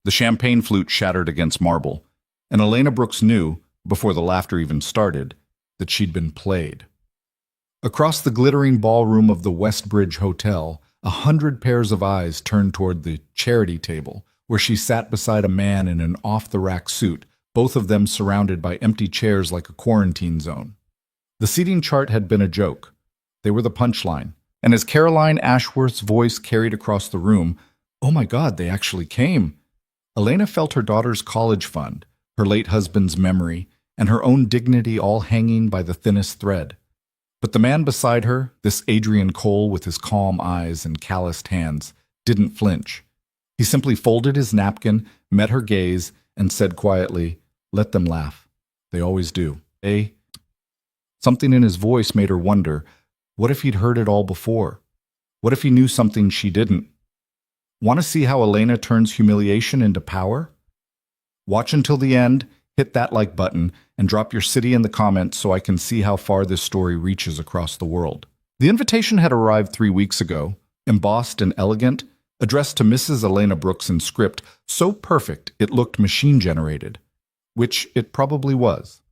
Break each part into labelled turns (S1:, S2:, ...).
S1: The champagne flute shattered against marble, and Elena Brooks knew, before the laughter even started, that she'd been played. Across the glittering ballroom of the Westbridge Hotel, 100 pairs of eyes turned toward the charity table, where she sat beside a man in an off-the-rack suit, both of them surrounded by empty chairs like a quarantine zone. The seating chart had been a joke. They were the punchline. And as Caroline Ashworth's voice carried across the room, "Oh my God, they actually came!" Elena felt her daughter's college fund, her late husband's memory, and her own dignity all hanging by the thinnest thread. But the man beside her, this Adrian Cole with his calm eyes and calloused hands, didn't flinch. He simply folded his napkin, met her gaze, and said quietly, "Let them laugh. They always do, eh?" Something in his voice made her wonder, what if he'd heard it all before? What if he knew something she didn't? Want to see how Elena turns humiliation into power? Watch until the end, hit that like button, and drop your city in the comments so I can see how far this story reaches across the world. The invitation had arrived 3 weeks ago, embossed and elegant, addressed to Mrs. Elena Brooks in script so perfect it looked machine-generated, which it probably was.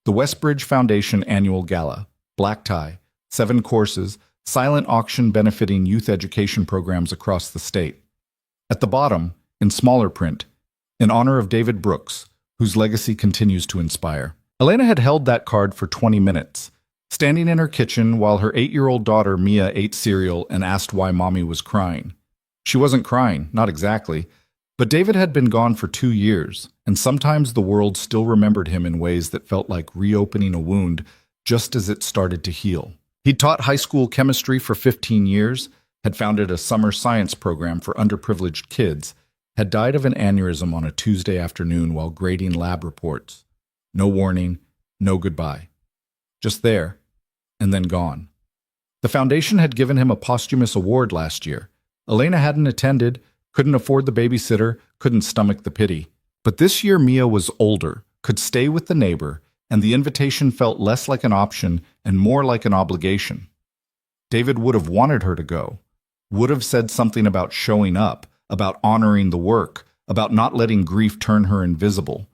S1: The Westbridge Foundation Annual Gala, black tie, 7 courses, silent auction benefiting youth education programs across the state. At the bottom, in smaller print, in honor of David Brooks, whose legacy continues to inspire. Elena had held that card for 20 minutes, standing in her kitchen while her 8-year-old daughter Mia ate cereal and asked why Mommy was crying. She wasn't crying, not exactly, but David had been gone for 2 years, and sometimes the world still remembered him in ways that felt like reopening a wound just as it started to heal. He'd taught high school chemistry for 15 years, had founded a summer science program for underprivileged kids, had died of an aneurysm on a Tuesday afternoon while grading lab reports. No warning, no goodbye. Just there, and then gone. The foundation had given him a posthumous award last year. Elena hadn't attended, couldn't afford the babysitter, couldn't stomach the pity. But this year Mia was older, could stay with the neighbor, and the invitation felt less like an option and more like an obligation. David would have wanted her to go, would have said something about showing up, about honoring the work, about not letting grief turn her invisible.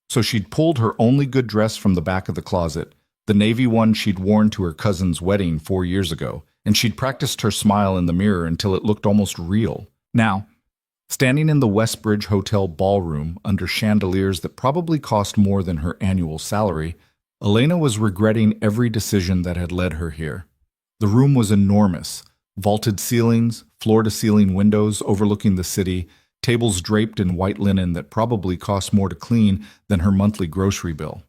S1: So she'd pulled her only good dress from the back of the closet, the navy one she'd worn to her cousin's wedding 4 years ago, and she'd practiced her smile in the mirror until it looked almost real. Now, standing in the Westbridge Hotel ballroom under chandeliers that probably cost more than her annual salary, Elena was regretting every decision that had led her here. The room was enormous, vaulted ceilings, floor-to-ceiling windows overlooking the city, tables draped in white linen that probably cost more to clean than her monthly grocery bill.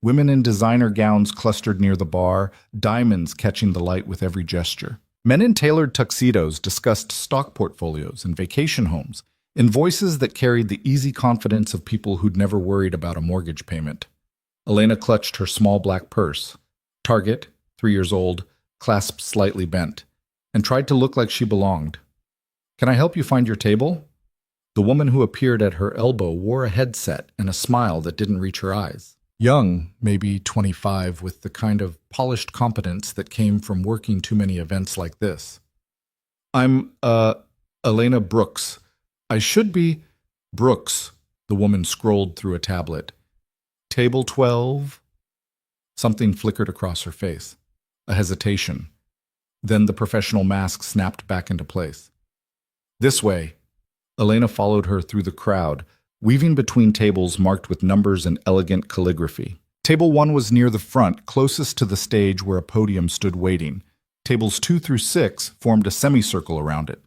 S1: Women in designer gowns clustered near the bar, diamonds catching the light with every gesture. Men in tailored tuxedos discussed stock portfolios and vacation homes, in voices that carried the easy confidence of people who'd never worried about a mortgage payment. Elena clutched her small black purse, Target, 3 years old, clasped slightly bent, and tried to look like she belonged. "Can I help you find your table?" The woman who appeared at her elbow wore a headset and a smile that didn't reach her eyes. Young, maybe 25, with the kind of polished competence that came from working too many events like this. "I'm, Elena Brooks. I should be—" "Brooks," the woman scrolled through a tablet. "Table 12? Something flickered across her face. A hesitation. Then the professional mask snapped back into place. "This way." Elena followed her through the crowd, weaving between tables marked with numbers and elegant calligraphy. Table 1 was near the front, closest to the stage where a podium stood waiting. Tables 2 through 6 formed a semicircle around it.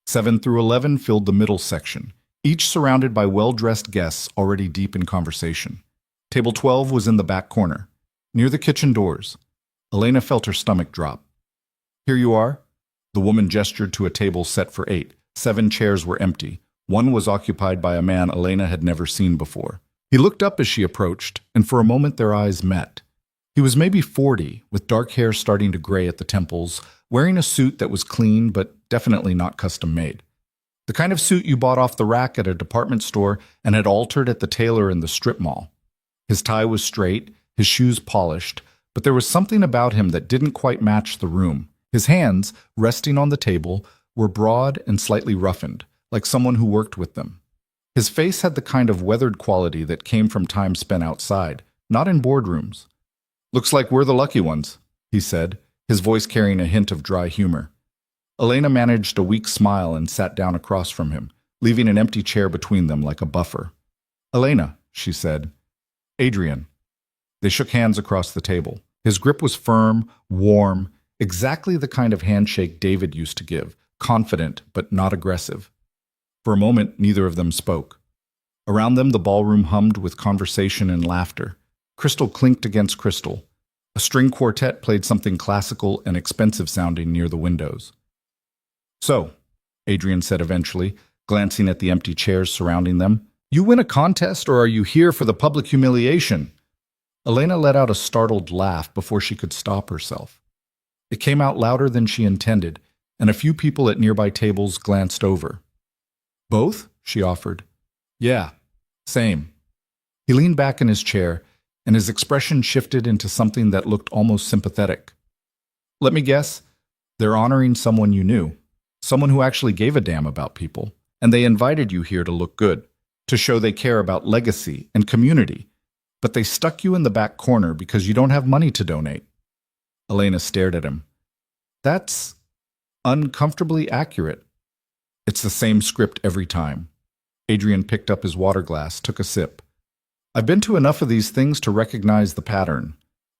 S1: 7 through 11 filled the middle section, each surrounded by well-dressed guests already deep in conversation. Table 12 was in the back corner, near the kitchen doors. Elena felt her stomach drop. "Here you are." The woman gestured to a table set for 8. 7 chairs were empty. One was occupied by a man Elena had never seen before. He looked up as she approached, and for a moment their eyes met. He was maybe 40, with dark hair starting to gray at the temples, wearing a suit that was clean but definitely not custom-made. The kind of suit you bought off the rack at a department store and had altered at the tailor in the strip mall. His tie was straight, his shoes polished, but there was something about him that didn't quite match the room. His hands, resting on the table, were broad and slightly roughened, like someone who worked with them. His face had the kind of weathered quality that came from time spent outside, not in boardrooms. "Looks like we're the lucky ones," he said, his voice carrying a hint of dry humor. Elena managed a weak smile and sat down across from him, leaving an empty chair between them like a buffer. "Elena," she said. "Adrian." They shook hands across the table. His grip was firm, warm, exactly the kind of handshake David used to give, confident but not aggressive. For a moment, neither of them spoke. Around them, the ballroom hummed with conversation and laughter. Crystal clinked against crystal. A string quartet played something classical and expensive sounding near the windows. "So," Adrian said eventually, glancing at the empty chairs surrounding them, "you win a contest, or are you here for the public humiliation?" Elena let out a startled laugh before she could stop herself. It came out louder than she intended, and a few people at nearby tables glanced over. "Both?" she offered. "Yeah, same." He leaned back in his chair, and his expression shifted into something that looked almost sympathetic. "Let me guess, they're honoring someone you knew, someone who actually gave a damn about people, and they invited you here to look good, to show they care about legacy and community, but they stuck you in the back corner because you don't have money to donate." Elena stared at him. "That's uncomfortably accurate." "It's the same script every time." Adrian picked up his water glass, took a sip. "I've been to enough of these things to recognize the pattern.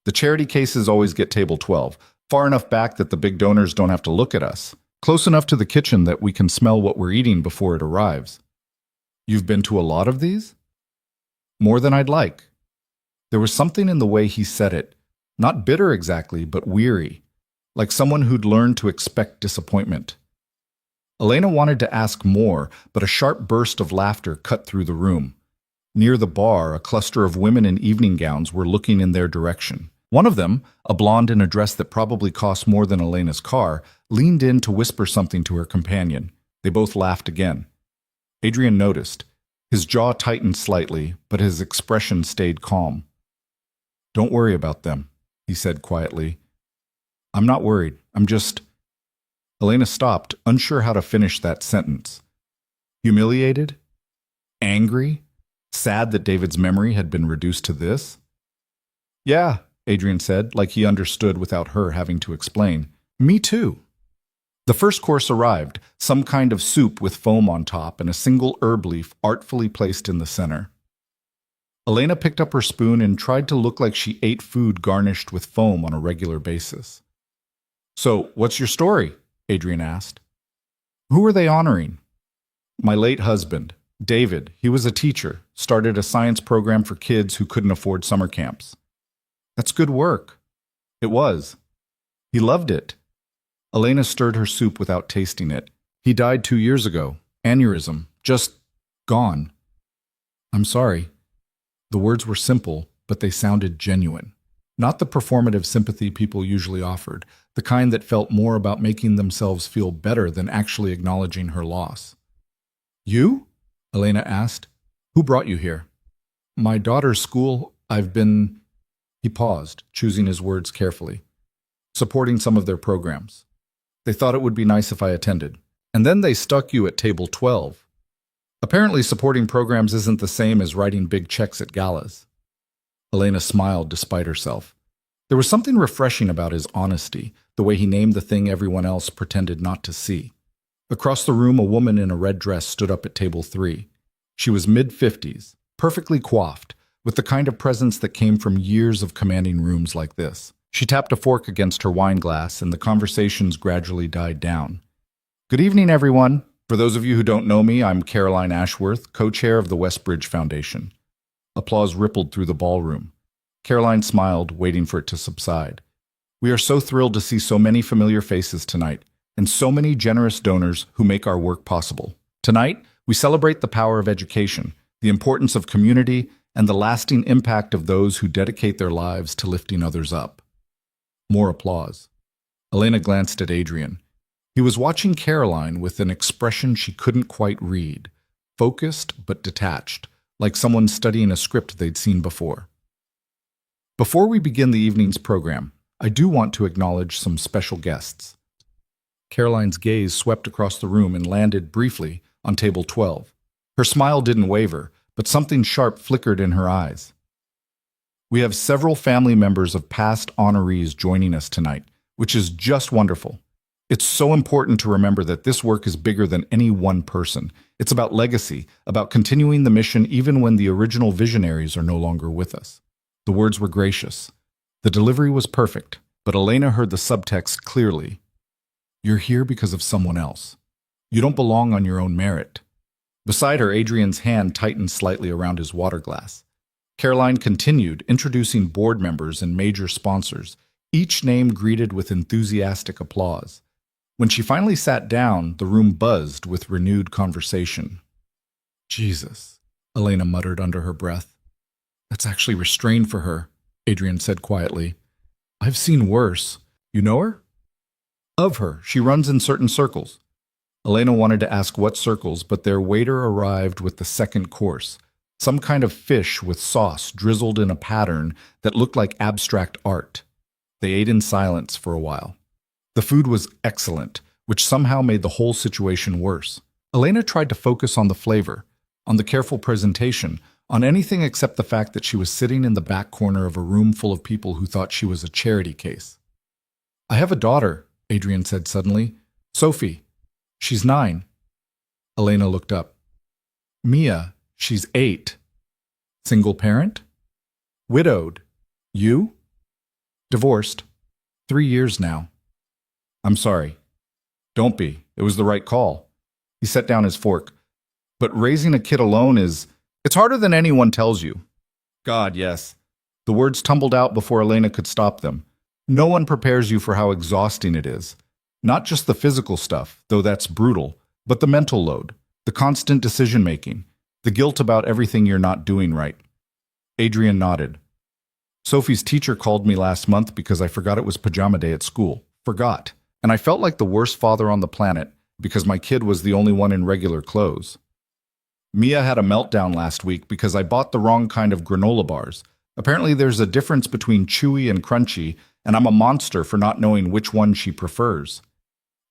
S1: The charity cases always get table 12, far enough back that the big donors don't have to look at us, close enough to the kitchen that we can smell what we're eating before it arrives." "You've been to a lot of these?" "More than I'd like." There was something in the way he said it, not bitter exactly, but weary, like someone who'd learned to expect disappointment. Elena wanted to ask more, but a sharp burst of laughter cut through the room. Near the bar, a cluster of women in evening gowns were looking in their direction. One of them, a blonde in a dress that probably cost more than Elena's car, leaned in to whisper something to her companion. They both laughed again. Adrian noticed. His jaw tightened slightly, but his expression stayed calm. "Don't worry about them," he said quietly. "I'm not worried. I'm just—" Elena stopped, unsure how to finish that sentence. Humiliated? Angry? Sad that David's memory had been reduced to this? "Yeah," Adrian said, like he understood without her having to explain. "Me too." The first course arrived, some kind of soup with foam on top and a single herb leaf artfully placed in the center. Elena picked up her spoon and tried to look like she ate food garnished with foam on a regular basis. "So, what's your story?" Adrian asked. "Who are they honoring?" "My late husband, David. He was a teacher, started a science program for kids who couldn't afford summer camps." "That's good work." "It was. He loved it." Elena stirred her soup without tasting it. "He died 2 years ago. Aneurysm. Just gone." "I'm sorry." The words were simple, but they sounded genuine. Not the performative sympathy people usually offered, the kind that felt more about making themselves feel better than actually acknowledging her loss. "You?" Elena asked. "Who brought you here?" "My daughter's school. I've been—" He paused, choosing his words carefully. "Supporting some of their programs. They thought it would be nice if I attended. And then they stuck you at table 12. Apparently supporting programs isn't the same as writing big checks at galas." Elena smiled despite herself. There was something refreshing about his honesty, the way he named the thing everyone else pretended not to see. Across the room, a woman in a red dress stood up at table 3. She was mid-50s, perfectly coiffed, with the kind of presence that came from years of commanding rooms like this. She tapped a fork against her wine glass, and the conversations gradually died down. "Good evening, everyone. For those of you who don't know me, I'm Caroline Ashworth, co-chair of the Westbridge Foundation." Applause rippled through the ballroom. Caroline smiled, waiting for it to subside. "We are so thrilled to see so many familiar faces tonight, and so many generous donors who make our work possible. Tonight, we celebrate the power of education, the importance of community, and the lasting impact of those who dedicate their lives to lifting others up." More applause. Elena glanced at Adrian. He was watching Caroline with an expression she couldn't quite read, focused but detached, like someone studying a script they'd seen before. "Before we begin the evening's program, I do want to acknowledge some special guests." Caroline's gaze swept across the room and landed briefly on table 12. Her smile didn't waver, but something sharp flickered in her eyes. We have several family members of past honorees joining us tonight, which is just wonderful. It's so important to remember that this work is bigger than any one person. It's about legacy, about continuing the mission even when the original visionaries are no longer with us. The words were gracious. The delivery was perfect, but Elena heard the subtext clearly. You're here because of someone else. You don't belong on your own merit. Beside her, Adrian's hand tightened slightly around his water glass. Caroline continued, introducing board members and major sponsors, each name greeted with enthusiastic applause. When she finally sat down, the room buzzed with renewed conversation. Jesus, Elena muttered under her breath. That's actually restrained for her, Adrian said quietly. I've seen worse. You know her? Of her. She runs in certain circles. Elena wanted to ask what circles, but their waiter arrived with the second course, some kind of fish with sauce drizzled in a pattern that looked like abstract art. They ate in silence for a while. The food was excellent, which somehow made the whole situation worse. Elena tried to focus on the flavor, on the careful presentation, on anything except the fact that she was sitting in the back corner of a room full of people who thought she was a charity case. I have a daughter, Adrian said suddenly. Sophie. She's 9. Elena looked up. Mia, she's 8. Single parent? Widowed. You? Divorced. 3 years now. I'm sorry. Don't be. It was the right call. He set down his fork. But raising a kid alone it's harder than anyone tells you. God, yes. The words tumbled out before Elena could stop them. No one prepares you for how exhausting it is. Not just the physical stuff, though that's brutal, but the mental load, the constant decision-making, the guilt about everything you're not doing right. Adrian nodded. Sophie's teacher called me last month because I forgot it was pajama day at school. Forgot. And I felt like the worst father on the planet because my kid was the only one in regular clothes. Mia had a meltdown last week because I bought the wrong kind of granola bars. Apparently there's a difference between chewy and crunchy, and I'm a monster for not knowing which one she prefers.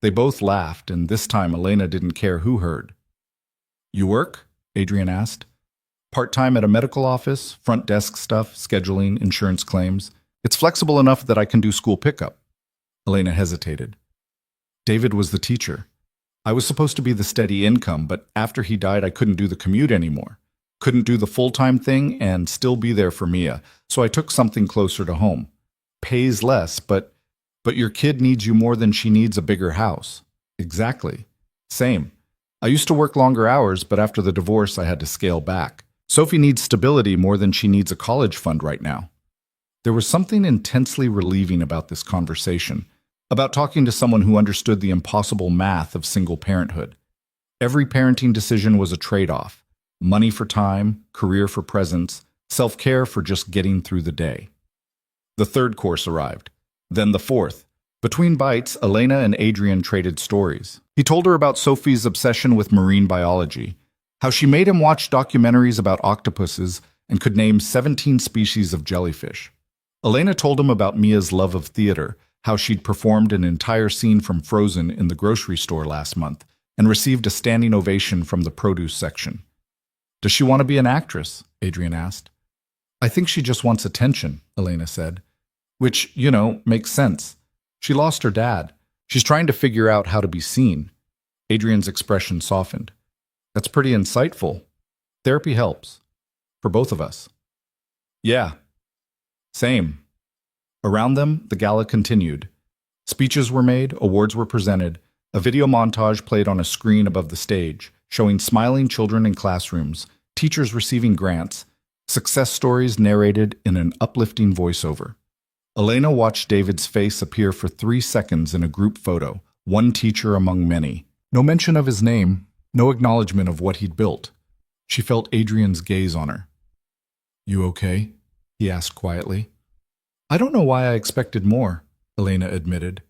S1: They both laughed, and this time Elena didn't care who heard. You work? Adrian asked. Part-time at a medical office, front desk stuff, scheduling, insurance claims. It's flexible enough that I can do school pickup. Elena hesitated. David was the teacher. I was supposed to be the steady income, but after he died, I couldn't do the commute anymore. Couldn't do the full-time thing and still be there for Mia, so I took something closer to home. Pays less, but your kid needs you more than she needs a bigger house. Exactly. Same. I used to work longer hours, but after the divorce, I had to scale back. Sophie needs stability more than she needs a college fund right now. There was something intensely relieving about this conversation, about talking to someone who understood the impossible math of single parenthood. Every parenting decision was a trade-off. Money for time, career for presence, self-care for just getting through the day. The third course arrived. Then the fourth. Between bites, Elena and Adrian traded stories. He told her about Sophie's obsession with marine biology, how she made him watch documentaries about octopuses and could name 17 species of jellyfish. Elena told him about Mia's love of theater, how she'd performed an entire scene from Frozen in the grocery store last month and received a standing ovation from the produce section. Does she want to be an actress? Adrian asked. I think she just wants attention, Elena said. Which, makes sense. She lost her dad. She's trying to figure out how to be seen. Adrian's expression softened. That's pretty insightful. Therapy helps. For both of us. Yeah. Same. Around them, the gala continued. Speeches were made, awards were presented, a video montage played on a screen above the stage, showing smiling children in classrooms, teachers receiving grants, success stories narrated in an uplifting voiceover. Elena watched David's face appear for 3 seconds in a group photo, one teacher among many. No mention of his name, no acknowledgement of what he'd built. She felt Adrian's gaze on her. You okay? He asked quietly. I don't know why I expected more, Elena admitted.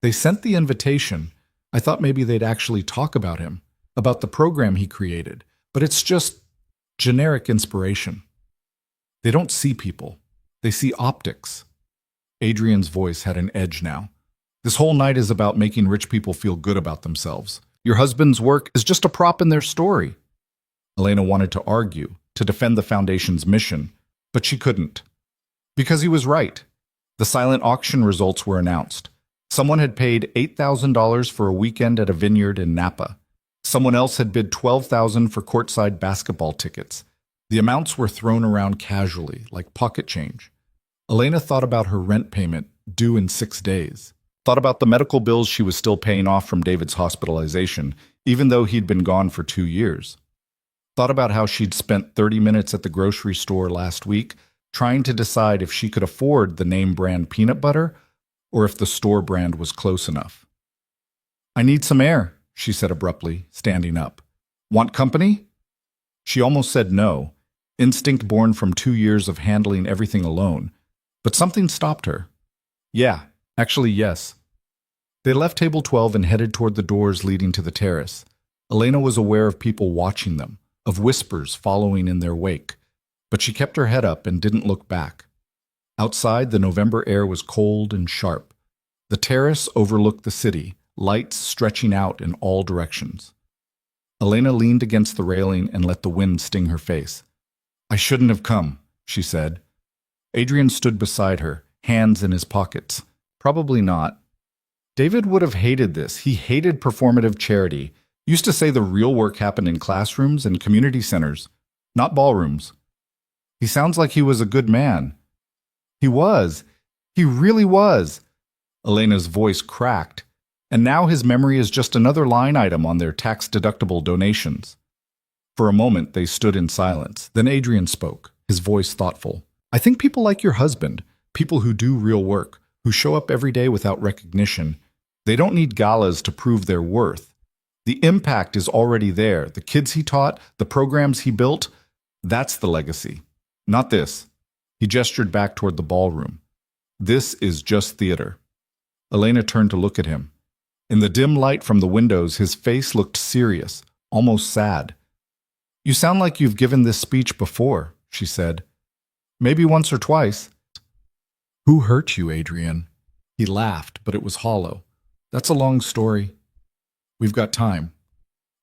S1: They sent the invitation. I thought maybe they'd actually talk about him, about the program he created, but it's just generic inspiration. They don't see people. They see optics. Adrian's voice had an edge now. This whole night is about making rich people feel good about themselves. Your husband's work is just a prop in their story. Elena wanted to argue, to defend the Foundation's mission, but she couldn't. Because he was right. The silent auction results were announced. Someone had paid $8,000 for a weekend at a vineyard in Napa. Someone else had bid $12,000 for courtside basketball tickets. The amounts were thrown around casually, like pocket change. Elena thought about her rent payment, due in 6 days. Thought about the medical bills she was still paying off from David's hospitalization, even though he'd been gone for 2 years. Thought about how she'd spent 30 minutes at the grocery store last week trying to decide if she could afford the name brand peanut butter or if the store brand was close enough. "I need some air," she said abruptly, standing up. "Want company?" She almost said no, instinct born from 2 years of handling everything alone, but something stopped her. Yeah, actually yes. They left table 12 and headed toward the doors leading to the terrace. Elena was aware of people watching them, of whispers following in their wake, but she kept her head up and didn't look back. Outside, the November air was cold and sharp. The terrace overlooked the city, lights stretching out in all directions. Elena leaned against the railing and let the wind sting her face. "I shouldn't have come," she said. Adrian stood beside her, hands in his pockets. Probably not. David would have hated this. He hated performative charity. Used to say the real work happened in classrooms and community centers, not ballrooms. He sounds like he was a good man. He was. He really was. Elena's voice cracked, and now his memory is just another line item on their tax-deductible donations. For a moment, they stood in silence. Then Adrian spoke, his voice thoughtful. "I think people like your husband, people who do real work, who show up every day without recognition, they don't need galas to prove their worth. The impact is already there. The kids he taught, the programs he built, that's the legacy. Not this." He gestured back toward the ballroom. "This is just theater." Elena turned to look at him. In the dim light from the windows, his face looked serious, almost sad. "You sound like you've given this speech before," she said. "Maybe once or twice." "Who hurt you, Adrian?" He laughed, but it was hollow. "That's a long story. We've got time.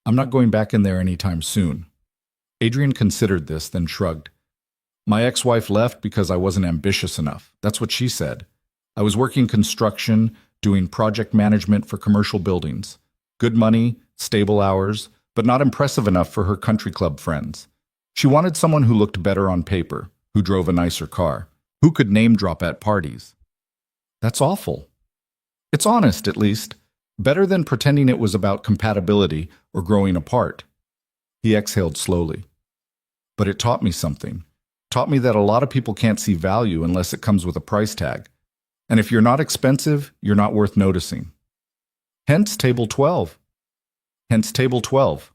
S1: I'm not going back in there anytime soon." Adrian considered this, then shrugged. "My ex-wife left because I wasn't ambitious enough. That's what she said. I was working construction, doing project management for commercial buildings. Good money, stable hours, but not impressive enough for her country club friends. She wanted someone who looked better on paper, who drove a nicer car, who could name drop at parties." "That's awful." "It's honest, at least. Better than pretending it was about compatibility or growing apart." He exhaled slowly. "But it taught me something. Taught me that a lot of people can't see value unless it comes with a price tag. And if you're not expensive, you're not worth noticing. Hence table 12. Hence table 12.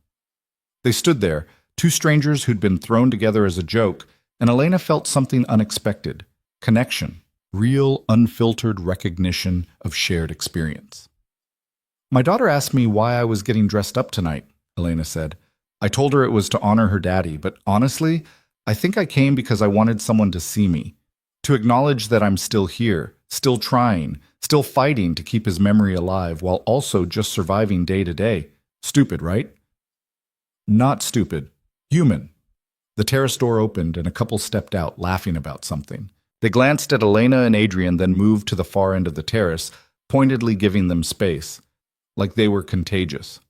S1: They stood there, two strangers who'd been thrown together as a joke, and Elena felt something unexpected. Connection. Real, unfiltered recognition of shared experience. "My daughter asked me why I was getting dressed up tonight," Elena said. "I told her it was to honor her daddy, but honestly, I think I came because I wanted someone to see me, to acknowledge that I'm still here, still trying, still fighting to keep his memory alive while also just surviving day to day. Stupid, right?" "Not stupid. Human." The terrace door opened and a couple stepped out, laughing about something. They glanced at Elena and Adrian, then moved to the far end of the terrace, pointedly giving them space, like they were contagious.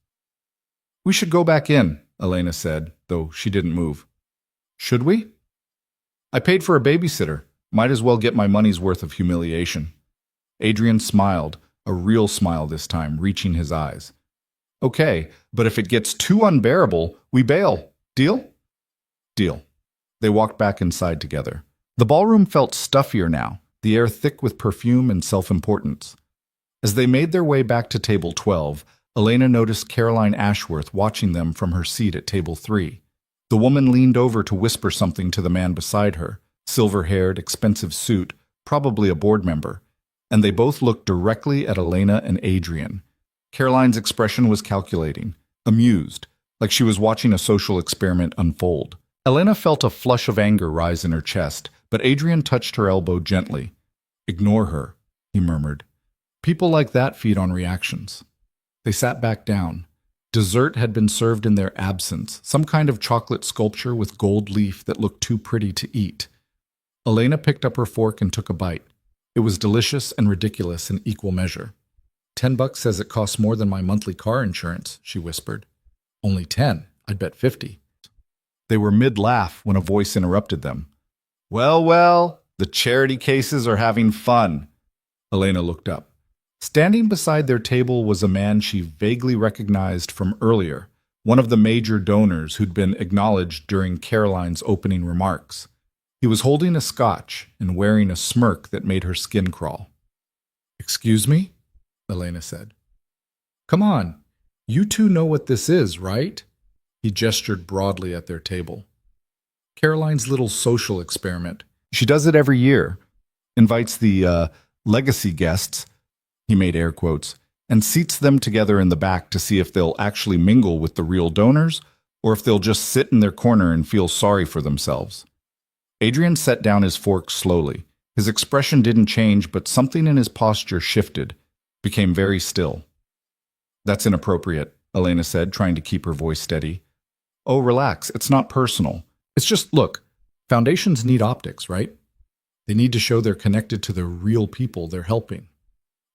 S1: "We should go back in," Elena said, though she didn't move. "Should we?" "I paid for a babysitter. Might as well get my money's worth of humiliation." Adrian smiled, a real smile this time, reaching his eyes. "Okay, but if it gets too unbearable, we bail. Deal?" "Deal." They walked back inside together. The ballroom felt stuffier now, the air thick with perfume and self-importance. As they made their way back to table 12, Elena noticed Caroline Ashworth watching them from her seat at table 3. The woman leaned over to whisper something to the man beside her, silver-haired, expensive suit, probably a board member, and they both looked directly at Elena and Adrian. Caroline's expression was calculating, amused, like she was watching a social experiment unfold. Elena felt a flush of anger rise in her chest, but Adrian touched her elbow gently. "Ignore her," he murmured. "People like that feed on reactions." They sat back down. Dessert had been served in their absence, some kind of chocolate sculpture with gold leaf that looked too pretty to eat. Elena picked up her fork and took a bite. It was delicious and ridiculous in equal measure. $10 says it costs more than my monthly car insurance, she whispered. Only 10, I'd bet 50. They were mid-laugh when a voice interrupted them. Well, well, the charity cases are having fun. Elena looked up. Standing beside their table was a man she vaguely recognized from earlier, one of the major donors who'd been acknowledged during Caroline's opening remarks. He was holding a scotch and wearing a smirk that made her skin crawl. Excuse me? Elena said. Come on, you two know what this is, right? He gestured broadly at their table. Caroline's little social experiment. She does it every year. Invites the legacy guests, he made air quotes, and seats them together in the back to see if they'll actually mingle with the real donors or if they'll just sit in their corner and feel sorry for themselves. Adrian set down his fork slowly. His expression didn't change, but something in his posture shifted, became very still. That's inappropriate, Elena said, trying to keep her voice steady. Oh, relax, it's not personal. It's just, look, foundations need optics, right? They need to show they're connected to the real people they're helping.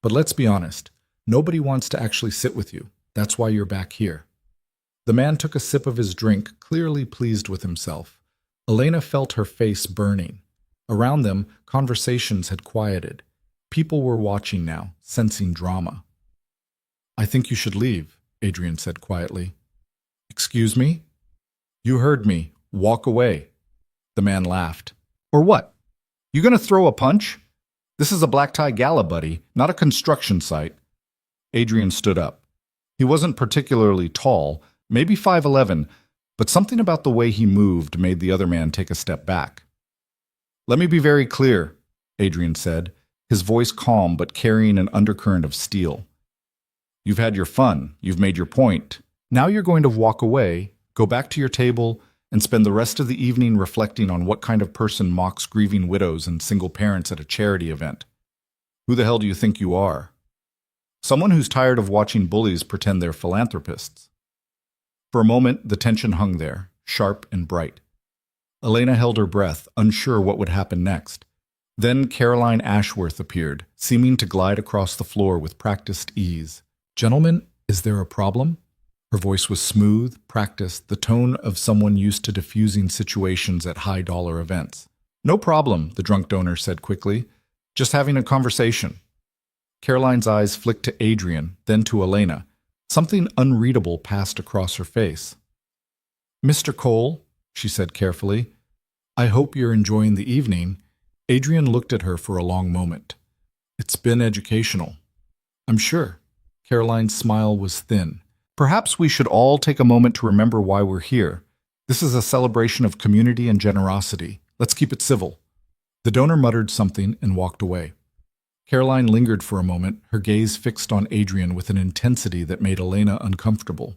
S1: But let's be honest, nobody wants to actually sit with you. That's why you're back here. The man took a sip of his drink, clearly pleased with himself. Elena felt her face burning. Around them, conversations had quieted. People were watching now, sensing drama. I think you should leave, Adrian said quietly. Excuse me? You heard me. Walk away. The man laughed. Or what? You gonna throw a punch? This is a black tie gala, buddy, not a construction site. Adrian stood up. He wasn't particularly tall, maybe 5'11", but something about the way he moved made the other man take a step back. Let me be very clear, Adrian said, his voice calm but carrying an undercurrent of steel. You've had your fun, you've made your point. Now you're going to walk away, go back to your table, and spend the rest of the evening reflecting on what kind of person mocks grieving widows and single parents at a charity event. Who the hell do you think you are? Someone who's tired of watching bullies pretend they're philanthropists. For a moment, the tension hung there, sharp and bright. Elena held her breath, unsure what would happen next. Then Caroline Ashworth appeared, seeming to glide across the floor with practiced ease. Gentlemen, is there a problem? Her voice was smooth, practiced, the tone of someone used to diffusing situations at high-dollar events. No problem, the drunk donor said quickly. Just having a conversation. Caroline's eyes flicked to Adrian, then to Elena. Something unreadable passed across her face. Mr. Cole, she said carefully, I hope you're enjoying the evening. Adrian looked at her for a long moment. It's been educational. I'm sure. Caroline's smile was thin. Perhaps we should all take a moment to remember why we're here. This is a celebration of community and generosity. Let's keep it civil. The donor muttered something and walked away. Caroline lingered for a moment, her gaze fixed on Adrian with an intensity that made Elena uncomfortable.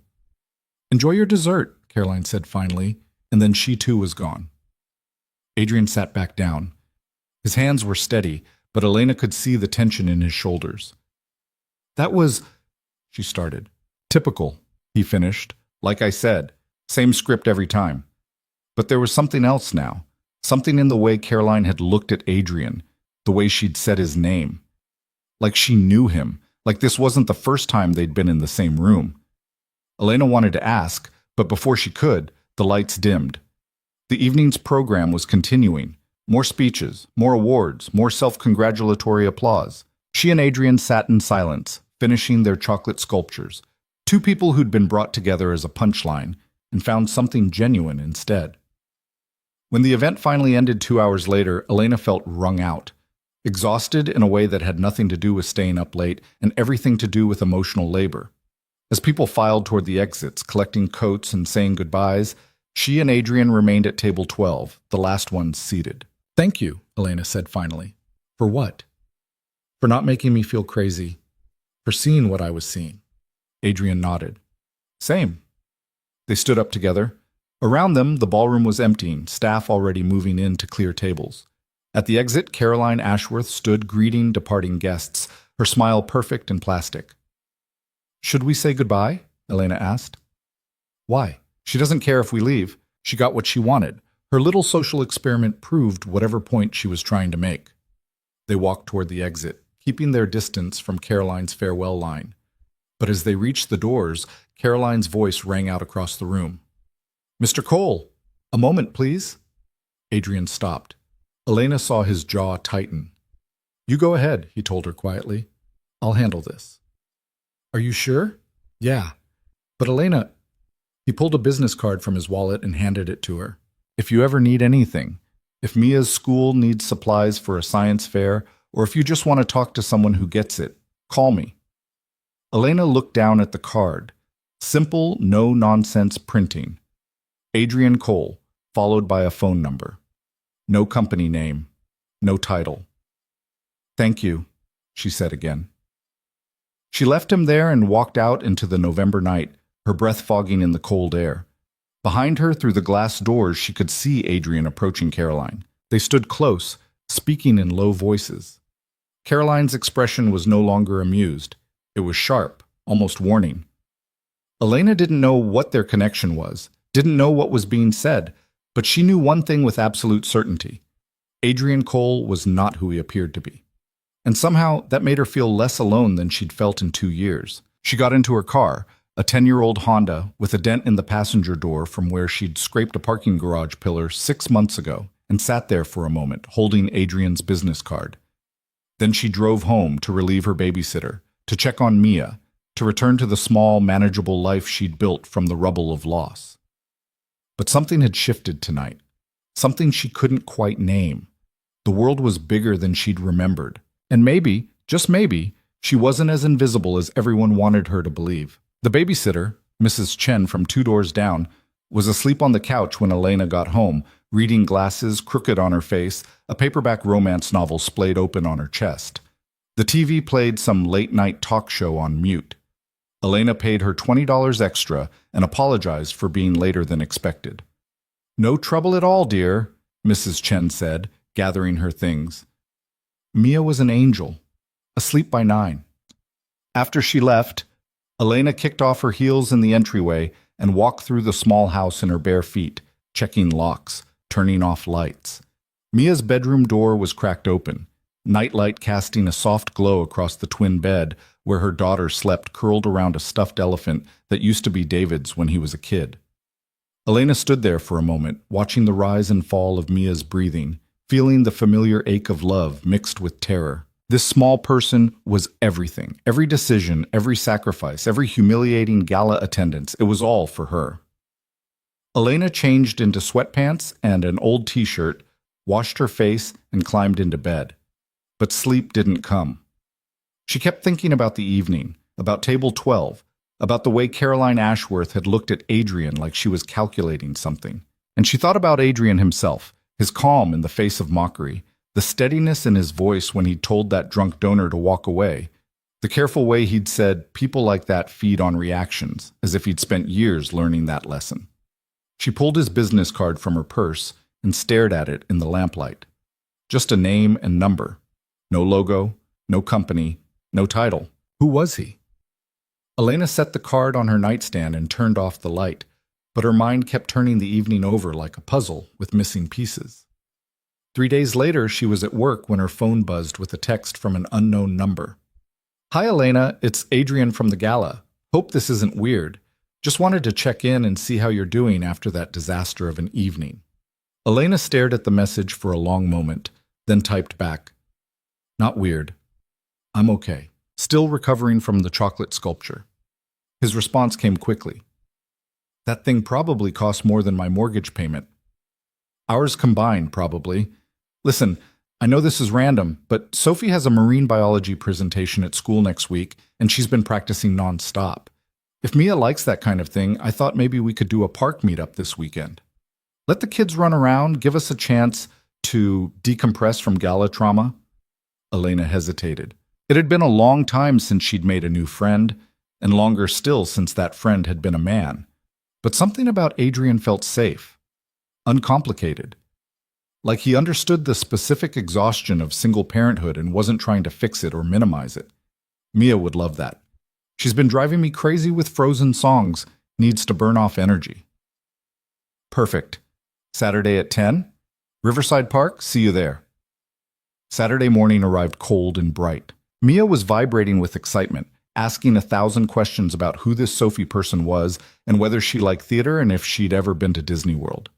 S1: Enjoy your dessert, Caroline said finally, and then she too was gone. Adrian sat back down. His hands were steady, but Elena could see the tension in his shoulders. That was, she started. Typical, he finished. Like I said, same script every time. But there was something else now. Something in the way Caroline had looked at Adrian, the way she'd said his name. Like she knew him, like this wasn't the first time they'd been in the same room. Elena wanted to ask, but before she could, the lights dimmed. The evening's program was continuing. More speeches, more awards, more self-congratulatory applause. She and Adrian sat in silence, finishing their chocolate sculptures. Two people who'd been brought together as a punchline and found something genuine instead. When the event finally ended 2 hours later, Elena felt wrung out, exhausted in a way that had nothing to do with staying up late and everything to do with emotional labor. As people filed toward the exits, collecting coats and saying goodbyes, she and Adrian remained at table 12, the last ones seated. Thank you, Elena said finally. For what? For not making me feel crazy. For seeing what I was seeing. Adrian nodded. Same. They stood up together. Around them, the ballroom was emptying, staff already moving in to clear tables. At the exit, Caroline Ashworth stood greeting departing guests, her smile perfect and plastic. Should we say goodbye? Elena asked. Why? She doesn't care if we leave. She got what she wanted. Her little social experiment proved whatever point she was trying to make. They walked toward the exit, keeping their distance from Caroline's farewell line. But as they reached the doors, Caroline's voice rang out across the room. Mr. Cole, a moment, please. Adrian stopped. Elena saw his jaw tighten. You go ahead, he told her quietly. I'll handle this. Are you sure? Yeah. But Elena, he pulled a business card from his wallet and handed it to her. If you ever need anything, if Mia's school needs supplies for a science fair, or if you just want to talk to someone who gets it, call me. Elena looked down at the card. Simple, no-nonsense printing. Adrian Cole, followed by a phone number. No company name, no title. Thank you, she said again. She left him there and walked out into the November night, her breath fogging in the cold air. Behind her, through the glass doors, she could see Adrian approaching Caroline. They stood close, speaking in low voices. Caroline's expression was no longer amused. It was sharp, almost warning. Elena didn't know what their connection was, didn't know what was being said, but she knew one thing with absolute certainty. Adrian Cole was not who he appeared to be. And somehow that made her feel less alone than she'd felt in 2 years. She got into her car, a 10-year-old Honda with a dent in the passenger door from where she'd scraped a parking garage pillar 6 months ago, and sat there for a moment, holding Adrian's business card. Then she drove home to relieve her babysitter, to check on Mia, to return to the small, manageable life she'd built from the rubble of loss. But something had shifted tonight, something she couldn't quite name. The world was bigger than she'd remembered, and maybe, just maybe, she wasn't as invisible as everyone wanted her to believe. The babysitter, Mrs. Chen from 2 doors down, was asleep on the couch when Elena got home, reading glasses crooked on her face, a paperback romance novel splayed open on her chest. The TV played some late-night talk show on mute. Elena paid her $20 extra and apologized for being later than expected. No trouble at all, dear, Mrs. Chen said, gathering her things. Mia was an angel, asleep by 9. After she left, Elena kicked off her heels in the entryway and walked through the small house in her bare feet, checking locks, turning off lights. Mia's bedroom door was cracked open, nightlight casting a soft glow across the twin bed where her daughter slept curled around a stuffed elephant that used to be David's when he was a kid. Elena stood there for a moment, watching the rise and fall of Mia's breathing, feeling the familiar ache of love mixed with terror. This small person was everything. Every decision, every sacrifice, every humiliating gala attendance, it was all for her. Elena changed into sweatpants and an old t-shirt, washed her face, and climbed into bed. But sleep didn't come. She kept thinking about the evening, about Table 12, about the way Caroline Ashworth had looked at Adrian like she was calculating something. And she thought about Adrian himself, his calm in the face of mockery, the steadiness in his voice when he'd told that drunk donor to walk away, the careful way he'd said people like that feed on reactions, as if he'd spent years learning that lesson. She pulled his business card from her purse and stared at it in the lamplight. Just a name and number. No logo, no company, no title. Who was he? Elena set the card on her nightstand and turned off the light, but her mind kept turning the evening over like a puzzle with missing pieces. 3 days later, she was at work when her phone buzzed with a text from an unknown number. Hi, Elena. It's Adrian from the gala. Hope this isn't weird. Just wanted to check in and see how you're doing after that disaster of an evening. Elena stared at the message for a long moment, then typed back, Not weird. I'm okay. Still recovering from the chocolate sculpture. His response came quickly. That thing probably cost more than my mortgage payment. Ours combined, probably. Listen, I know this is random, but Sophie has a marine biology presentation at school next week, and she's been practicing nonstop. If Mia likes that kind of thing, I thought maybe we could do a park meetup this weekend. Let the kids run around, give us a chance to decompress from gala trauma. Elena hesitated. It had been a long time since she'd made a new friend, and longer still since that friend had been a man. But something about Adrian felt safe, uncomplicated. Like he understood the specific exhaustion of single parenthood and wasn't trying to fix it or minimize it. Mia would love that. She's been driving me crazy with Frozen songs. Needs to burn off energy. Perfect. Saturday at 10? Riverside Park, see you there. Saturday morning arrived cold and bright. Mia was vibrating with excitement, asking 1,000 questions about who this Sophie person was and whether she liked theater and if she'd ever been to Disney World.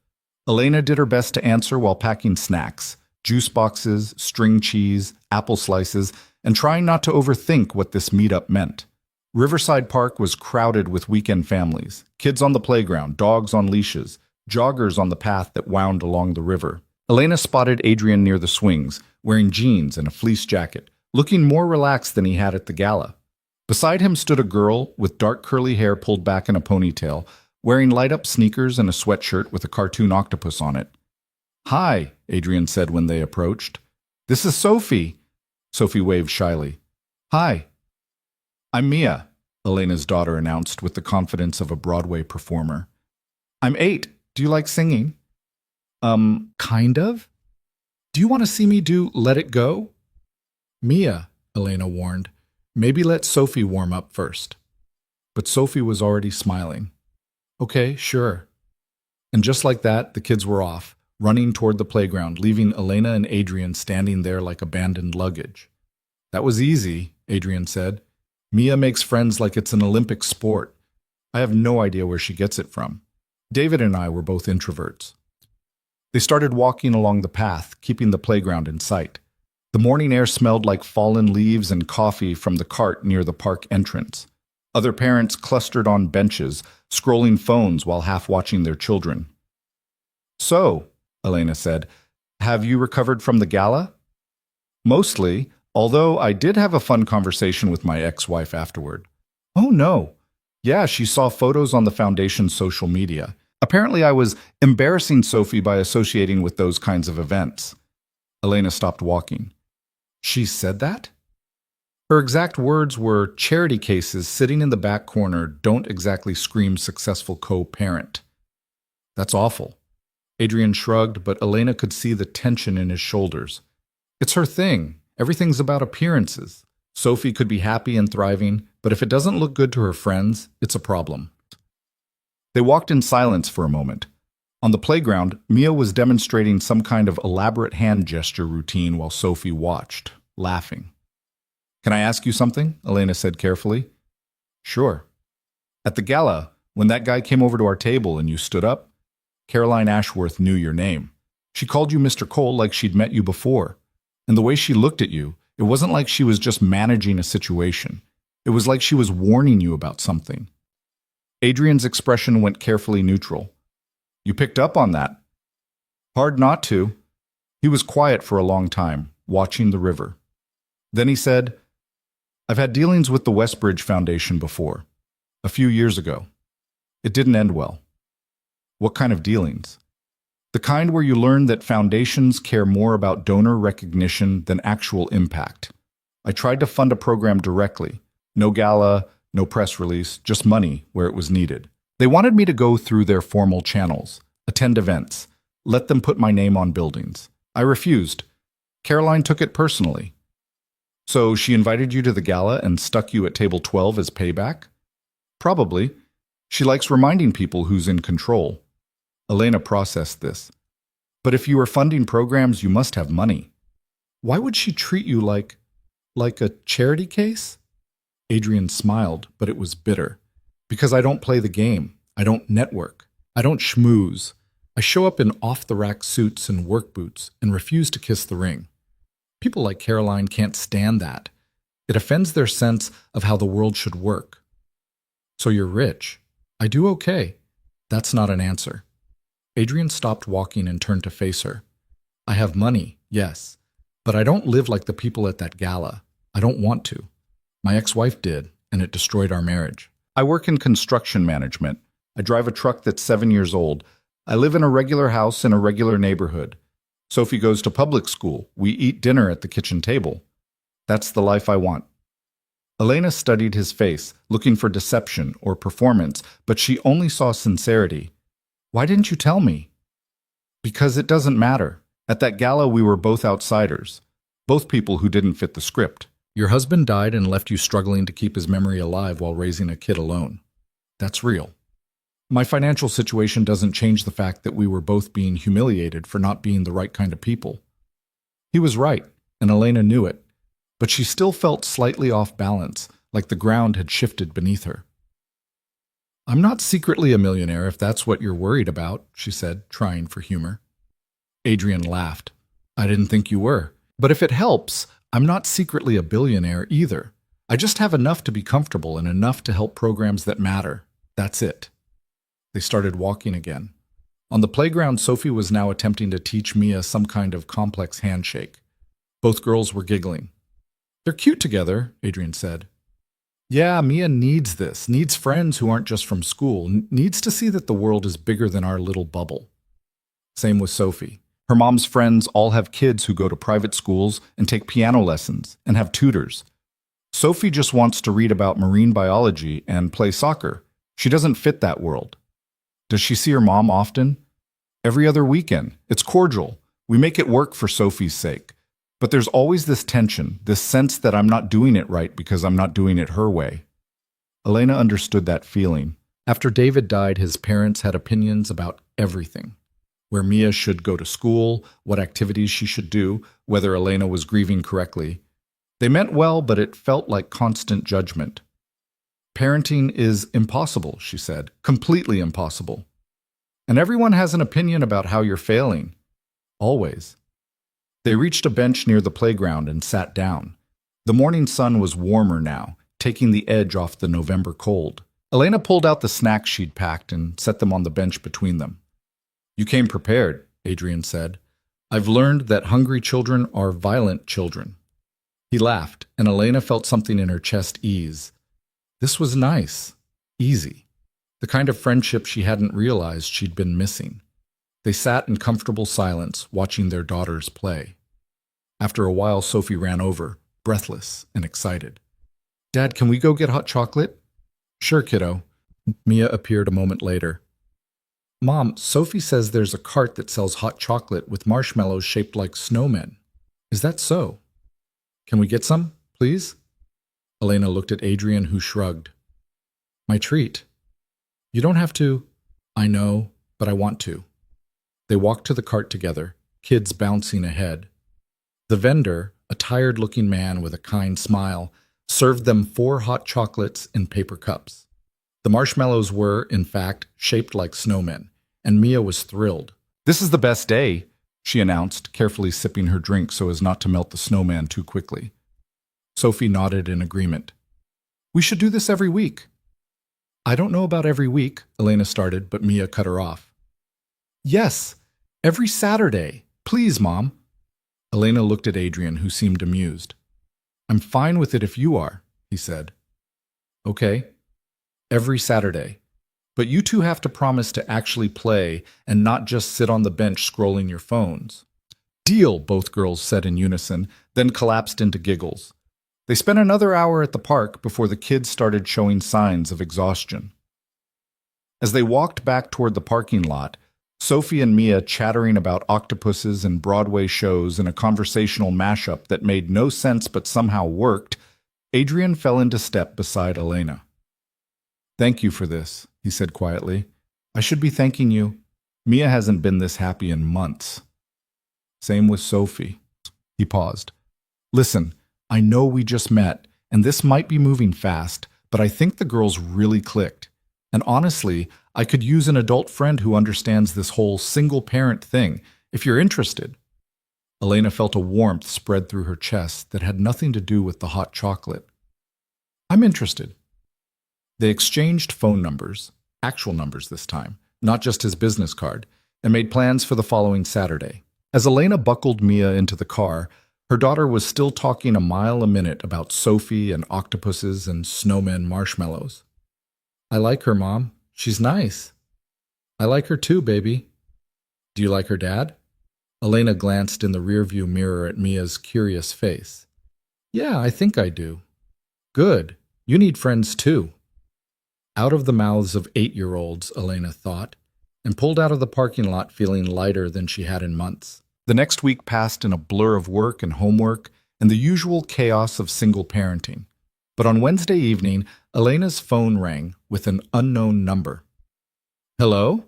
S1: Elena did her best to answer while packing snacks, juice boxes, string cheese, apple slices, and trying not to overthink what this meetup meant. Riverside Park was crowded with weekend families, kids on the playground, dogs on leashes, joggers on the path that wound along the river. Elena spotted Adrian near the swings, wearing jeans and a fleece jacket, looking more relaxed than he had at the gala. Beside him stood a girl with dark curly hair pulled back in a ponytail, wearing light-up sneakers and a sweatshirt with a cartoon octopus on it. "Hi," Adrian said when they approached. "This is Sophie." Sophie waved shyly. "Hi." "I'm Mia," Elena's daughter announced with the confidence of a Broadway performer. "I'm 8. Do you like singing?" Kind of. Do you want to see me do Let It Go?" "Mia," Elena warned, "maybe let Sophie warm up first." But Sophie was already smiling. "Okay, sure." And just like that, the kids were off, running toward the playground, leaving Elena and Adrian standing there like abandoned luggage. "That was easy," Adrian said. "Mia makes friends like it's an Olympic sport. I have no idea where she gets it from." David and I were both introverts. They started walking along the path, keeping the playground in sight. The morning air smelled like fallen leaves and coffee from the cart near the park entrance. Other parents clustered on benches, scrolling phones while half watching their children. "So," Elena said, "have you recovered from the gala?" "Mostly, although I did have a fun conversation with my ex-wife afterward." "Oh no." "Yeah, she saw photos on the foundation's social media. Apparently I was embarrassing Sophie by associating with those kinds of events." Elena stopped walking. "She said that?" Her exact words were, "Charity cases sitting in the back corner don't exactly scream successful co-parent." "That's awful." Adrian shrugged, but Elena could see the tension in his shoulders. "It's her thing. Everything's about appearances. Sophie could be happy and thriving, but if it doesn't look good to her friends, it's a problem." They walked in silence for a moment. On the playground, Mia was demonstrating some kind of elaborate hand gesture routine while Sophie watched, laughing. "Can I ask you something?" Elena said carefully. "Sure." "At the gala, when that guy came over to our table and you stood up, Caroline Ashworth knew your name. She called you Mr. Cole like she'd met you before. And the way she looked at you, it wasn't like she was just managing a situation. It was like she was warning you about something." Adrian's expression went carefully neutral. "You picked up on that?" "Hard not to." He was quiet for a long time, watching the river. Then he said, "I've had dealings with the Westbridge Foundation before, a few years ago. It didn't end well." "What kind of dealings?" "The kind where you learn that foundations care more about donor recognition than actual impact. I tried to fund a program directly. No gala, no press release, just money where it was needed. They wanted me to go through their formal channels, attend events, let them put my name on buildings. I refused. Caroline took it personally." "So she invited you to the gala and stuck you at table 12 as payback?" "Probably. She likes reminding people who's in control." Elena processed this. "But if you are funding programs, you must have money. Why would she treat you like a charity case?" Adrian smiled, but it was bitter. "Because I don't play the game. I don't network. I don't schmooze. I show up in off-the-rack suits and work boots and refuse to kiss the ring. People like Caroline can't stand that. It offends their sense of how the world should work." "So you're rich." "I do okay." "That's not an answer." Adrian stopped walking and turned to face her. "I have money, yes, but I don't live like the people at that gala. I don't want to. My ex-wife did, and it destroyed our marriage. I work in construction management. I drive a truck that's 7 years old. I live in a regular house in a regular neighborhood. Sophie goes to public school. We eat dinner at the kitchen table. That's the life I want." Elena studied his face, looking for deception or performance, but she only saw sincerity. "Why didn't you tell me?" "Because it doesn't matter. At that gala, we were both outsiders. Both people who didn't fit the script. Your husband died and left you struggling to keep his memory alive while raising a kid alone. That's real. My financial situation doesn't change the fact that we were both being humiliated for not being the right kind of people. He was right, and Elena knew it, but she still felt slightly off balance, like the ground had shifted beneath her. I'm not secretly a millionaire if that's what you're worried about, she said, trying for humor. Adrian laughed. I didn't think you were. But if it helps, I'm not secretly a billionaire either. I just have enough to be comfortable and enough to help programs that matter. That's it. They started walking again. On the playground, Sophie was now attempting to teach Mia some kind of complex handshake. Both girls were giggling. They're cute together, Adrian said. Yeah, Mia needs this, needs friends who aren't just from school, needs to see that the world is bigger than our little bubble. Same with Sophie. Her mom's friends all have kids who go to private schools and take piano lessons and have tutors. Sophie just wants to read about marine biology and play soccer. She doesn't fit that world. Does she see her mom often? Every other weekend. It's cordial. We make it work for Sophie's sake. But there's always this tension, this sense that I'm not doing it right because I'm not doing it her way. Elena understood that feeling. After David died, his parents had opinions about everything. Where Mia should go to school, what activities she should do, whether Elena was grieving correctly. They meant well, but it felt like constant judgment. Parenting is impossible, she said, completely impossible. And everyone has an opinion about how you're failing. Always. They reached a bench near the playground and sat down. The morning sun was warmer now, taking the edge off the November cold. Elena pulled out the snacks she'd packed and set them on the bench between them. You came prepared, Adrian said. I've learned that hungry children are violent children. He laughed, and Elena felt something in her chest ease. This was nice, easy, the kind of friendship she hadn't realized she'd been missing. They sat in comfortable silence, watching their daughters play. After a while, Sophie ran over, breathless and excited. Dad, can we go get hot chocolate? Sure, kiddo. Mia appeared a moment later. Mom, Sophie says there's a cart that sells hot chocolate with marshmallows shaped like snowmen. Is that so? Can we get some, please? Elena looked at Adrian, who shrugged. My treat. You don't have to. I know, but I want to. They walked to the cart together, kids bouncing ahead. The vendor, a tired-looking man with a kind smile, served them 4 hot chocolates in paper cups. The marshmallows were, in fact, shaped like snowmen, and Mia was thrilled. This is the best day, she announced, carefully sipping her drink so as not to melt the snowman too quickly. Sophie nodded in agreement. We should do this every week. I don't know about every week, Elena started, but Mia cut her off. Yes, every Saturday. Please, Mom. Elena looked at Adrian, who seemed amused. I'm fine with it if you are, he said. Okay, every Saturday. But you two have to promise to actually play and not just sit on the bench scrolling your phones. Deal, both girls said in unison, then collapsed into giggles. They spent another hour at the park before the kids started showing signs of exhaustion. As they walked back toward the parking lot, Sophie and Mia chattering about octopuses and Broadway shows in a conversational mashup that made no sense but somehow worked, Adrian fell into step beside Elena. Thank you for this, he said quietly. I should be thanking you. Mia hasn't been this happy in months. Same with Sophie. He paused. Listen, I know we just met, and this might be moving fast, but I think the girls really clicked. And honestly, I could use an adult friend who understands this whole single-parent thing, if you're interested. Elena felt a warmth spread through her chest that had nothing to do with the hot chocolate. I'm interested. They exchanged phone numbers, actual numbers this time, not just his business card, and made plans for the following Saturday. As Elena buckled Mia into the car, her daughter was still talking a mile a minute about Sophie and octopuses and snowmen marshmallows. I like her, Mom. She's nice. I like her too, baby. Do you like her dad? Elena glanced in the rearview mirror at Mia's curious face. Yeah, I think I do. Good. You need friends too. Out of the mouths of 8-year-olds, Elena thought, and pulled out of the parking lot feeling lighter than she had in months. The next week passed in a blur of work and homework, and the usual chaos of single parenting. But on Wednesday evening, Elena's phone rang with an unknown number. Hello?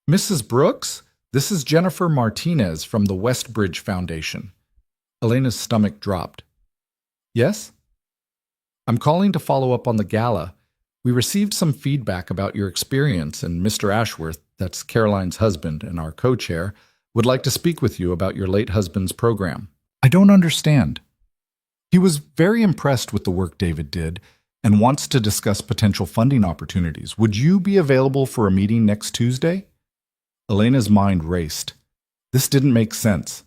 S1: Mrs. Brooks? This is Jennifer Martinez from the Westbridge Foundation. Elena's stomach dropped. Yes? I'm calling to follow up on the gala. We received some feedback about your experience, and Mr. Ashworth, that's Caroline's husband and our co-chair, would like to speak with you about your late husband's program. I don't understand. He was very impressed with the work David did and wants to discuss potential funding opportunities. Would you be available for a meeting next Tuesday? Elena's mind raced. This didn't make sense.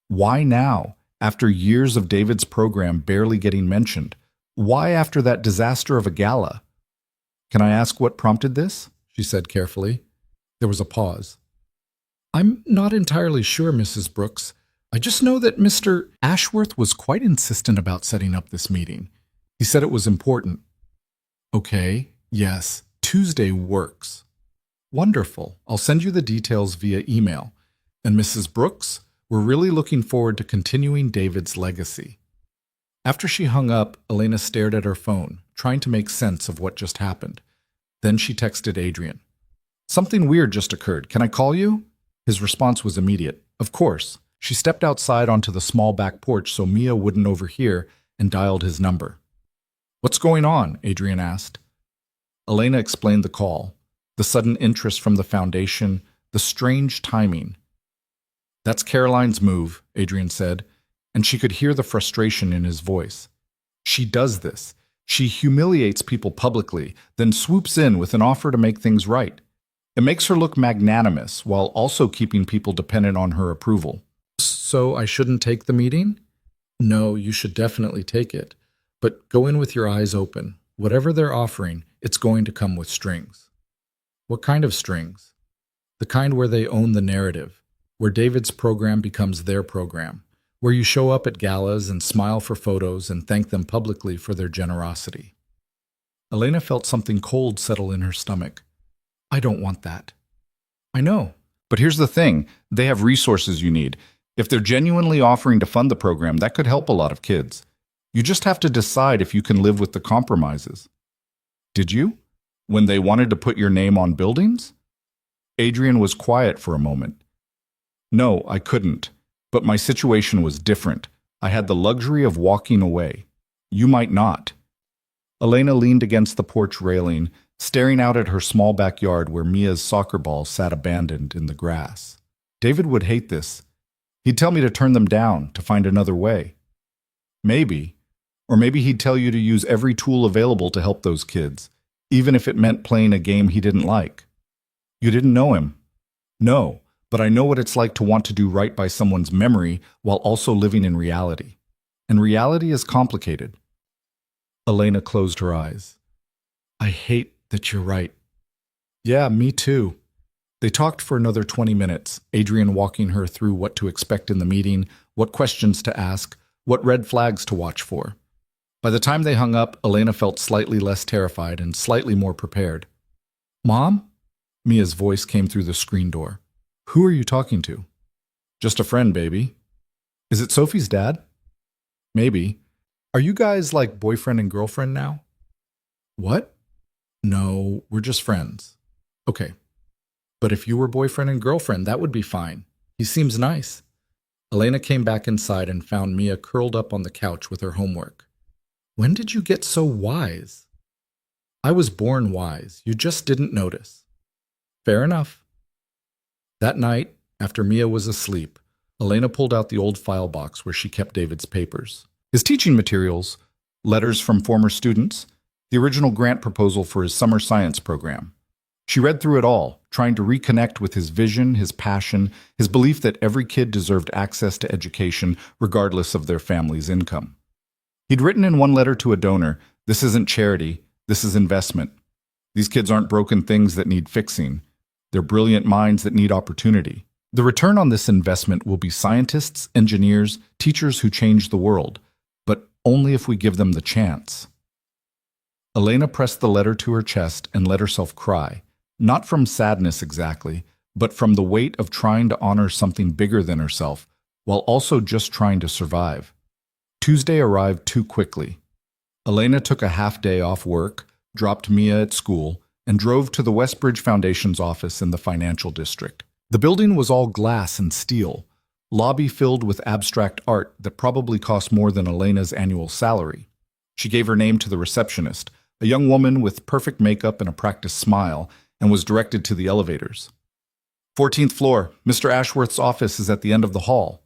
S1: Why now, after years of David's program barely getting mentioned? Why after that disaster of a gala? Can I ask what prompted this? She said carefully. There was a pause. I'm not entirely sure, Mrs. Brooks. I just know that Mr. Ashworth was quite insistent about setting up this meeting. He said it was important. Okay, yes, Tuesday works. Wonderful. I'll send you the details via email. And Mrs. Brooks, we're really looking forward to continuing David's legacy. After she hung up, Elena stared at her phone, trying to make sense of what just happened. Then she texted Adrian. Something weird just occurred. Can I call you? His response was immediate. Of course. She stepped outside onto the small back porch so Mia wouldn't overhear and dialed his number. What's going on? Adrian asked. Elena explained the call, the sudden interest from the foundation, the strange timing. That's Caroline's move, Adrian said, and she could hear the frustration in his voice. She does this. She humiliates people publicly, then swoops in with an offer to make things right. It makes her look magnanimous while also keeping people dependent on her approval. So I shouldn't take the meeting? No, you should definitely take it. But go in with your eyes open. Whatever they're offering, it's going to come with strings. What kind of strings? The kind where they own the narrative, where David's program becomes their program, where you show up at galas and smile for photos and thank them publicly for their generosity. Elena felt something cold settle in her stomach. I don't want that. I know. But here's the thing. They have resources you need. If they're genuinely offering to fund the program, that could help a lot of kids. You just have to decide if you can live with the compromises. Did you? When they wanted to put your name on buildings? Adrian was quiet for a moment. No, I couldn't. But my situation was different. I had the luxury of walking away. You might not. Elena leaned against the porch railing, staring out at her small backyard where Mia's soccer ball sat abandoned in the grass. David would hate this. He'd tell me to turn them down, to find another way. Maybe. Or maybe he'd tell you to use every tool available to help those kids, even if it meant playing a game he didn't like. You didn't know him. No, but I know what it's like to want to do right by someone's memory while also living in reality. And reality is complicated. Elena closed her eyes. I hate that you're right. Yeah, me too. They talked for another 20 minutes, Adrian walking her through what to expect in the meeting, what questions to ask, what red flags to watch for. By the time they hung up, Elena felt slightly less terrified and slightly more prepared. Mom? Mia's voice came through the screen door. Who are you talking to? Just a friend, baby. Is it Sophie's dad? Maybe. Are you guys like boyfriend and girlfriend now? What? No, we're just friends. Okay. But if you were boyfriend and girlfriend, that would be fine. He seems nice. Elena came back inside and found Mia curled up on the couch with her homework. When did you get so wise? I was born wise. You just didn't notice. Fair enough. That night, after Mia was asleep, Elena pulled out the old file box where she kept David's papers. His teaching materials, letters from former students, the original grant proposal for his summer science program. She read through it all, trying to reconnect with his vision, his passion, his belief that every kid deserved access to education regardless of their family's income. He'd written in one letter to a donor, "This isn't charity, this is investment. These kids aren't broken things that need fixing. They're brilliant minds that need opportunity. The return on this investment will be scientists, engineers, teachers who change the world, but only if we give them the chance." Elena pressed the letter to her chest and let herself cry. Not from sadness exactly, but from the weight of trying to honor something bigger than herself, while also just trying to survive. Tuesday arrived too quickly. Elena took a half day off work, dropped Mia at school, and drove to the Westbridge Foundation's office in the financial district. The building was all glass and steel, lobby filled with abstract art that probably cost more than Elena's annual salary. She gave her name to the receptionist, a young woman with perfect makeup and a practiced smile, and was directed to the elevators. 14th floor, Mr. Ashworth's office is at the end of the hall.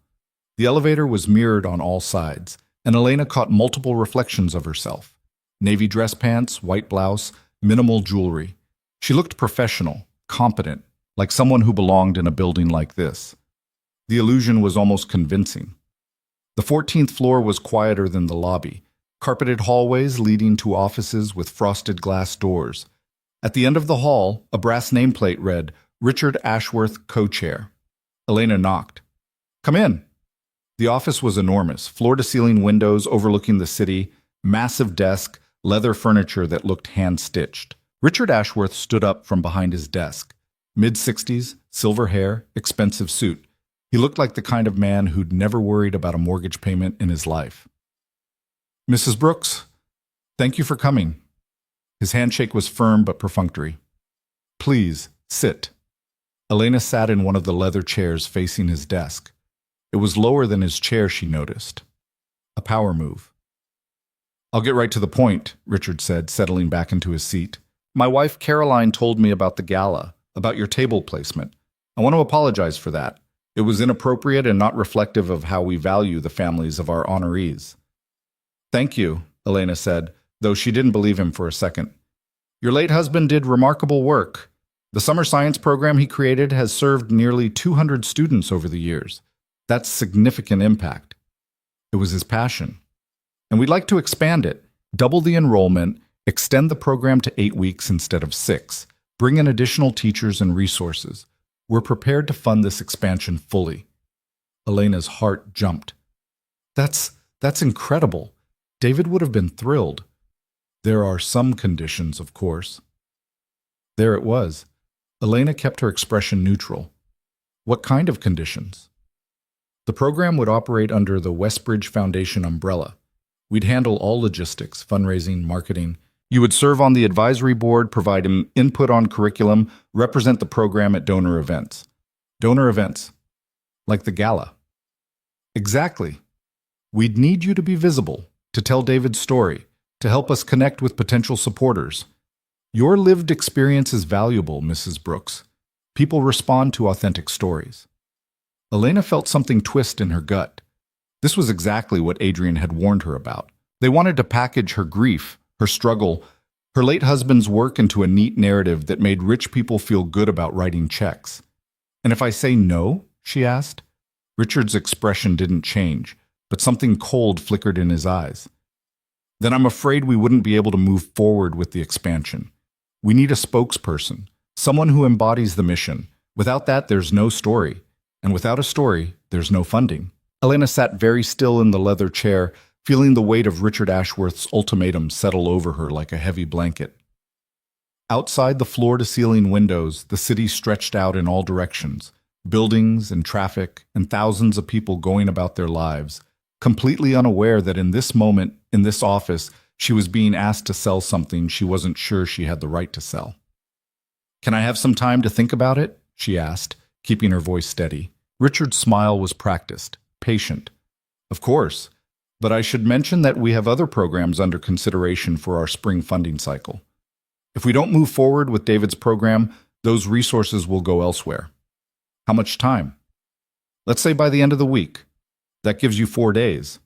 S1: The elevator was mirrored on all sides, and Elena caught multiple reflections of herself. Navy dress pants, white blouse, minimal jewelry. She looked professional, competent, like someone who belonged in a building like this. The illusion was almost convincing. The 14th floor was quieter than the lobby, carpeted hallways leading to offices with frosted glass doors. At the end of the hall, a brass nameplate read, Richard Ashworth, co-chair. Elena knocked. Come in. The office was enormous, floor-to-ceiling windows overlooking the city, massive desk, leather furniture that looked hand-stitched. Richard Ashworth stood up from behind his desk. Mid-60s, silver hair, expensive suit. He looked like the kind of man who'd never worried about a mortgage payment in his life. Mrs. Brooks, thank you for coming. His handshake was firm but perfunctory. Please, sit. Elena sat in one of the leather chairs facing his desk. It was lower than his chair, she noticed. A power move. I'll get right to the point, Richard said, settling back into his seat. My wife Caroline told me about the gala, about your table placement. I want to apologize for that. It was inappropriate and not reflective of how we value the families of our honorees. Thank you, Elena said, though she didn't believe him for a second. Your late husband did remarkable work. The summer science program he created has served nearly 200 students over the years. That's significant impact. It was his passion. And we'd like to expand it, double the enrollment, extend the program to 8 weeks instead of 6, bring in additional teachers and resources. We're prepared to fund this expansion fully. Elena's heart jumped. That's incredible. David would have been thrilled. There are some conditions, of course. There it was. Elena kept her expression neutral. What kind of conditions? The program would operate under the Westbridge Foundation umbrella. We'd handle all logistics, fundraising, marketing. You would serve on the advisory board, provide input on curriculum, represent the program at donor events. Donor events, like the gala. Exactly. We'd need you to be visible, to tell David's story, to help us connect with potential supporters. Your lived experience is valuable, Mrs. Brooks. People respond to authentic stories. Elena felt something twist in her gut. This was exactly what Adrian had warned her about. They wanted to package her grief, her struggle, her late husband's work into a neat narrative that made rich people feel good about writing checks. And if I say no? She asked. Richard's expression didn't change, but something cold flickered in his eyes. Then I'm afraid we wouldn't be able to move forward with the expansion. We need a spokesperson, someone who embodies the mission. Without that, there's no story. And without a story, there's no funding. Elena sat very still in the leather chair, feeling the weight of Richard Ashworth's ultimatum settle over her like a heavy blanket. Outside the floor-to-ceiling windows, the city stretched out in all directions, buildings and traffic and thousands of people going about their lives, completely unaware that in this moment, in this office, she was being asked to sell something she wasn't sure she had the right to sell. Can I have some time to think about it? She asked, keeping her voice steady. Richard's smile was practiced, patient. Of course, but I should mention that we have other programs under consideration for our spring funding cycle. If we don't move forward with David's program, those resources will go elsewhere. How much time? Let's say by the end of the week. That gives you 4 days.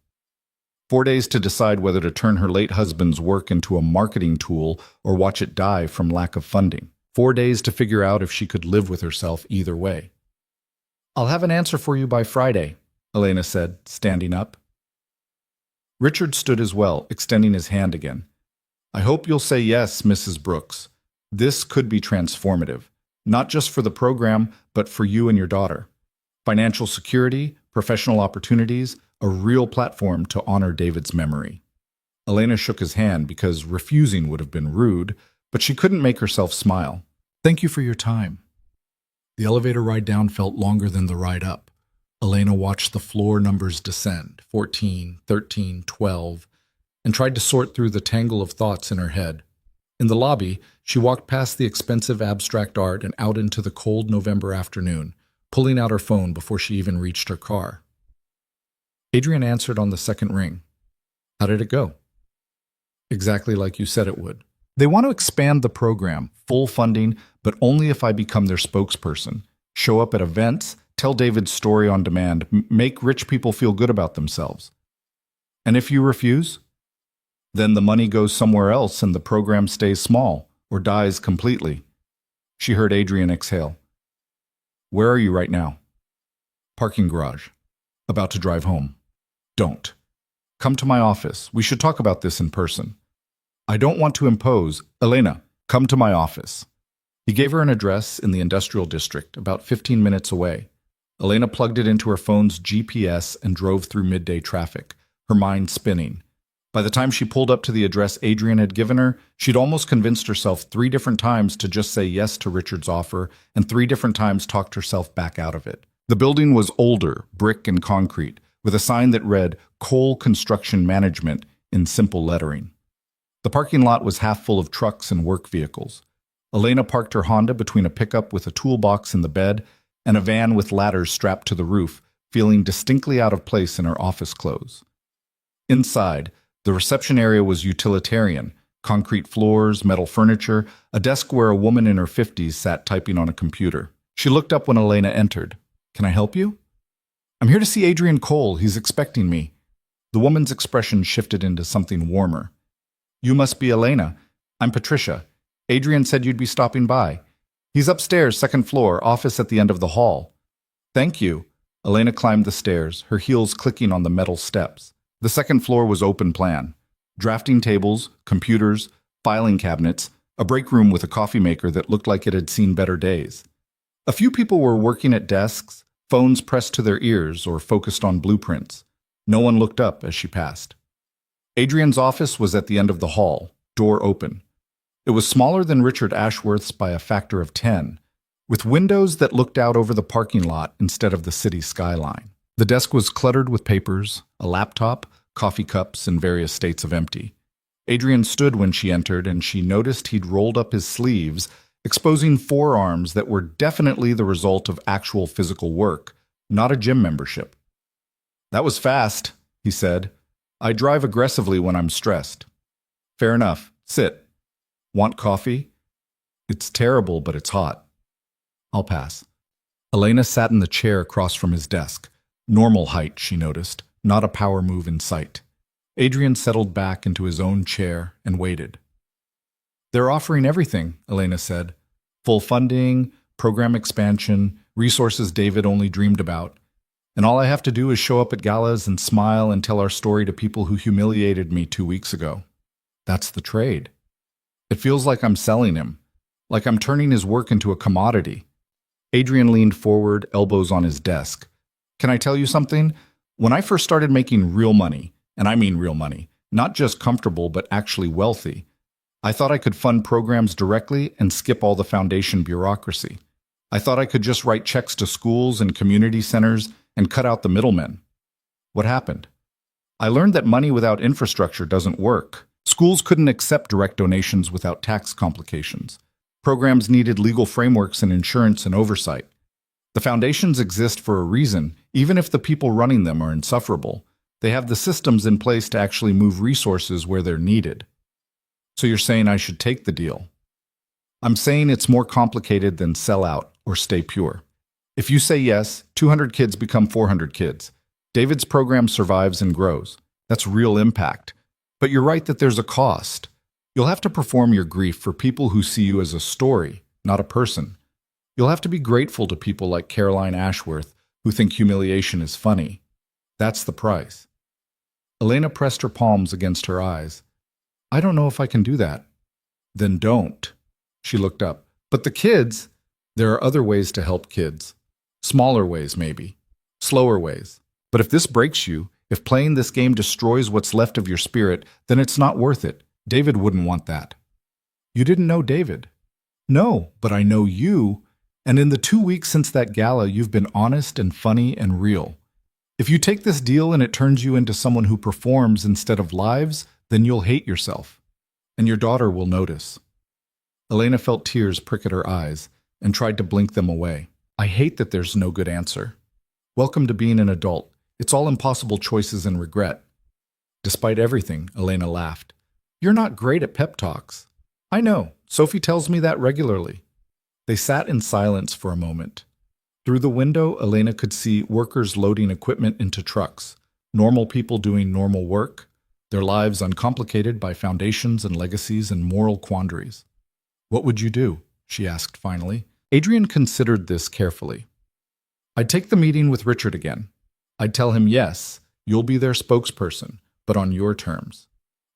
S1: 4 days to decide whether to turn her late husband's work into a marketing tool or watch it die from lack of funding. 4 days to figure out if she could live with herself either way. I'll have an answer for you by Friday, Elena said, standing up. Richard stood as well, extending his hand again. I hope you'll say yes, Mrs. Brooks. This could be transformative, not just for the program, but for you and your daughter. Financial security, professional opportunities, a real platform to honor David's memory. Elena shook his hand because refusing would have been rude, but she couldn't make herself smile. Thank you for your time. The elevator ride down felt longer than the ride up. Elena watched the floor numbers descend, 14, 13, 12, and tried to sort through the tangle of thoughts in her head. In the lobby, she walked past the expensive abstract art and out into the cold November afternoon, pulling out her phone before she even reached her car. Adrian answered on the second ring. How did it go? Exactly like you said it would. They want to expand the program, full funding, but only if I become their spokesperson. Show up at events, tell David's story on demand, make rich people feel good about themselves. And if you refuse? Then the money goes somewhere else and the program stays small or dies completely. She heard Adrian exhale. Where are you right now? Parking garage. About to drive home. Don't. Come to my office. We should talk about this in person. I don't want to impose. Elena, come to my office. He gave her an address in the industrial district, about 15 minutes away. Elena plugged it into her phone's GPS and drove through midday traffic, her mind spinning. By the time she pulled up to the address Adrian had given her, she'd almost convinced herself 3 different times to just say yes to Richard's offer and 3 different times talked herself back out of it. The building was older, brick and concrete, with a sign that read Coal Construction Management in simple lettering. The parking lot was half full of trucks and work vehicles. Elena parked her Honda between a pickup with a toolbox in the bed and a van with ladders strapped to the roof, feeling distinctly out of place in her office clothes. Inside, the reception area was utilitarian, concrete floors, metal furniture, a desk where a woman in her 50s sat typing on a computer. She looked up when Elena entered. Can I help you? I'm here to see Adrian Cole. He's expecting me. The woman's expression shifted into something warmer. You must be Elena. I'm Patricia. Adrian said you'd be stopping by. He's upstairs, second floor, office at the end of the hall. Thank you. Elena climbed the stairs, her heels clicking on the metal steps. The second floor was open plan. Drafting tables, computers, filing cabinets, a break room with a coffee maker that looked like it had seen better days. A few people were working at desks, phones pressed to their ears or focused on blueprints. No one looked up as she passed. Adrian's office was at the end of the hall, door open. It was smaller than Richard Ashworth's by a factor of 10, with windows that looked out over the parking lot instead of the city skyline. The desk was cluttered with papers, a laptop, coffee cups, and various states of empty. Adrian stood when she entered, and she noticed he'd rolled up his sleeves, exposing forearms that were definitely the result of actual physical work, not a gym membership. That was fast, he said. I drive aggressively when I'm stressed. Fair enough. Sit. Want coffee? It's terrible, but it's hot. I'll pass. Elena sat in the chair across from his desk. Normal height, she noticed, not a power move in sight. Adrian settled back into his own chair and waited. They're offering everything, Elena said. Full funding, program expansion, resources David only dreamed about. And all I have to do is show up at galas and smile and tell our story to people who humiliated me 2 weeks ago. That's the trade. It feels like I'm selling him, like I'm turning his work into a commodity. Adrian leaned forward, elbows on his desk. Can I tell you something? When I first started making real money, and I mean real money, not just comfortable but actually wealthy, I thought I could fund programs directly and skip all the foundation bureaucracy. I thought I could just write checks to schools and community centers and cut out the middlemen. What happened? I learned that money without infrastructure doesn't work. Schools couldn't accept direct donations without tax complications. Programs needed legal frameworks and insurance and oversight. The foundations exist for a reason, even if the people running them are insufferable. They have the systems in place to actually move resources where they're needed. So you're saying I should take the deal? I'm saying it's more complicated than sell out or stay pure. If you say yes, 200 kids become 400 kids. David's program survives and grows. That's real impact. But you're right that there's a cost. You'll have to perform your grief for people who see you as a story, not a person. You'll have to be grateful to people like Caroline Ashworth, who think humiliation is funny. That's the price. Elena pressed her palms against her eyes. I don't know if I can do that. Then don't. She looked up. But the kids, there are other ways to help kids. Smaller ways, maybe. Slower ways. But if this breaks you, if playing this game destroys what's left of your spirit, then it's not worth it. David wouldn't want that. You didn't know David. No, but I know you, And in the 2 weeks since that gala, you've been honest and funny and real. If you take this deal and it turns you into someone who performs instead of lives, then you'll hate yourself. And your daughter will notice. Elena felt tears prick at her eyes and tried to blink them away. I hate that there's no good answer. Welcome to being an adult. It's all impossible choices and regret. Despite everything, Elena laughed. You're not great at pep talks. I know. Sophie tells me that regularly. They sat in silence for a moment. Through the window, Elena could see workers loading equipment into trucks, normal people doing normal work, their lives uncomplicated by foundations and legacies and moral quandaries. What would you do? She asked finally. Adrian considered this carefully. I'd take the meeting with Richard again. I'd tell him, yes, you'll be their spokesperson, but on your terms.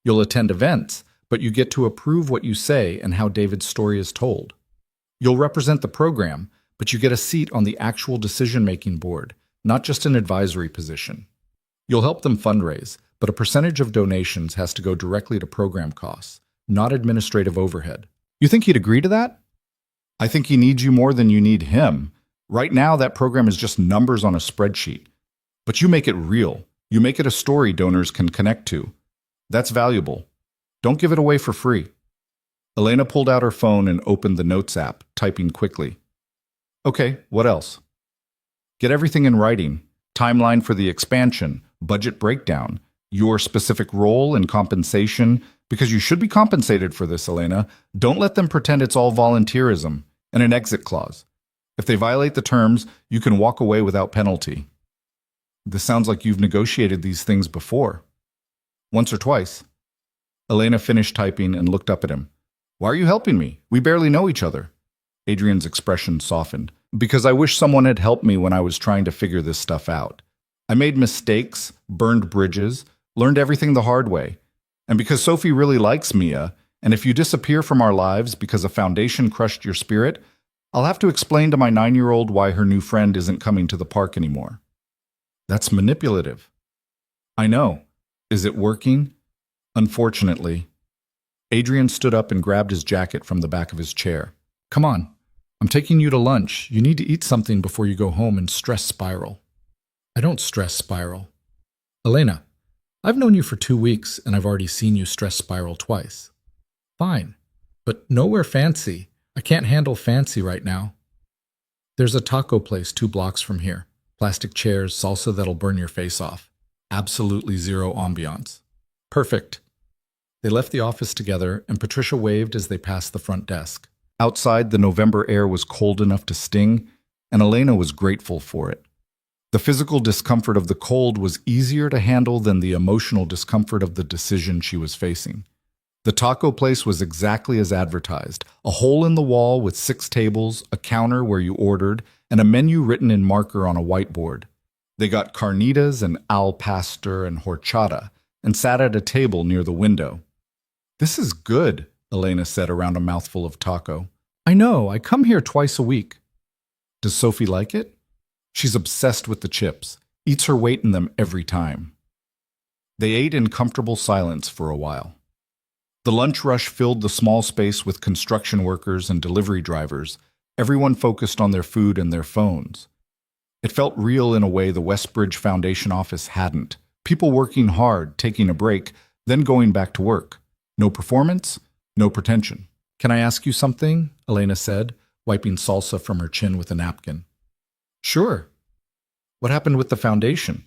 S1: You'll attend events, but you get to approve what you say and how David's story is told. You'll represent the program, but you get a seat on the actual decision-making board, not just an advisory position. You'll help them fundraise, but a percentage of donations has to go directly to program costs, not administrative overhead. You think he'd agree to that? I think he needs you more than you need him. Right now, that program is just numbers on a spreadsheet. But you make it real. You make it a story donors can connect to. That's valuable. Don't give it away for free. Elena pulled out her phone and opened the Notes app, typing quickly. Okay, what else? Get everything in writing. Timeline for the expansion, budget breakdown, your specific role and compensation, because you should be compensated for this, Elena. Don't let them pretend it's all volunteerism, and an exit clause. If they violate the terms, you can walk away without penalty. This sounds like you've negotiated these things before. Once or twice. Elena finished typing and looked up at him. Why are you helping me? We barely know each other. Adrian's expression softened. Because I wish someone had helped me when I was trying to figure this stuff out. I made mistakes, burned bridges, learned everything the hard way. And because Sophie really likes Mia, and if you disappear from our lives because a foundation crushed your spirit, I'll have to explain to my 9-year-old why her new friend isn't coming to the park anymore. That's manipulative. I know. Is it working? Unfortunately. Adrian stood up and grabbed his jacket from the back of his chair. Come on. I'm taking you to lunch. You need to eat something before you go home and stress spiral. I don't stress spiral. Elena, I've known you for 2 weeks and I've already seen you stress spiral twice. Fine, but nowhere fancy. I can't handle fancy right now. There's a taco place 2 blocks from here. Plastic chairs, salsa that'll burn your face off. Absolutely zero ambiance. Perfect. They left the office together and Patricia waved as they passed the front desk. Outside, the November air was cold enough to sting, and Elena was grateful for it. The physical discomfort of the cold was easier to handle than the emotional discomfort of the decision she was facing. The taco place was exactly as advertised, a hole in the wall with 6 tables, a counter where you ordered, and a menu written in marker on a whiteboard. They got carnitas and al pastor and horchata, and sat at a table near the window. This is good, Elena said around a mouthful of taco. I know, I come here twice a week. Does Sophie like it? She's obsessed with the chips, eats her weight in them every time. They ate in comfortable silence for a while. The lunch rush filled the small space with construction workers and delivery drivers, everyone focused on their food and their phones. It felt real in a way the Westbridge Foundation office hadn't. People working hard, taking a break, then going back to work. No performance, no pretension. Can I ask you something? Elena said, wiping salsa from her chin with a napkin. Sure. What happened with the foundation?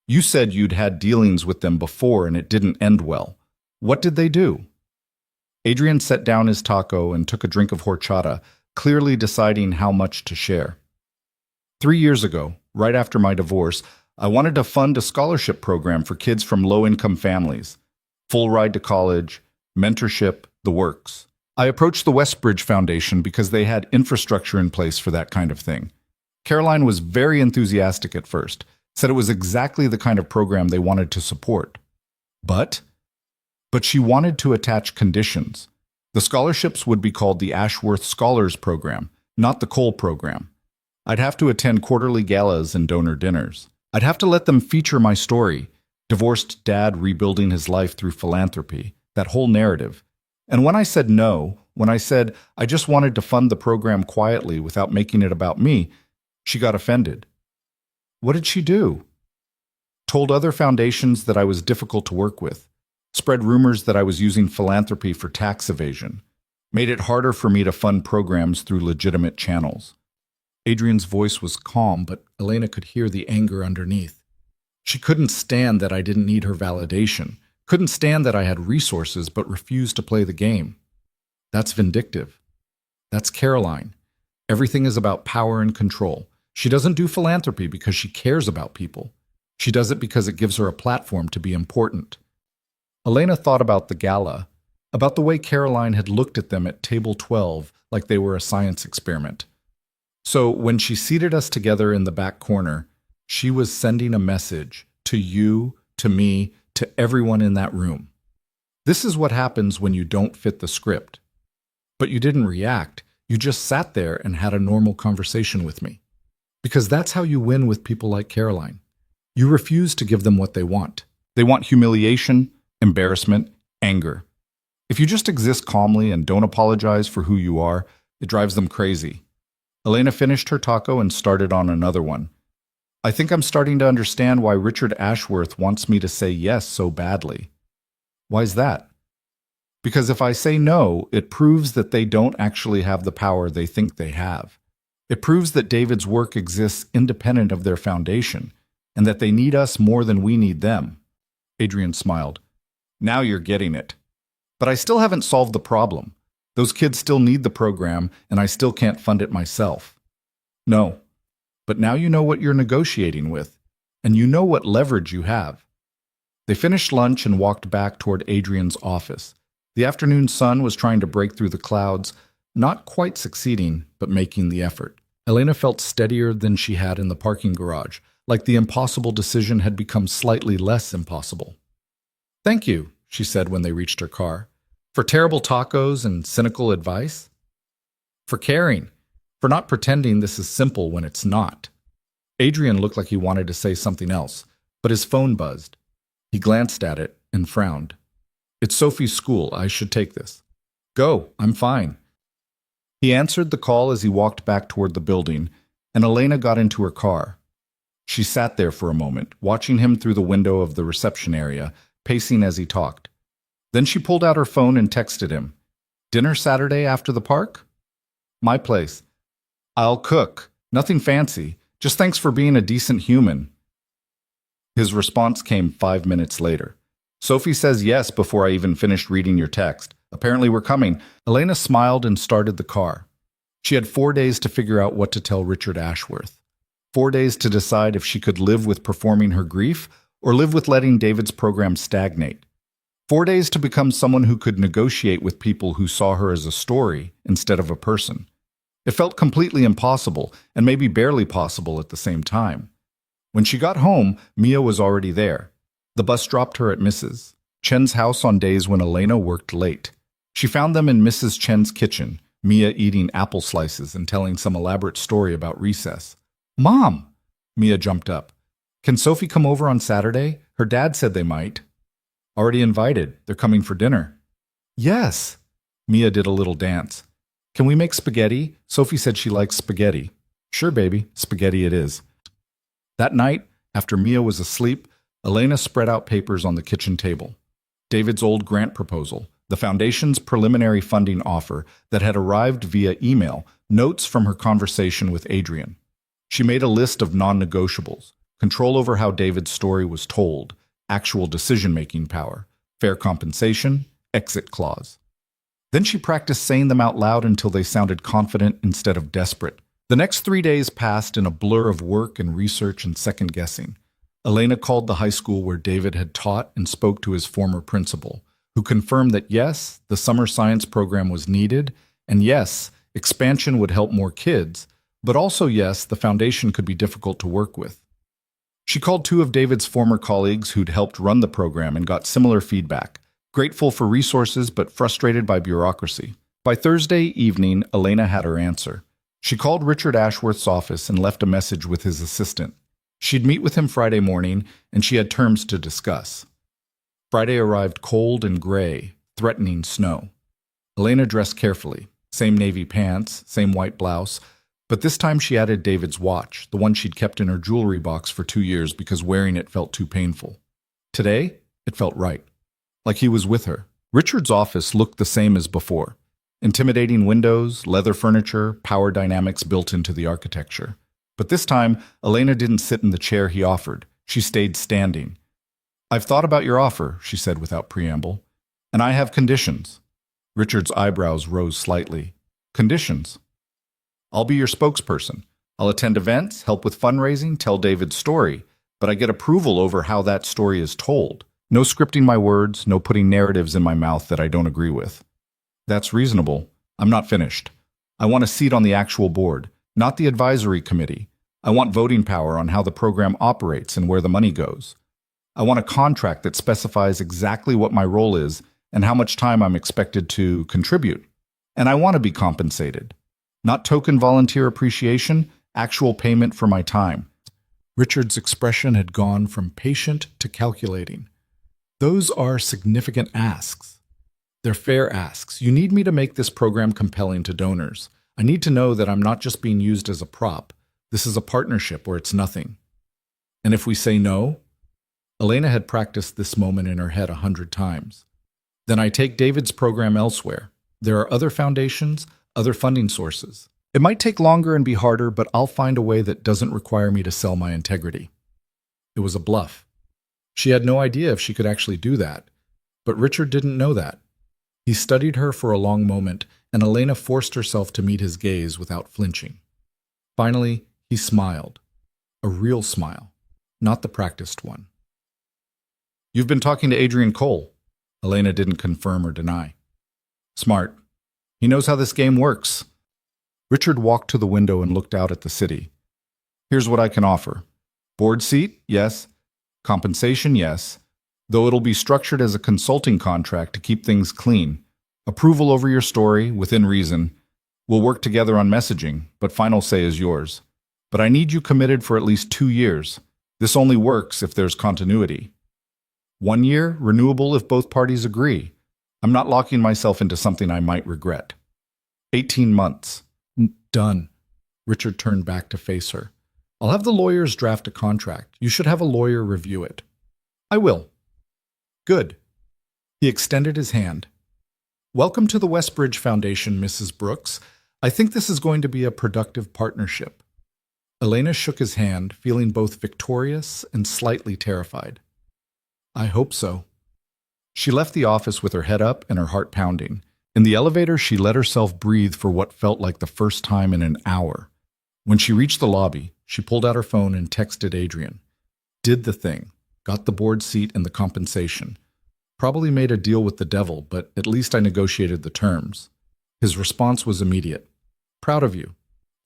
S1: You said you'd had dealings with them before and it didn't end well. What did they do? Adrian set down his taco and took a drink of horchata, clearly deciding how much to share. 3 years ago, right after my divorce, I wanted to fund a scholarship program for kids from low-income families. Full ride to college, mentorship, the works. I approached the Westbridge Foundation because they had infrastructure in place for that kind of thing. Caroline was very enthusiastic at first, said it was exactly the kind of program they wanted to support. But she wanted to attach conditions. The scholarships would be called the Ashworth Scholars Program, not the Cole Program. I'd have to attend quarterly galas and donor dinners. I'd have to let them feature my story, divorced dad rebuilding his life through philanthropy, that whole narrative. And when I said no, when I said I just wanted to fund the program quietly without making it about me, she got offended. What did she do? Told other foundations that I was difficult to work with, spread rumors that I was using philanthropy for tax evasion, made it harder for me to fund programs through legitimate channels. Adrian's voice was calm, but Elena could hear the anger underneath. She couldn't stand that I didn't need her validation, couldn't stand that I had resources but refused to play the game. That's vindictive. That's Caroline. Everything is about power and control. She doesn't do philanthropy because she cares about people. She does it because it gives her a platform to be important. Elena thought about the gala, about the way Caroline had looked at them at table 12 like they were a science experiment. So when she seated us together in the back corner, she was sending a message to you, to me, to everyone in that room. This is what happens when you don't fit the script. But you didn't react. You just sat there and had a normal conversation with me. Because that's how you win with people like Caroline. You refuse to give them what they want. They want humiliation, embarrassment, anger. If you just exist calmly and don't apologize for who you are, it drives them crazy. Elena finished her taco and started on another one. I think I'm starting to understand why Richard Ashworth wants me to say yes so badly. Why's that? Because if I say no, it proves that they don't actually have the power they think they have. It proves that David's work exists independent of their foundation, and that they need us more than we need them. Adrian smiled. Now you're getting it. But I still haven't solved the problem. Those kids still need the program, and I still can't fund it myself. No. But now you know what you're negotiating with, and you know what leverage you have. They finished lunch and walked back toward Adrian's office. The afternoon sun was trying to break through the clouds, not quite succeeding, but making the effort. Elena felt steadier than she had in the parking garage, like the impossible decision had become slightly less impossible. Thank you, she said when they reached her car. For terrible tacos and cynical advice? For caring. For not pretending this is simple when it's not. Adrian looked like he wanted to say something else, but his phone buzzed. He glanced at it and frowned. It's Sophie's school. I should take this. Go. I'm fine. He answered the call as he walked back toward the building, and Elena got into her car. She sat there for a moment, watching him through the window of the reception area, pacing as he talked. Then she pulled out her phone and texted him. Dinner Saturday after the park? My place. I'll cook. Nothing fancy. Just thanks for being a decent human. His response came 5 minutes later. Sophie says yes before I even finished reading your text. Apparently we're coming. Elena smiled and started the car. She had 4 days to figure out what to tell Richard Ashworth. 4 days to decide if she could live with performing her grief or live with letting David's program stagnate. 4 days to become someone who could negotiate with people who saw her as a story instead of a person. It felt completely impossible, and maybe barely possible at the same time. When she got home, Mia was already there. The bus dropped her at Mrs. Chen's house on days when Elena worked late. She found them in Mrs. Chen's kitchen, Mia eating apple slices and telling some elaborate story about recess. Mom! Mia jumped up. Can Sophie come over on Saturday? Her dad said they might. Already invited. They're coming for dinner. Yes. Mia did a little dance. Can we make spaghetti? Sophie said she likes spaghetti. Sure, baby. Spaghetti it is. That night, after Mia was asleep, Elena spread out papers on the kitchen table. David's old grant proposal, the foundation's preliminary funding offer that had arrived via email, notes from her conversation with Adrian. She made a list of non-negotiables, control over how David's story was told, actual decision-making power, fair compensation, exit clause. Then she practiced saying them out loud until they sounded confident instead of desperate. The next 3 days passed in a blur of work and research and second-guessing. Elena called the high school where David had taught and spoke to his former principal, who confirmed that yes, the summer science program was needed, and yes, expansion would help more kids, but also yes, the foundation could be difficult to work with. She called 2 of David's former colleagues who'd helped run the program and got similar feedback, grateful for resources but frustrated by bureaucracy. By Thursday evening, Elena had her answer. She called Richard Ashworth's office and left a message with his assistant. She'd meet with him Friday morning, and she had terms to discuss. Friday arrived cold and gray, threatening snow. Elena dressed carefully. Same navy pants, same white blouse, but this time she added David's watch, the one she'd kept in her jewelry box for 2 years because wearing it felt too painful. Today, it felt right, like he was with her. Richard's office looked the same as before. Intimidating windows, leather furniture, power dynamics built into the architecture. But this time, Elena didn't sit in the chair he offered. She stayed standing. "I've thought about your offer," she said without preamble, "and I have conditions." Richard's eyebrows rose slightly. "Conditions?" "I'll be your spokesperson. I'll attend events, help with fundraising, tell David's story, but I get approval over how that story is told. No scripting my words, no putting narratives in my mouth that I don't agree with." "That's reasonable. I'm not finished. I want a seat on the actual board, not the advisory committee. I want voting power on how the program operates and where the money goes. I want a contract that specifies exactly what my role is and how much time I'm expected to contribute. And I want to be compensated. Not token volunteer appreciation, actual payment for my time." Richard's expression had gone from patient to calculating. "Those are significant asks. They're fair asks. You need me to make this program compelling to donors. I need to know that I'm not just being used as a prop. This is a partnership or it's nothing. And if we say no?" Elena had practiced this moment in her head 100 times. "Then I take David's program elsewhere. There are other foundations, other funding sources. It might take longer and be harder, but I'll find a way that doesn't require me to sell my integrity." It was a bluff. She had no idea if she could actually do that, but Richard didn't know that. He studied her for a long moment, and Elena forced herself to meet his gaze without flinching. Finally, he smiled. A real smile, not the practiced one. "You've been talking to Adrian Cole." Elena didn't confirm or deny. "Smart. He knows how this game works." Richard walked to the window and looked out at the city. "Here's what I can offer. Board seat, yes. Compensation, yes. Though it'll be structured as a consulting contract to keep things clean. Approval over your story, within reason. We'll work together on messaging, but final say is yours. But I need you committed for at least 2 years. This only works if there's continuity. 1 year, renewable if both parties agree. I'm not locking myself into something I might regret. 18 months. Done." Richard turned back to face her. "I'll have the lawyers draft a contract. You should have a lawyer review it." "I will." "Good." He extended his hand. "Welcome to the Westbridge Foundation, Mrs. Brooks. I think this is going to be a productive partnership." Elena shook his hand, feeling both victorious and slightly terrified. "I hope so." She left the office with her head up and her heart pounding. In the elevator, she let herself breathe for what felt like the first time in an hour. When she reached the lobby, she pulled out her phone and texted Adrian. Did the thing. Got the board seat and the compensation. Probably made a deal with the devil, but at least I negotiated the terms. His response was immediate. "Proud of you.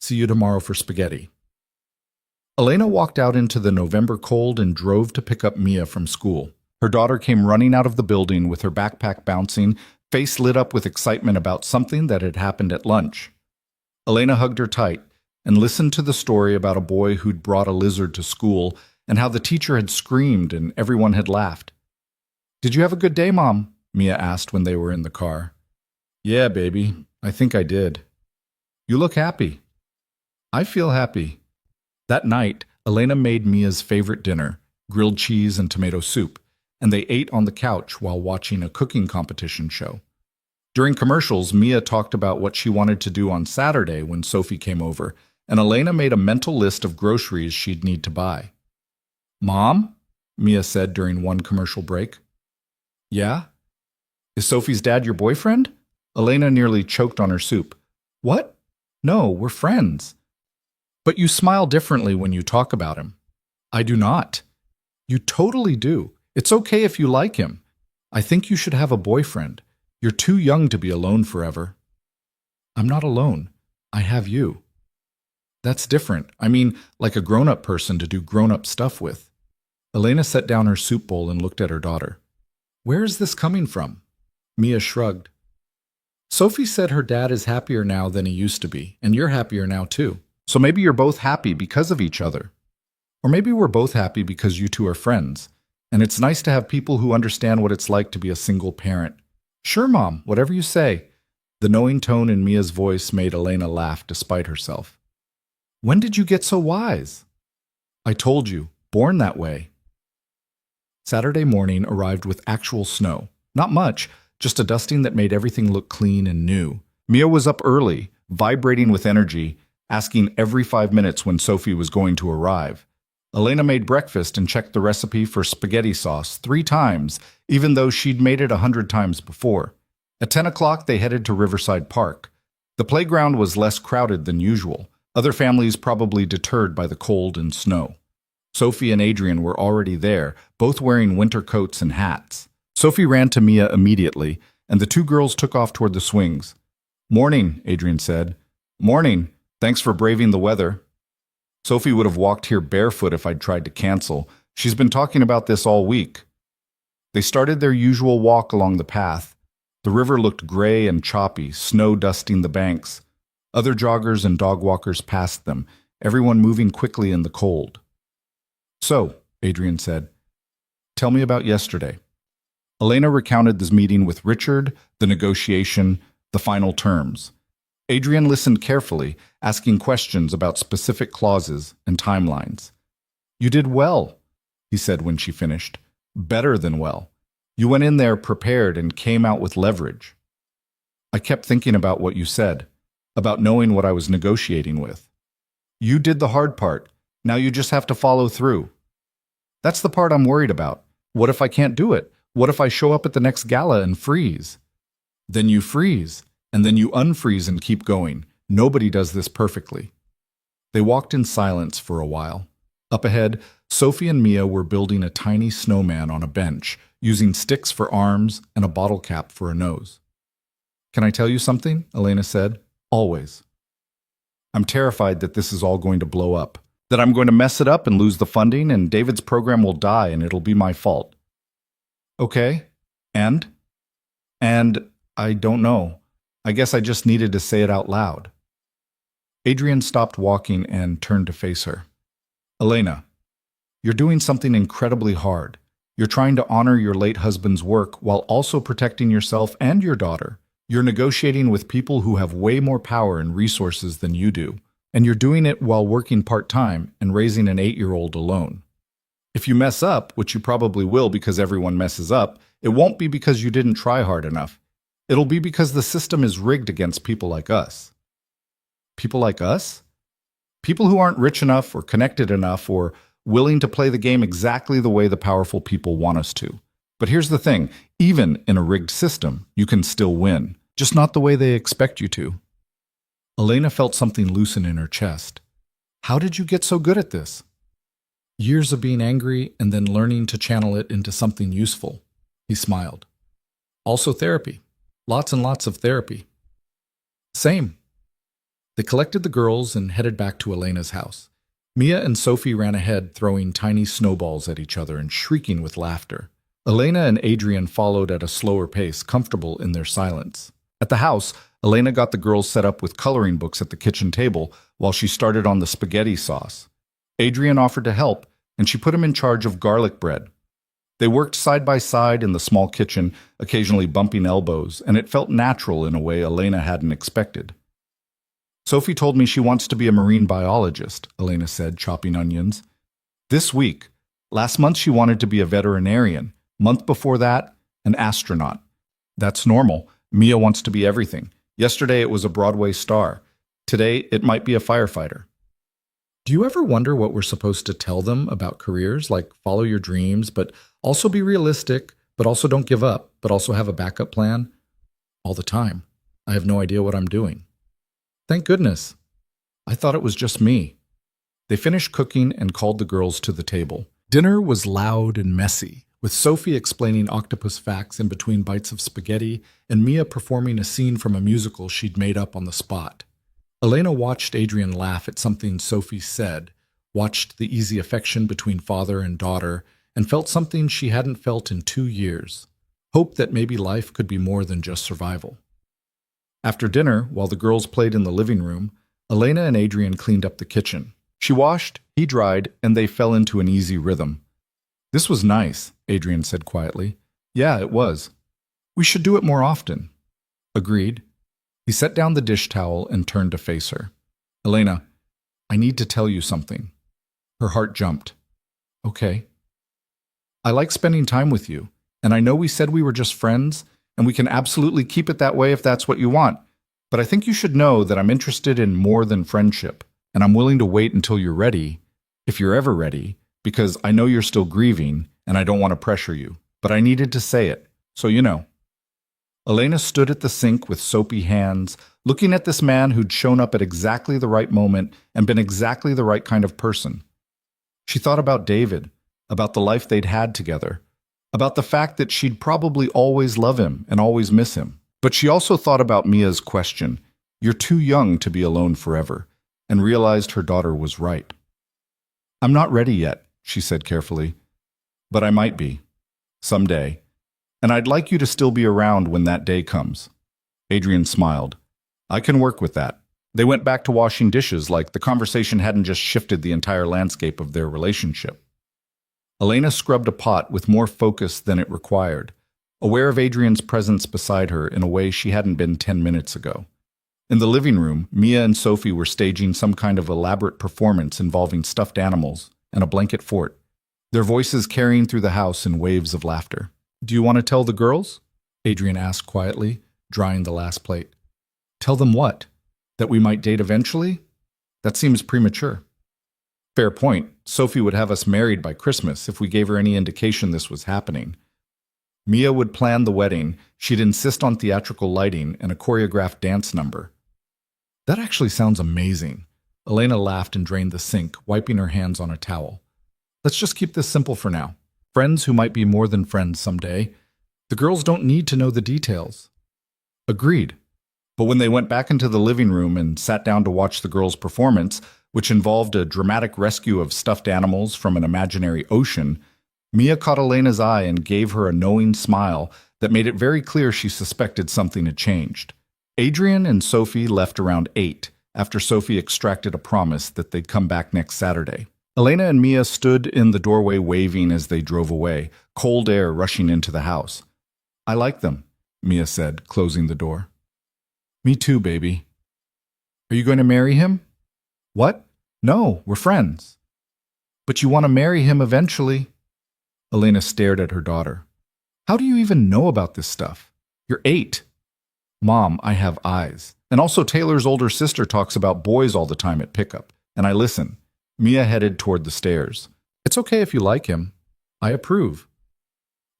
S1: See you tomorrow for spaghetti." Elena walked out into the November cold and drove to pick up Mia from school. Her daughter came running out of the building with her backpack bouncing, face lit up with excitement about something that had happened at lunch. Elena hugged her tight and listened to the story about a boy who'd brought a lizard to school and how the teacher had screamed and everyone had laughed. "Did you have a good day, Mom?" Mia asked when they were in the car. "Yeah, baby, I think I did." "You look happy." "I feel happy." That night, Elena made Mia's favorite dinner, grilled cheese and tomato soup, and they ate on the couch while watching a cooking competition show. During commercials, Mia talked about what she wanted to do on Saturday when Sophie came over, and Elena made a mental list of groceries she'd need to buy. "Mom?" Mia said during one commercial break. "Yeah?" "Is Sophie's dad your boyfriend?" Elena nearly choked on her soup. "What? No, we're friends." "But you smile differently when you talk about him." "I do not." "You totally do. It's okay if you like him. I think you should have a boyfriend. You're too young to be alone forever." "I'm not alone. I have you." "That's different. I mean, like a grown-up person to do grown-up stuff with." Elena set down her soup bowl and looked at her daughter. "Where is this coming from?" Mia shrugged. "Sophie said her dad is happier now than he used to be, and you're happier now too. So maybe you're both happy because of each other. Or maybe we're both happy because you two are friends. And it's nice to have people who understand what it's like to be a single parent." "Sure, Mom, whatever you say." The knowing tone in Mia's voice made Elena laugh despite herself. When did you get so wise? I told you, born that way. Saturday morning arrived with actual snow. Not much, just a dusting that made everything look clean and new. Mia was up early, vibrating with energy, asking every 5 minutes when Sophie was going to arrive. Elena made breakfast and checked the recipe for spaghetti sauce 3 times, even though she'd made it 100 times before. At 10 o'clock, they headed to Riverside Park. The playground was less crowded than usual, other families probably deterred by the cold and snow. Sophie and Adrian were already there, both wearing winter coats and hats. Sophie ran to Mia immediately, and the 2 girls took off toward the swings. Morning, Adrian said. Morning. Thanks for braving the weather. Sophie would have walked here barefoot if I'd tried to cancel. She's been talking about this all week. They started their usual walk along the path. The river looked gray and choppy, snow dusting the banks. Other joggers and dog walkers passed them, everyone moving quickly in the cold. So, Adrian said, tell me about yesterday. Elena recounted this meeting with Richard, the negotiation, the final terms. Adrian listened carefully, asking questions about specific clauses and timelines. You did well, he said when she finished. Better than well. You went in there prepared and came out with leverage. I kept thinking about what you said, about knowing what I was negotiating with. You did the hard part. Now you just have to follow through. That's the part I'm worried about. What if I can't do it? What if I show up at the next gala and freeze? Then you freeze, and then you unfreeze and keep going. Nobody does this perfectly. They walked in silence for a while. Up ahead, Sophie and Mia were building a tiny snowman on a bench, using sticks for arms and a bottle cap for a nose. Can I tell you something? Elena said. Always. I'm terrified that this is all going to blow up, that I'm going to mess it up and lose the funding, and David's program will die and it'll be my fault. Okay. And I don't know. I guess I just needed to say it out loud. Adrian stopped walking and turned to face her. Elena, you're doing something incredibly hard. You're trying to honor your late husband's work while also protecting yourself and your daughter. You're negotiating with people who have way more power and resources than you do, and you're doing it while working part-time and raising an 8-year-old alone. If you mess up, which you probably will because everyone messes up, it won't be because you didn't try hard enough. It'll be because the system is rigged against people like us. People like us? People who aren't rich enough or connected enough or willing to play the game exactly the way the powerful people want us to. But here's the thing, even in a rigged system, you can still win, just not the way they expect you to. Elena felt something loosen in her chest. How did you get so good at this? Years of being angry and then learning to channel it into something useful. He smiled. Also therapy. Lots and lots of therapy. Same. They collected the girls and headed back to Elena's house. Mia and Sophie ran ahead, throwing tiny snowballs at each other and shrieking with laughter. Elena and Adrian followed at a slower pace, comfortable in their silence. At the house, Elena got the girls set up with coloring books at the kitchen table while she started on the spaghetti sauce. Adrian offered to help, and she put him in charge of garlic bread. They worked side by side in the small kitchen, occasionally bumping elbows, and it felt natural in a way Elena hadn't expected. Sophie told me she wants to be a marine biologist, Elena said, chopping onions. This week. Last month she wanted to be a veterinarian. Month before that, an astronaut. That's normal. Mia wants to be everything. Yesterday it was a Broadway star. Today it might be a firefighter. Do you ever wonder what we're supposed to tell them about careers, like follow your dreams, but also be realistic, but also don't give up, but also have a backup plan? All the time. I have no idea what I'm doing. Thank goodness. I thought it was just me. They finished cooking and called the girls to the table. Dinner was loud and messy, with Sophie explaining octopus facts in between bites of spaghetti and Mia performing a scene from a musical she'd made up on the spot. Elena watched Adrian laugh at something Sophie said, watched the easy affection between father and daughter, and felt something she hadn't felt in 2 years. Hope that maybe life could be more than just survival. After dinner, while the girls played in the living room, Elena and Adrian cleaned up the kitchen. She washed, he dried, and they fell into an easy rhythm. This was nice, Adrian said quietly. Yeah, it was. We should do it more often. Agreed. He set down the dish towel and turned to face her. Elena, I need to tell you something. Her heart jumped. Okay. I like spending time with you, and I know we said we were just friends, and we can absolutely keep it that way if that's what you want. But I think you should know that I'm interested in more than friendship, and I'm willing to wait until you're ready, if you're ever ready, because I know you're still grieving, and I don't want to pressure you. But I needed to say it, so you know. Elena stood at the sink with soapy hands, looking at this man who'd shown up at exactly the right moment and been exactly the right kind of person. She thought about David, about the life they'd had together, about the fact that she'd probably always love him and always miss him. But she also thought about Mia's question, "You're too young to be alone forever," and realized her daughter was right. "I'm not ready yet," she said carefully, "but I might be. Someday. And I'd like you to still be around when that day comes." Adrian smiled. "I can work with that." They went back to washing dishes like the conversation hadn't just shifted the entire landscape of their relationship. Elena scrubbed a pot with more focus than it required, aware of Adrian's presence beside her in a way she hadn't been 10 minutes ago. In the living room, Mia and Sophie were staging some kind of elaborate performance involving stuffed animals and a blanket fort, their voices carrying through the house in waves of laughter. "Do you want to tell the girls?" Adrian asked quietly, drying the last plate. "Tell them what? That we might date eventually? That seems premature." "Fair point. Sophie would have us married by Christmas if we gave her any indication this was happening. Mia would plan the wedding. She'd insist on theatrical lighting and a choreographed dance number." "That actually sounds amazing." Elena laughed and drained the sink, wiping her hands on a towel. "Let's just keep this simple for now. Friends who might be more than friends someday. The girls don't need to know the details." Agreed. But when they went back into the living room and sat down to watch the girls' performance, which involved a dramatic rescue of stuffed animals from an imaginary ocean, Mia caught Elena's eye and gave her a knowing smile that made it very clear she suspected something had changed. Adrian and Sophie left around 8, after Sophie extracted a promise that they'd come back next Saturday. Elena and Mia stood in the doorway waving as they drove away, cold air rushing into the house. "I like them," Mia said, closing the door. "Me too, baby." "Are you going to marry him?" "What? No, we're friends." "But you want to marry him eventually." Elena stared at her daughter. "How do you even know about this stuff? You're 8. "Mom, I have eyes. And also Taylor's older sister talks about boys all the time at pickup, and I listen." Mia headed toward the stairs. "It's okay if you like him. I approve."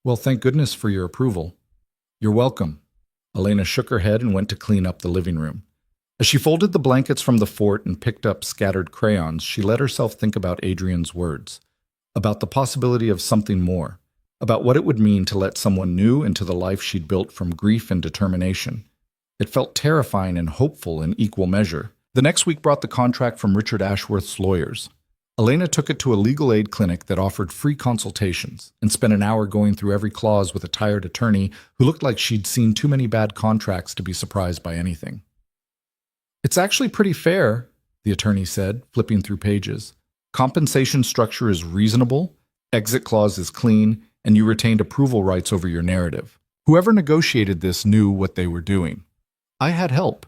S1: "Well, thank goodness for your approval." "You're welcome." Elena shook her head and went to clean up the living room. As she folded the blankets from the fort and picked up scattered crayons, she let herself think about Adrian's words, about the possibility of something more, about what it would mean to let someone new into the life she'd built from grief and determination. It felt terrifying and hopeful in equal measure. The next week brought the contract from Richard Ashworth's lawyers. Elena took it to a legal aid clinic that offered free consultations and spent an hour going through every clause with a tired attorney who looked like she'd seen too many bad contracts to be surprised by anything. "It's actually pretty fair," the attorney said, flipping through pages. "Compensation structure is reasonable, exit clause is clean, and you retained approval rights over your narrative. Whoever negotiated this knew what they were doing. I had help.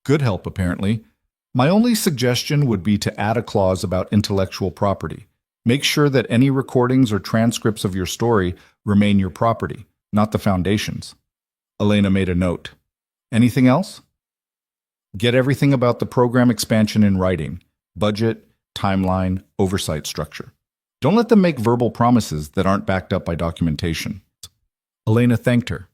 S1: Good help, apparently. My only suggestion would be to add a clause about intellectual property. Make sure that any recordings or transcripts of your story remain your property, not the foundation's." Elena made a note. "Anything else?" "Get everything about the program expansion in writing. Budget, timeline, oversight structure. Don't let them make verbal promises that aren't backed up by documentation." Elena thanked her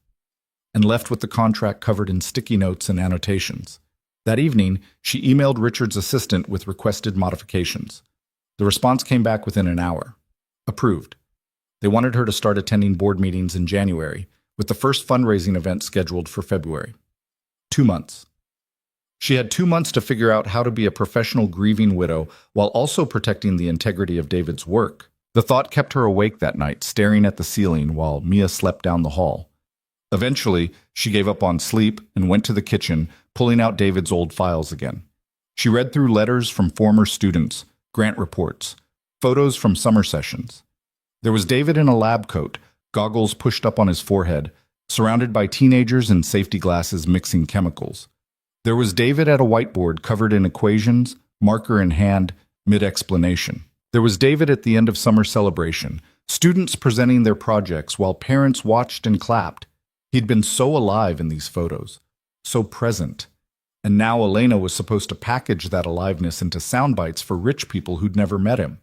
S1: and left with the contract covered in sticky notes and annotations. That evening, she emailed Richard's assistant with requested modifications. The response came back within an hour. Approved. They wanted her to start attending board meetings in January, with the first fundraising event scheduled for February. 2 months. She had 2 months to figure out how to be a professional grieving widow while also protecting the integrity of David's work. The thought kept her awake that night, staring at the ceiling while Mia slept down the hall. Eventually, she gave up on sleep and went to the kitchen, pulling out David's old files again. She read through letters from former students, grant reports, photos from summer sessions. There was David in a lab coat, goggles pushed up on his forehead, surrounded by teenagers in safety glasses mixing chemicals. There was David at a whiteboard covered in equations, marker in hand, mid-explanation. There was David at the end of summer celebration, students presenting their projects while parents watched and clapped. He'd been so alive in these photos, so present. And now Elena was supposed to package that aliveness into sound bites for rich people who'd never met him.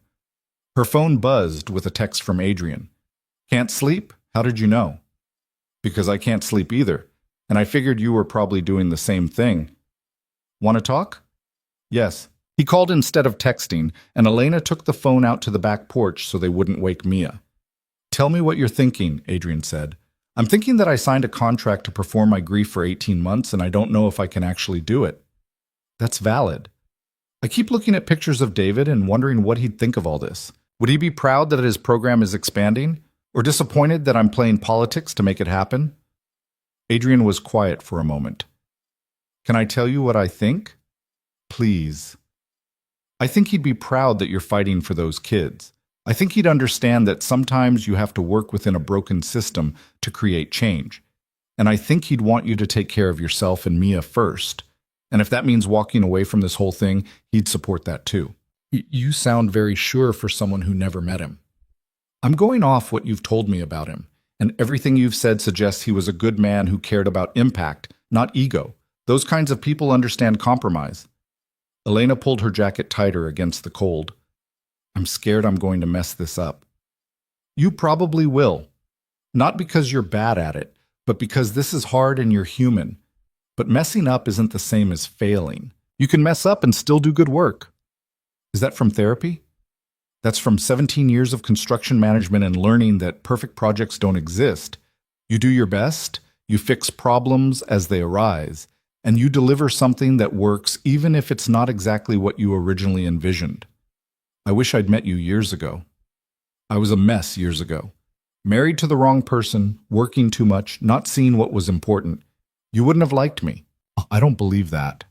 S1: Her phone buzzed with a text from Adrian. "Can't sleep? How did you know?" "Because I can't sleep either, and I figured you were probably doing the same thing." "Want to talk?" "Yes." He called instead of texting, and Elena took the phone out to the back porch so they wouldn't wake Mia. "Tell me what you're thinking," Adrian said. "I'm thinking that I signed a contract to perform my grief for 18 months, and I don't know if I can actually do it." "That's valid." "I keep looking at pictures of David and wondering what he'd think of all this. Would he be proud that his program is expanding? Or disappointed that I'm playing politics to make it happen?" Adrian was quiet for a moment. "Can I tell you what I think?" "Please." "I think he'd be proud that you're fighting for those kids. I think he'd understand that sometimes you have to work within a broken system to create change. And I think he'd want you to take care of yourself and Mia first. And if that means walking away from this whole thing, he'd support that too." You sound very sure for someone who never met him." "I'm going off what you've told me about him, and everything you've said suggests he was a good man who cared about impact, not ego. Those kinds of people understand compromise." Elena pulled her jacket tighter against the cold. "I'm scared I'm going to mess this up." "You probably will. Not because you're bad at it, but because this is hard and you're human. But messing up isn't the same as failing. You can mess up and still do good work." "Is that from therapy?" "That's from 17 years of construction management and learning that perfect projects don't exist. You do your best, you fix problems as they arise, and you deliver something that works even if it's not exactly what you originally envisioned. I wish I'd met you years ago. I was a mess years ago. Married to the wrong person, working too much, not seeing what was important. You wouldn't have liked me." "I don't believe that."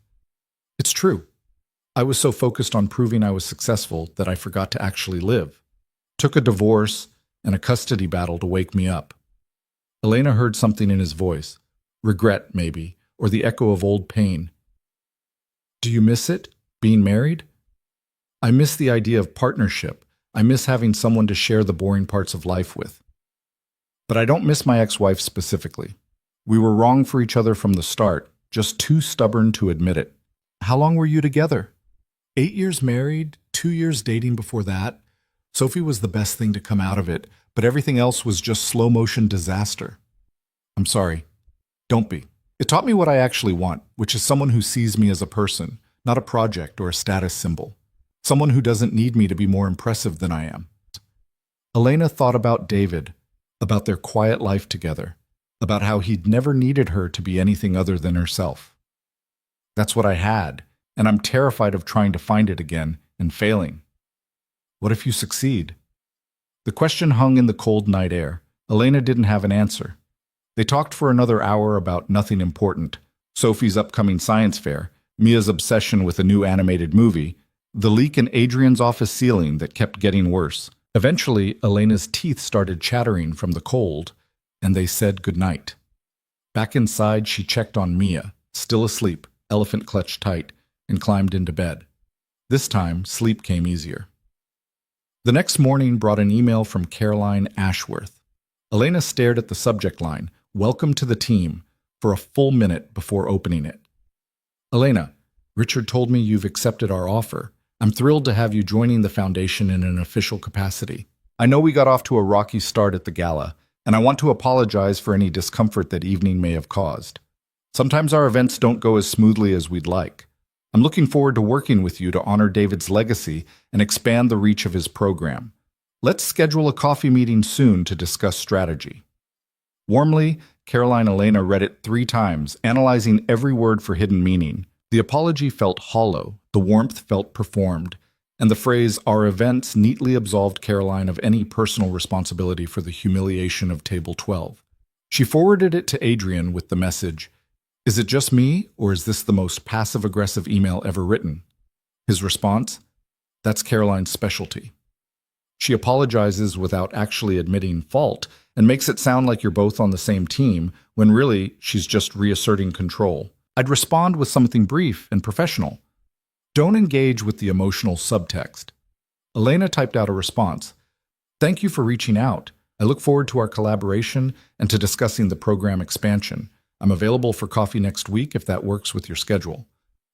S1: "It's true. I was so focused on proving I was successful that I forgot to actually live. Took a divorce and a custody battle to wake me up." Elena heard something in his voice. Regret, maybe, or the echo of old pain. "Do you miss it, being married?" "I miss the idea of partnership. I miss having someone to share the boring parts of life with. But I don't miss my ex-wife specifically. We were wrong for each other from the start, just too stubborn to admit it." "How long were you together?" 8 years married, 2 years dating before that. Sophie was the best thing to come out of it, but everything else was just slow-motion disaster." "I'm sorry. Don't be. It taught me what I actually want, which is someone who sees me as a person, not a project or a status symbol. Someone who doesn't need me to be more impressive than I am." Elena thought about David, about their quiet life together, about how he'd never needed her to be anything other than herself. "That's what I had, and I'm terrified of trying to find it again and failing." "What if you succeed?" The question hung in the cold night air. Elena didn't have an answer. They talked for another hour about nothing important: Sophie's upcoming science fair, Mia's obsession with a new animated movie, the leak in Adrian's office ceiling that kept getting worse. Eventually, Elena's teeth started chattering from the cold, and they said goodnight. Back inside, she checked on Mia, still asleep, elephant clutched tight, and climbed into bed. This time, sleep came easier. The next morning brought an email from Caroline Ashworth. Elena stared at the subject line, "Welcome to the team," for a full minute before opening it. "Elena, Richard told me you've accepted our offer. I'm thrilled to have you joining the foundation in an official capacity. I know we got off to a rocky start at the gala, and I want to apologize for any discomfort that evening may have caused. Sometimes our events don't go as smoothly as we'd like. I'm looking forward to working with you to honor David's legacy and expand the reach of his program. Let's schedule a coffee meeting soon to discuss strategy." Warmly, Caroline Elena read it 3 times, analyzing every word for hidden meaning. The apology felt hollow, the warmth felt performed, and the phrase, "our events," neatly absolved Caroline of any personal responsibility for the humiliation of Table 12. She forwarded it to Adrian with the message, "Is it just me, or is this the most passive-aggressive email ever written?" His response, "That's Caroline's specialty. She apologizes without actually admitting fault and makes it sound like you're both on the same team, when really she's just reasserting control. I'd respond with something brief and professional. Don't engage with the emotional subtext. Elena typed out a response. Thank you for reaching out. I look forward to our collaboration and to discussing the program expansion. I'm available for coffee next week if that works with your schedule.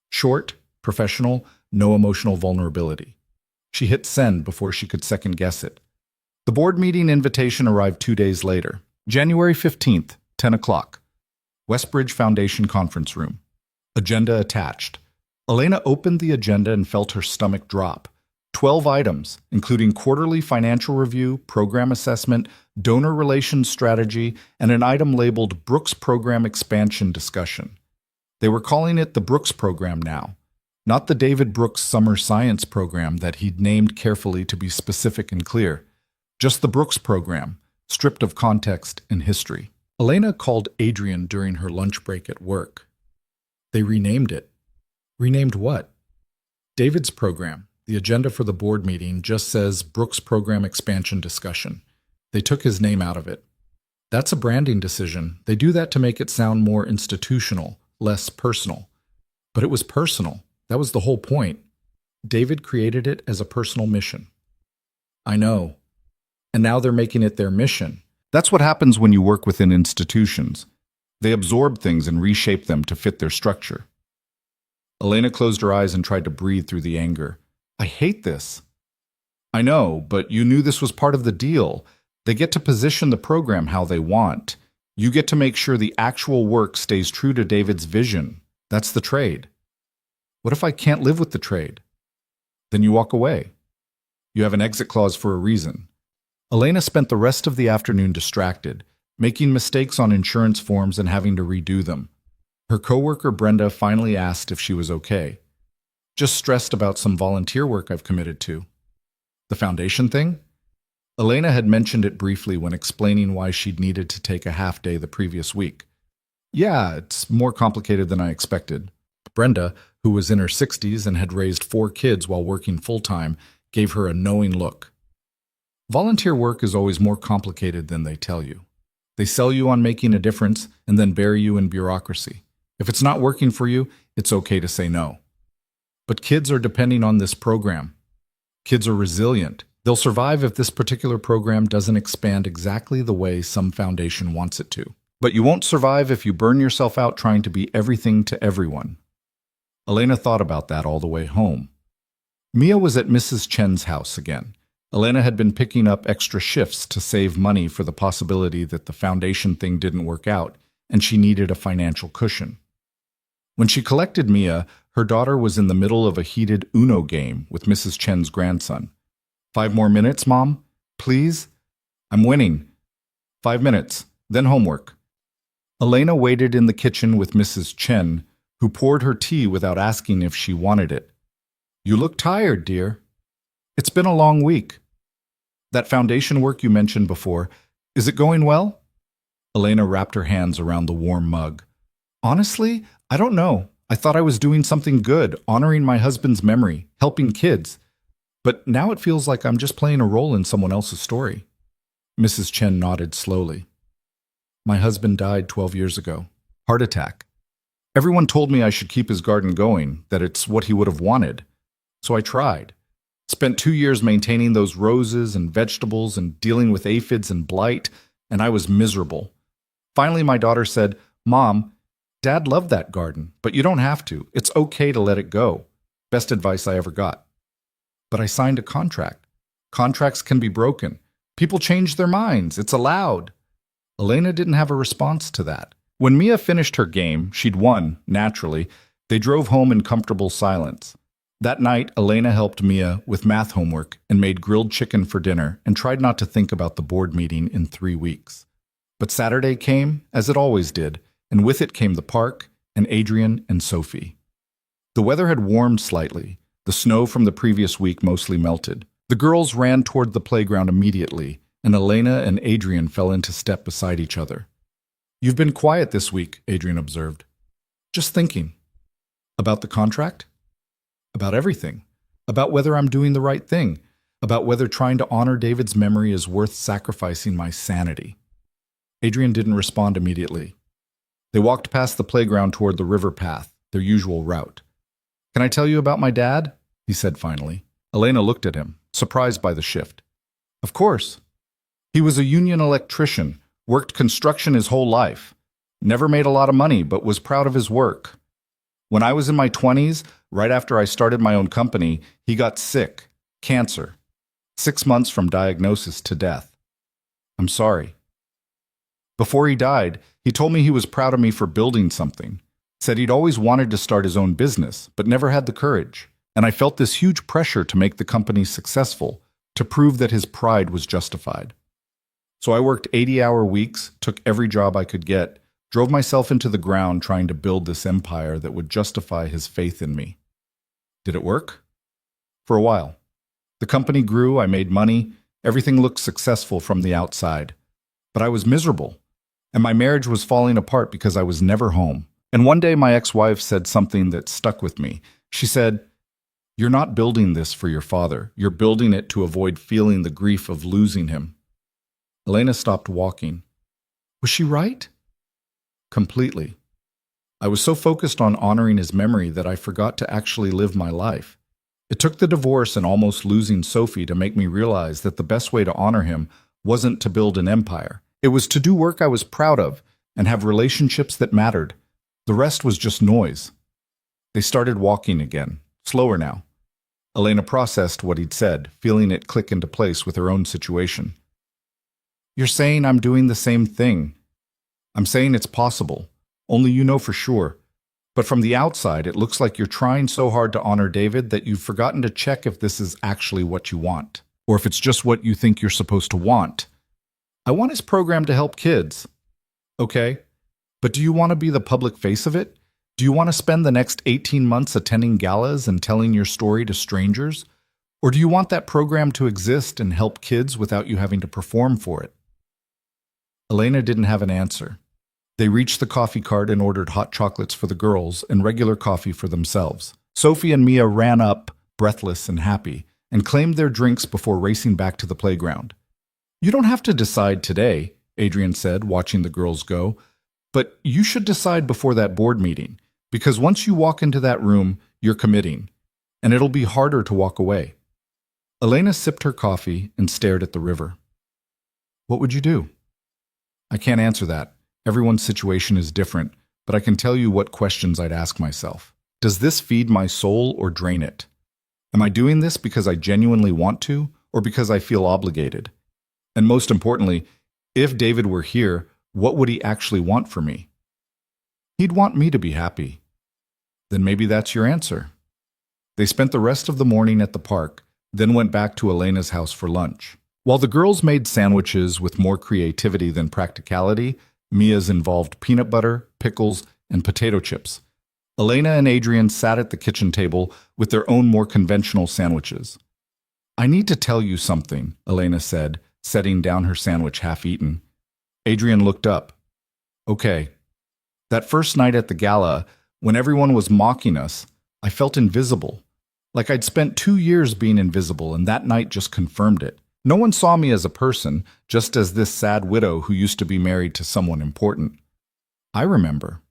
S1: Short, professional, no emotional vulnerability. She hit send before she could second guess it. The board meeting invitation arrived 2 days later, January 15th, 10 o'clock. Westbridge Foundation Conference Room. Agenda attached. Elena opened the agenda and felt her stomach drop. 12 items, including quarterly financial review, program assessment, donor relations strategy, and an item labeled Brooks Program Expansion Discussion. They were calling it the Brooks Program now, not the David Brooks Summer Science Program that he'd named carefully to be specific and clear. Just the Brooks Program, stripped of context and history. Elena called Adrian during her lunch break at work. They renamed it. Renamed what? David's program. The agenda for the board meeting just says Brooks Program Expansion Discussion. They took his name out of it. That's a branding decision. They do that to make it sound more institutional, less personal. But it was personal. That was the whole point. David created it as a personal mission. I know. And now they're making it their mission. That's what happens when you work within institutions. They absorb things and reshape them to fit their structure. Elena closed her eyes and tried to breathe through the anger. I hate this. I know, but you knew this was part of the deal. They get to position the program how they want. You get to make sure the actual work stays true to David's vision. That's the trade. What if I can't live with the trade? Then you walk away. You have an exit clause for a reason. Elena spent the rest of the afternoon distracted, making mistakes on insurance forms and having to redo them. Her coworker Brenda finally asked if she was okay. Just stressed about some volunteer work I've committed to. The foundation thing? Elena had mentioned it briefly when explaining why she'd needed to take a half day the previous week. Yeah, it's more complicated than I expected. Brenda, who was in her 60s and had raised 4 kids while working full-time, gave her a knowing look. Volunteer work is always more complicated than they tell you. They sell you on making a difference and then bury you in bureaucracy. If it's not working for you, it's okay to say no. But kids are depending on this program. Kids are resilient. They'll survive if this particular program doesn't expand exactly the way some foundation wants it to. But you won't survive if you burn yourself out trying to be everything to everyone. Elena thought about that all the way home. Mia was at Mrs. Chen's house again. Elena had been picking up extra shifts to save money for the possibility that the foundation thing didn't work out, and she needed a financial cushion. When she collected Mia, her daughter was in the middle of a heated Uno game with Mrs. Chen's grandson. 5 more minutes, Mom? Please? I'm winning. 5 minutes, then homework. Elena waited in the kitchen with Mrs. Chen, who poured her tea without asking if she wanted it. You look tired, dear. It's been a long week. That foundation work you mentioned before, is it going well? Elena wrapped her hands around the warm mug. Honestly, I don't know. I thought I was doing something good, honoring my husband's memory, helping kids. But now it feels like I'm just playing a role in someone else's story. Mrs. Chen nodded slowly. My husband died 12 years ago. Heart attack. Everyone told me I should keep his garden going, that it's what he would have wanted. So I tried. Spent 2 years maintaining those roses and vegetables and dealing with aphids and blight, and I was miserable. Finally, my daughter said, Mom, Dad loved that garden, but you don't have to. It's okay to let it go. Best advice I ever got. But I signed a contract. Contracts can be broken. People change their minds. It's allowed. Elena didn't have a response to that. When Mia finished her game, she'd won, naturally. They drove home in comfortable silence. That night, Elena helped Mia with math homework and made grilled chicken for dinner and tried not to think about the board meeting in 3 weeks. But Saturday came, as it always did, and with it came the park and Adrian and Sophie. The weather had warmed slightly. The snow from the previous week mostly melted. The girls ran toward the playground immediately, and Elena and Adrian fell into step beside each other. You've been quiet this week, Adrian observed. Just thinking. About the contract? About everything. About whether I'm doing the right thing. About whether trying to honor David's memory is worth sacrificing my sanity. Adrian didn't respond immediately. They walked past the playground toward the river path, their usual route. "Can I tell you about my dad?" he said finally. Elena looked at him, surprised by the shift. "Of course. He was a union electrician, worked construction his whole life. Never made a lot of money, but was proud of his work. When I was in my 20s, right after I started my own company, he got sick, cancer. 6 months from diagnosis to death. I'm sorry. Before he died, he told me he was proud of me for building something. Said he'd always wanted to start his own business, but never had the courage. And I felt this huge pressure to make the company successful, to prove that his pride was justified. So I worked 80-hour weeks, took every job I could get, drove myself into the ground trying to build this empire that would justify his faith in me. Did it work? For a while. The company grew, I made money, everything looked successful from the outside. But I was miserable, and my marriage was falling apart because I was never home. And one day my ex-wife said something that stuck with me. She said, "You're not building this for your father. You're building it to avoid feeling the grief of losing him." Elena stopped walking. Was she right? Completely. I was so focused on honoring his memory that I forgot to actually live my life. It took the divorce and almost losing Sophie to make me realize that the best way to honor him wasn't to build an empire. It was to do work I was proud of and have relationships that mattered. The rest was just noise. They started walking again, slower now. Elena processed what he'd said, feeling it click into place with her own situation. "You're saying I'm doing the same thing. I'm saying it's possible. Only you know for sure. But from the outside, it looks like you're trying so hard to honor David that you've forgotten to check if this is actually what you want, or if it's just what you think you're supposed to want. I want his program to help kids. Okay, but do you want to be the public face of it? Do you want to spend the next 18 months attending galas and telling your story to strangers? Or do you want that program to exist and help kids without you having to perform for it?" Elena didn't have an answer. They reached the coffee cart and ordered hot chocolates for the girls and regular coffee for themselves. Sophie and Mia ran up, breathless and happy, and claimed their drinks before racing back to the playground. "You don't have to decide today," Adrian said, watching the girls go, "but you should decide before that board meeting, because once you walk into that room, you're committing, and it'll be harder to walk away." Elena sipped her coffee and stared at the river. "What would you do?" "I can't answer that. Everyone's situation is different, but I can tell you what questions I'd ask myself. Does this feed my soul or drain it? Am I doing this because I genuinely want to, or because I feel obligated? And most importantly, if David were here, what would he actually want for me? He'd want me to be happy. Then maybe that's your answer." They spent the rest of the morning at the park, then went back to Elena's house for lunch. While the girls made sandwiches with more creativity than practicality, Mia's involved peanut butter, pickles, and potato chips. Elena and Adrian sat at the kitchen table with their own more conventional sandwiches. "I need to tell you something," Elena said, setting down her sandwich half-eaten. Adrian looked up. "Okay. That first night at the gala, when everyone was mocking us, I felt invisible. Like I'd spent 2 years being invisible, and that night just confirmed it. No one saw me as a person, just as this sad widow who used to be married to someone important. I remember.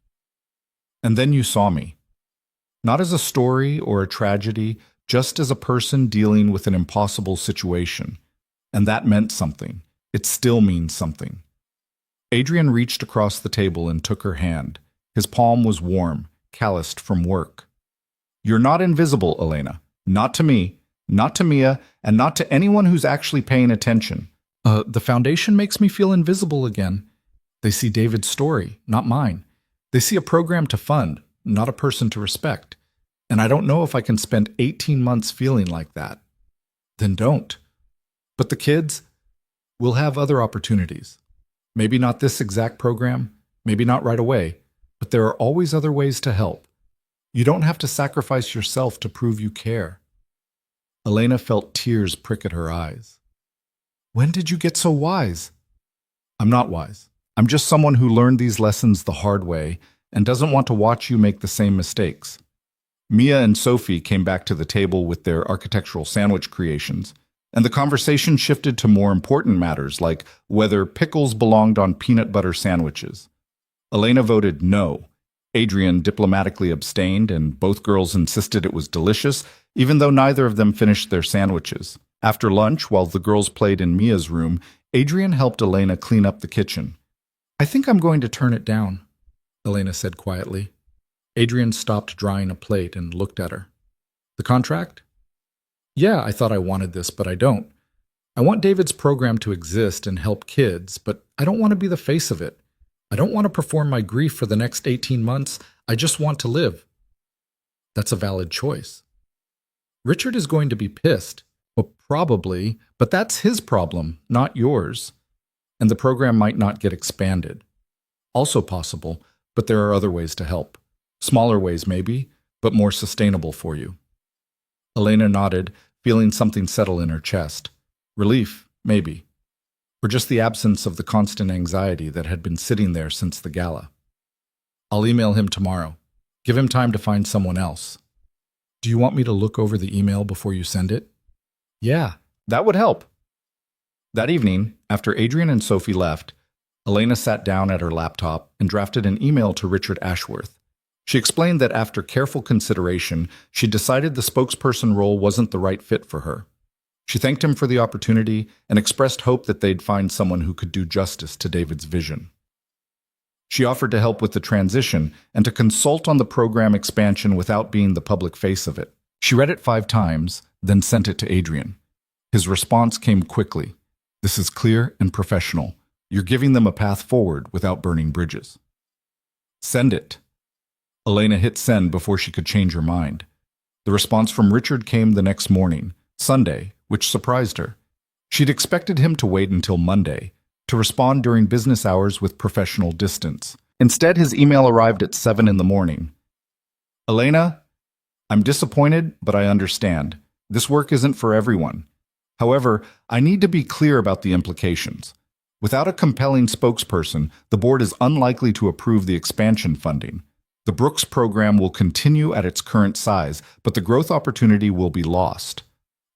S1: And then you saw me. Not as a story or a tragedy, just as a person dealing with an impossible situation. And that meant something. It still means something." Adrian reached across the table and took her hand. His palm was warm, calloused from work. "You're not invisible, Elena. Not to me. Not to Mia, and not to anyone who's actually paying attention. The foundation makes me feel invisible again. They see David's story, not mine. They see a program to fund, not a person to respect. And I don't know if I can spend 18 months feeling like that." "Then don't. But the kids, will have other opportunities. Maybe not this exact program, maybe not right away, but there are always other ways to help. You don't have to sacrifice yourself to prove you care." Elena felt tears prick at her eyes. "When did you get so wise?" "I'm not wise. I'm just someone who learned these lessons the hard way and doesn't want to watch you make the same mistakes." Mia and Sophie came back to the table with their architectural sandwich creations, and the conversation shifted to more important matters like whether pickles belonged on peanut butter sandwiches. Elena voted no. Adrian diplomatically abstained, and both girls insisted it was delicious, even though neither of them finished their sandwiches. After lunch, while the girls played in Mia's room, Adrian helped Elena clean up the kitchen. "I think I'm going to turn it down," Elena said quietly. Adrian stopped drying a plate and looked at her. "The contract?" "Yeah, I thought I wanted this, but I don't. I want David's program to exist and help kids, but I don't want to be the face of it. I don't want to perform my grief for the next 18 months. I just want to live." "That's a valid choice." "Richard is going to be pissed." "Well, probably, but that's his problem, not yours. And the program might not get expanded." "Also possible, but there are other ways to help. Smaller ways maybe, but more sustainable for you." Elena nodded, feeling something settle in her chest. Relief, maybe. Or just the absence of the constant anxiety that had been sitting there since the gala. "I'll email him tomorrow. Give him time to find someone else." "Do you want me to look over the email before you send it?" "Yeah, that would help." That evening, after Adrian and Sophie left, Elena sat down at her laptop and drafted an email to Richard Ashworth. She explained that after careful consideration, she decided the spokesperson role wasn't the right fit for her. She thanked him for the opportunity and expressed hope that they'd find someone who could do justice to David's vision. She offered to help with the transition and to consult on the program expansion without being the public face of it. She read it 5 times, then sent it to Adrian. His response came quickly. "This is clear and professional. You're giving them a path forward without burning bridges." "Send it." Elena hit send before she could change her mind. The response from Richard came the next morning, Sunday, which surprised her. She'd expected him to wait until Monday, to respond during business hours with professional distance. Instead, his email arrived at 7 in the morning. "Elena, I'm disappointed, but I understand. This work isn't for everyone. However, I need to be clear about the implications. Without a compelling spokesperson, the board is unlikely to approve the expansion funding. The Brooks program will continue at its current size, but the growth opportunity will be lost.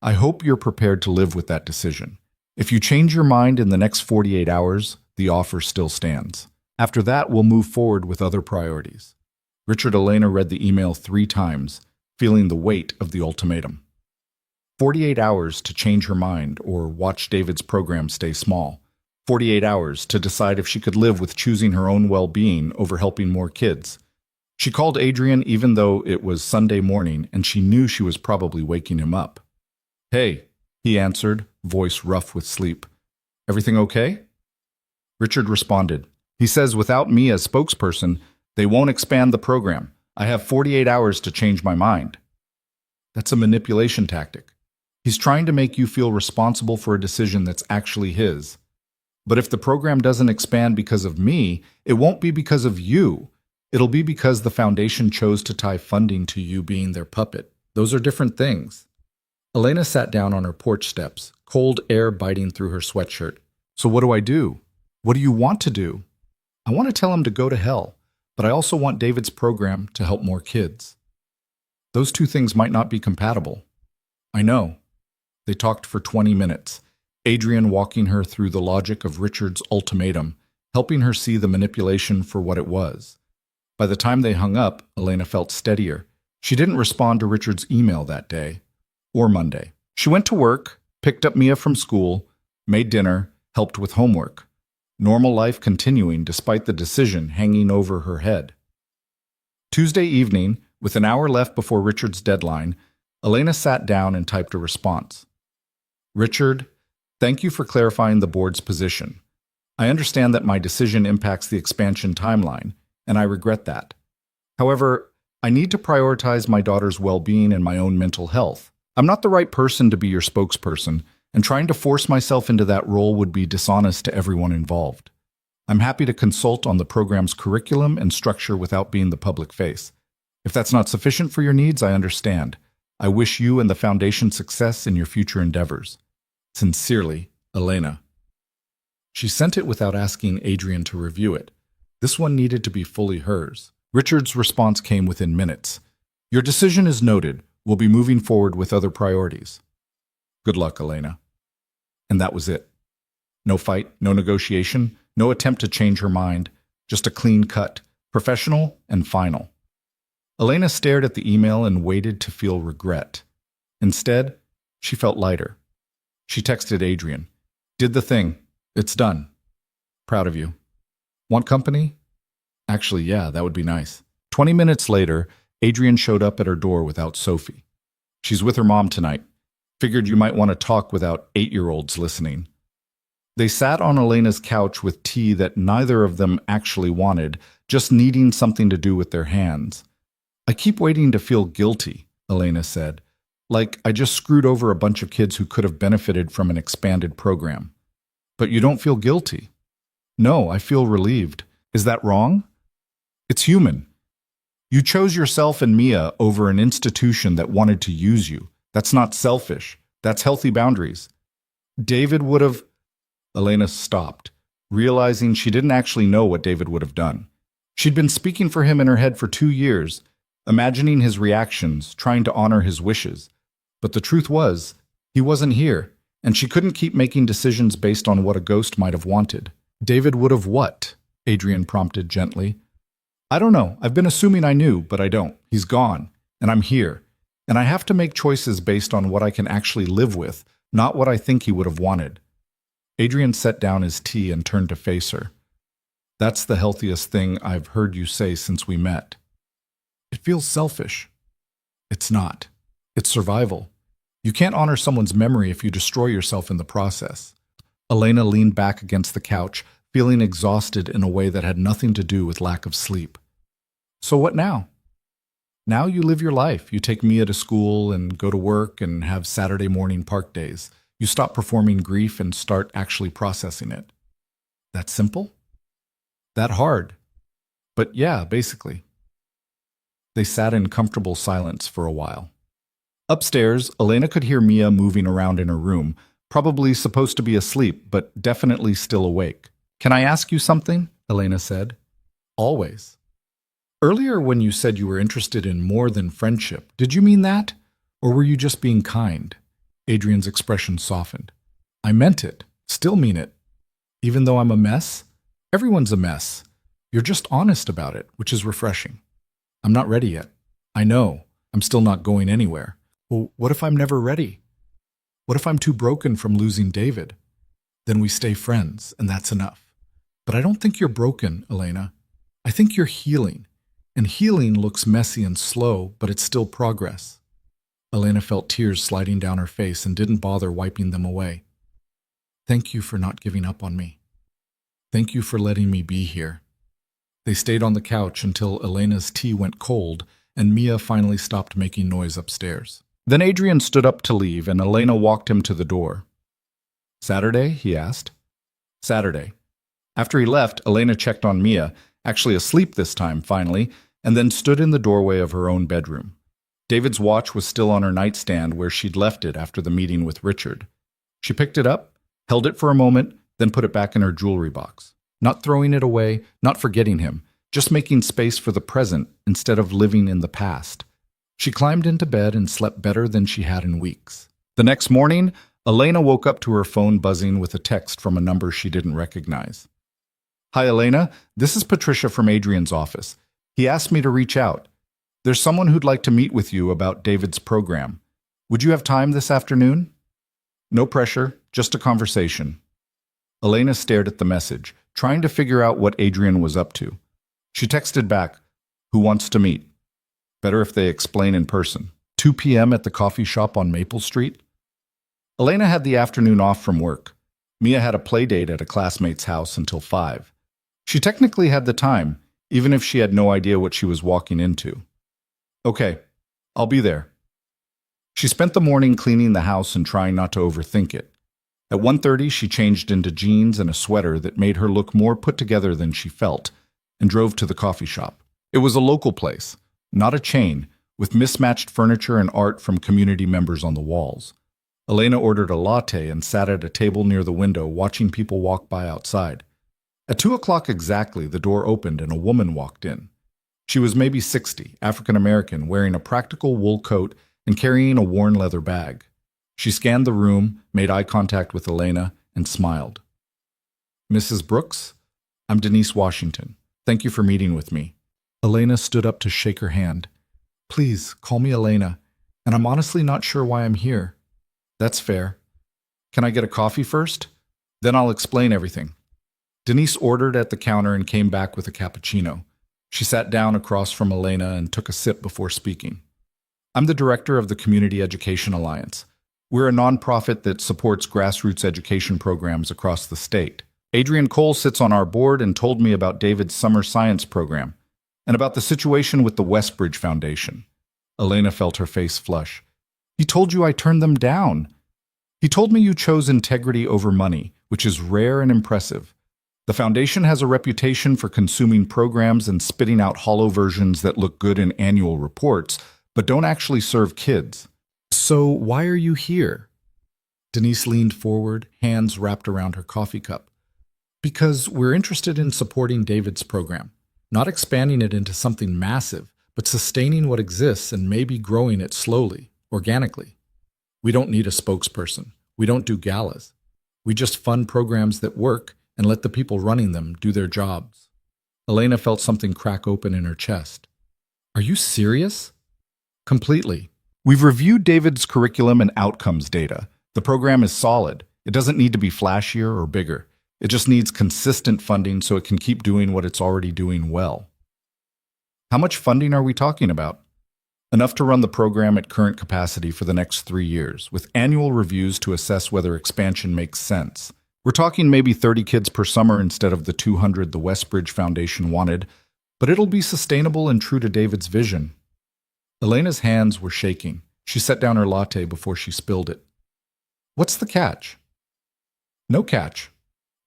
S1: I hope you're prepared to live with that decision. If you change your mind in the next 48 hours, the offer still stands. After that, we'll move forward with other priorities." Richard Elena read the email 3 times, feeling the weight of the ultimatum. 48 hours to change her mind or watch David's program stay small. 48 hours to decide if she could live with choosing her own well-being over helping more kids. She called Adrian even though it was Sunday morning and she knew she was probably waking him up. "Hey," he answered, voice rough with sleep. "Everything okay?" Richard responded. He says without me as spokesperson, they won't expand the program. I have 48 hours to change my mind. That's a manipulation tactic. He's trying to make you feel responsible for a decision that's actually his. But if the program doesn't expand because of me, it won't be because of you. It'll be because the foundation chose to tie funding to you being their puppet. Those are different things. Elena sat down on her porch steps, cold air biting through her sweatshirt. So what do I do? What do you want to do? I want to tell him to go to hell, but I also want David's program to help more kids. Those two things might not be compatible. I know. They talked for 20 minutes, Adrian walking her through the logic of Richard's ultimatum, helping her see the manipulation for what it was. By the time they hung up, Elena felt steadier. She didn't respond to Richard's email that day, or Monday. She went to work, picked up Mia from school, made dinner, helped with homework. Normal life continuing despite the decision hanging over her head. Tuesday evening, with an hour left before Richard's deadline, Elena sat down and typed a response. "Richard, thank you for clarifying the board's position. I understand that my decision impacts the expansion timeline, and I regret that. However, I need to prioritize my daughter's well-being and my own mental health. I'm not the right person to be your spokesperson, and trying to force myself into that role would be dishonest to everyone involved. I'm happy to consult on the program's curriculum and structure without being the public face. If that's not sufficient for your needs, I understand. I wish you and the Foundation success in your future endeavors. Sincerely, Elena." She sent it without asking Adrian to review it. This one needed to be fully hers. Richard's response came within minutes. "Your decision is noted. We'll be moving forward with other priorities. Good luck, Elena." And that was it. No fight, no negotiation, no attempt to change her mind, Just a clean cut, professional and final. Elena stared at the email and waited to feel regret. Instead, she felt lighter. She texted Adrian. Did the thing. It's done. Proud of you. Want company? Actually, yeah, that would be nice. 20 minutes later, Adrian showed up at her door without Sophie. She's with her mom tonight. Figured you might want to talk without 8-year-olds listening. They sat on Elena's couch with tea that neither of them actually wanted, just needing something to do with their hands. I keep waiting to feel guilty, Elena said. Like I just screwed over a bunch of kids who could have benefited from an expanded program. But you don't feel guilty. No, I feel relieved. Is that wrong? It's human. You chose yourself and Mia over an institution that wanted to use you. That's not selfish. That's healthy boundaries. David would have... Elena stopped, realizing she didn't actually know what David would have done. She'd been speaking for him in her head for 2 years, imagining his reactions, trying to honor his wishes. But the truth was, he wasn't here, and she couldn't keep making decisions based on what a ghost might have wanted. David would have what? Adrian prompted gently. I don't know. I've been assuming I knew, but I don't. He's gone, and I'm here. And I have to make choices based on what I can actually live with, not what I think he would have wanted. Adrian set down his tea and turned to face her. That's the healthiest thing I've heard you say since we met. It feels selfish. It's not. It's survival. You can't honor someone's memory if you destroy yourself in the process. Elena leaned back against the couch, feeling exhausted in a way that had nothing to do with lack of sleep. So what now? Now you live your life. You take Mia to school and go to work and have Saturday morning park days. You stop performing grief and start actually processing it. That simple? That hard? But yeah, basically. They sat in comfortable silence for a while. Upstairs, Elena could hear Mia moving around in her room, probably supposed to be asleep, but definitely still awake. Can I ask you something? Elena said. Always. Earlier when you said you were interested in more than friendship, did you mean that? Or were you just being kind? Adrian's expression softened. I meant it. Still mean it. Even though I'm a mess? Everyone's a mess. You're just honest about it, which is refreshing. I'm not ready yet. I know. I'm still not going anywhere. Well, what if I'm never ready? What if I'm too broken from losing David? Then we stay friends, and that's enough. But I don't think you're broken, Elena. I think you're healing. And healing looks messy and slow, but it's still progress. Elena felt tears sliding down her face and didn't bother wiping them away. Thank you for not giving up on me. Thank you for letting me be here. They stayed on the couch until Elena's tea went cold and Mia finally stopped making noise upstairs. Then Adrian stood up to leave and Elena walked him to the door. Saturday? He asked. Saturday. After he left, Elena checked on Mia, actually asleep this time finally, and then stood in the doorway of her own bedroom. David's watch was still on her nightstand where she'd left it after the meeting with Richard. She picked it up, held it for a moment, then put it back in her jewelry box. Not throwing it away, not forgetting him, just making space for the present instead of living in the past. She climbed into bed and slept better than she had in weeks. The next morning, Elena woke up to her phone buzzing with a text from a number she didn't recognize. Hi, Elena. This is Patricia from Adrian's office. He asked me to reach out. There's someone who'd like to meet with you about David's program. Would you have time this afternoon? No pressure, just a conversation. Elena stared at the message, trying to figure out what Adrian was up to. She texted back, who wants to meet? Better if they explain in person. 2 p.m. at the coffee shop on Maple Street? Elena had the afternoon off from work. Mia had a play date at a classmate's house until 5. She technically had the time, even if she had no idea what she was walking into. Okay, I'll be there. She spent the morning cleaning the house and trying not to overthink it. At 1:30, she changed into jeans and a sweater that made her look more put together than she felt, and drove to the coffee shop. It was a local place, not a chain, with mismatched furniture and art from community members on the walls. Elena ordered a latte and sat at a table near the window watching people walk by outside. At 2 o'clock exactly, the door opened and a woman walked in. She was maybe 60, African-American, wearing a practical wool coat and carrying a worn leather bag. She scanned the room, made eye contact with Elena, and smiled. Mrs. Brooks? I'm Denise Washington. Thank you for meeting with me. Elena stood up to shake her hand. Please, call me Elena, and I'm honestly not sure why I'm here. That's fair. Can I get a coffee first? Then I'll explain everything. Denise ordered at the counter and came back with a cappuccino. She sat down across from Elena and took a sip before speaking. I'm the director of the Community Education Alliance. We're a nonprofit that supports grassroots education programs across the state. Adrian Cole sits on our board and told me about David's summer science program and about the situation with the Westbridge Foundation. Elena felt her face flush. He told you I turned them down. He told me you chose integrity over money, which is rare and impressive. The foundation has a reputation for consuming programs and spitting out hollow versions that look good in annual reports, but don't actually serve kids. So why are you here? Denise leaned forward, hands wrapped around her coffee cup. Because we're interested in supporting David's program, not expanding it into something massive, but sustaining what exists and maybe growing it slowly, organically. We don't need a spokesperson. We don't do galas. We just fund programs that work and let the people running them do their jobs. Elena felt something crack open in her chest. Are you serious? Completely. We've reviewed David's curriculum and outcomes data. The program is solid. It doesn't need to be flashier or bigger. It just needs consistent funding so it can keep doing what it's already doing well. How much funding are we talking about? Enough to run the program at current capacity for the next 3 years, with annual reviews to assess whether expansion makes sense. We're talking maybe 30 kids per summer instead of the 200 the Westbridge Foundation wanted, but it'll be sustainable and true to David's vision. Elena's hands were shaking. She set down her latte before she spilled it. What's the catch? No catch.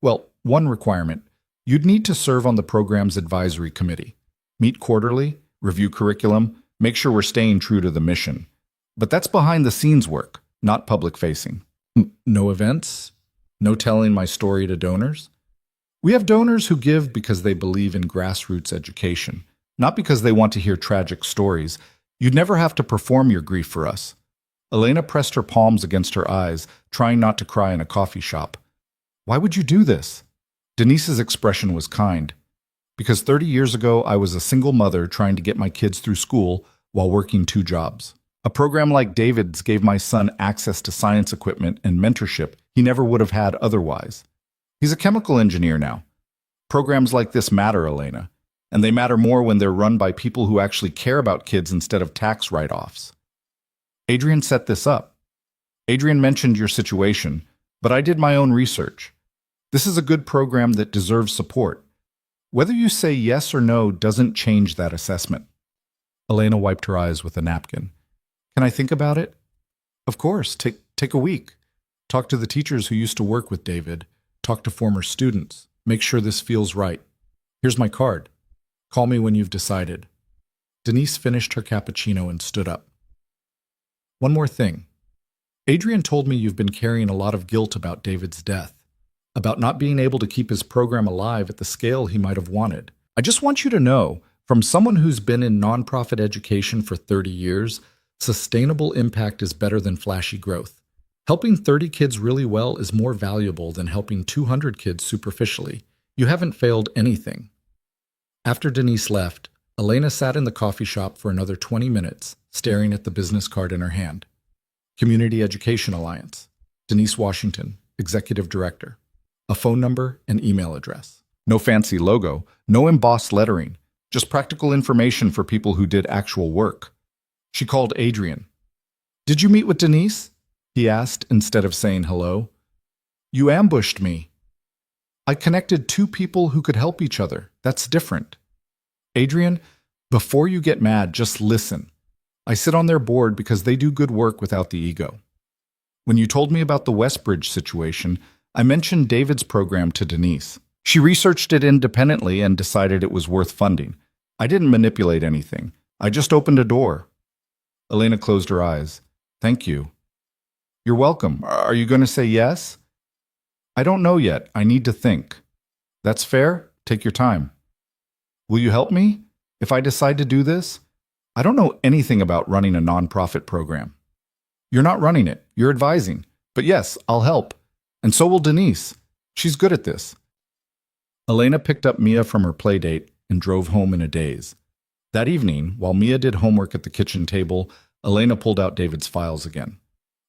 S1: Well, one requirement. You'd need to serve on the program's advisory committee. Meet quarterly, review curriculum, make sure we're staying true to the mission. But that's behind-the-scenes work, not public-facing. No events? No telling my story to donors? We have donors who give because they believe in grassroots education, not because they want to hear tragic stories. You'd never have to perform your grief for us. Elena pressed her palms against her eyes, trying not to cry in a coffee shop. Why would you do this? Denise's expression was kind. Because 30 years ago, I was a single mother trying to get my kids through school while working 2 jobs. A program like David's gave my son access to science equipment and mentorship he never would have had otherwise. He's a chemical engineer now. Programs like this matter, Elena, and they matter more when they're run by people who actually care about kids instead of tax write-offs. Adrian set this up. Adrian mentioned your situation, but I did my own research. This is a good program that deserves support. Whether you say yes or no doesn't change that assessment. Elena wiped her eyes with a napkin. Can I think about it? Of course, take a week. Talk to the teachers who used to work with David. Talk to former students. Make sure this feels right. Here's my card. Call me when you've decided. Denise finished her cappuccino and stood up. One more thing. Adrian told me you've been carrying a lot of guilt about David's death, about not being able to keep his program alive at the scale he might have wanted. I just want you to know, from someone who's been in nonprofit education for 30 years, sustainable impact is better than flashy growth. Helping 30 kids really well is more valuable than helping 200 kids superficially. You haven't failed anything. After Denise left, Elena sat in the coffee shop for another 20 minutes, staring at the business card in her hand. Community Education Alliance, Denise Washington, Executive Director. A phone number and email address. No fancy logo, no embossed lettering, just practical information for people who did actual work. She called Adrian. Did you meet with Denise? He asked instead of saying hello. You ambushed me. I connected 2 people who could help each other. That's different. Adrian, before you get mad, just listen. I sit on their board because they do good work without the ego. When you told me about the Westbridge situation, I mentioned David's program to Denise. She researched it independently and decided it was worth funding. I didn't manipulate anything. I just opened a door. Elena closed her eyes. Thank you. You're welcome. Are you going to say yes? I don't know yet. I need to think. That's fair. Take your time. Will you help me? If I decide to do this? I don't know anything about running a nonprofit program. You're not running it. You're advising. But yes, I'll help. And so will Denise. She's good at this. Elena picked up Mia from her playdate and drove home in a daze. That evening, while Mia did homework at the kitchen table, Elena pulled out David's files again.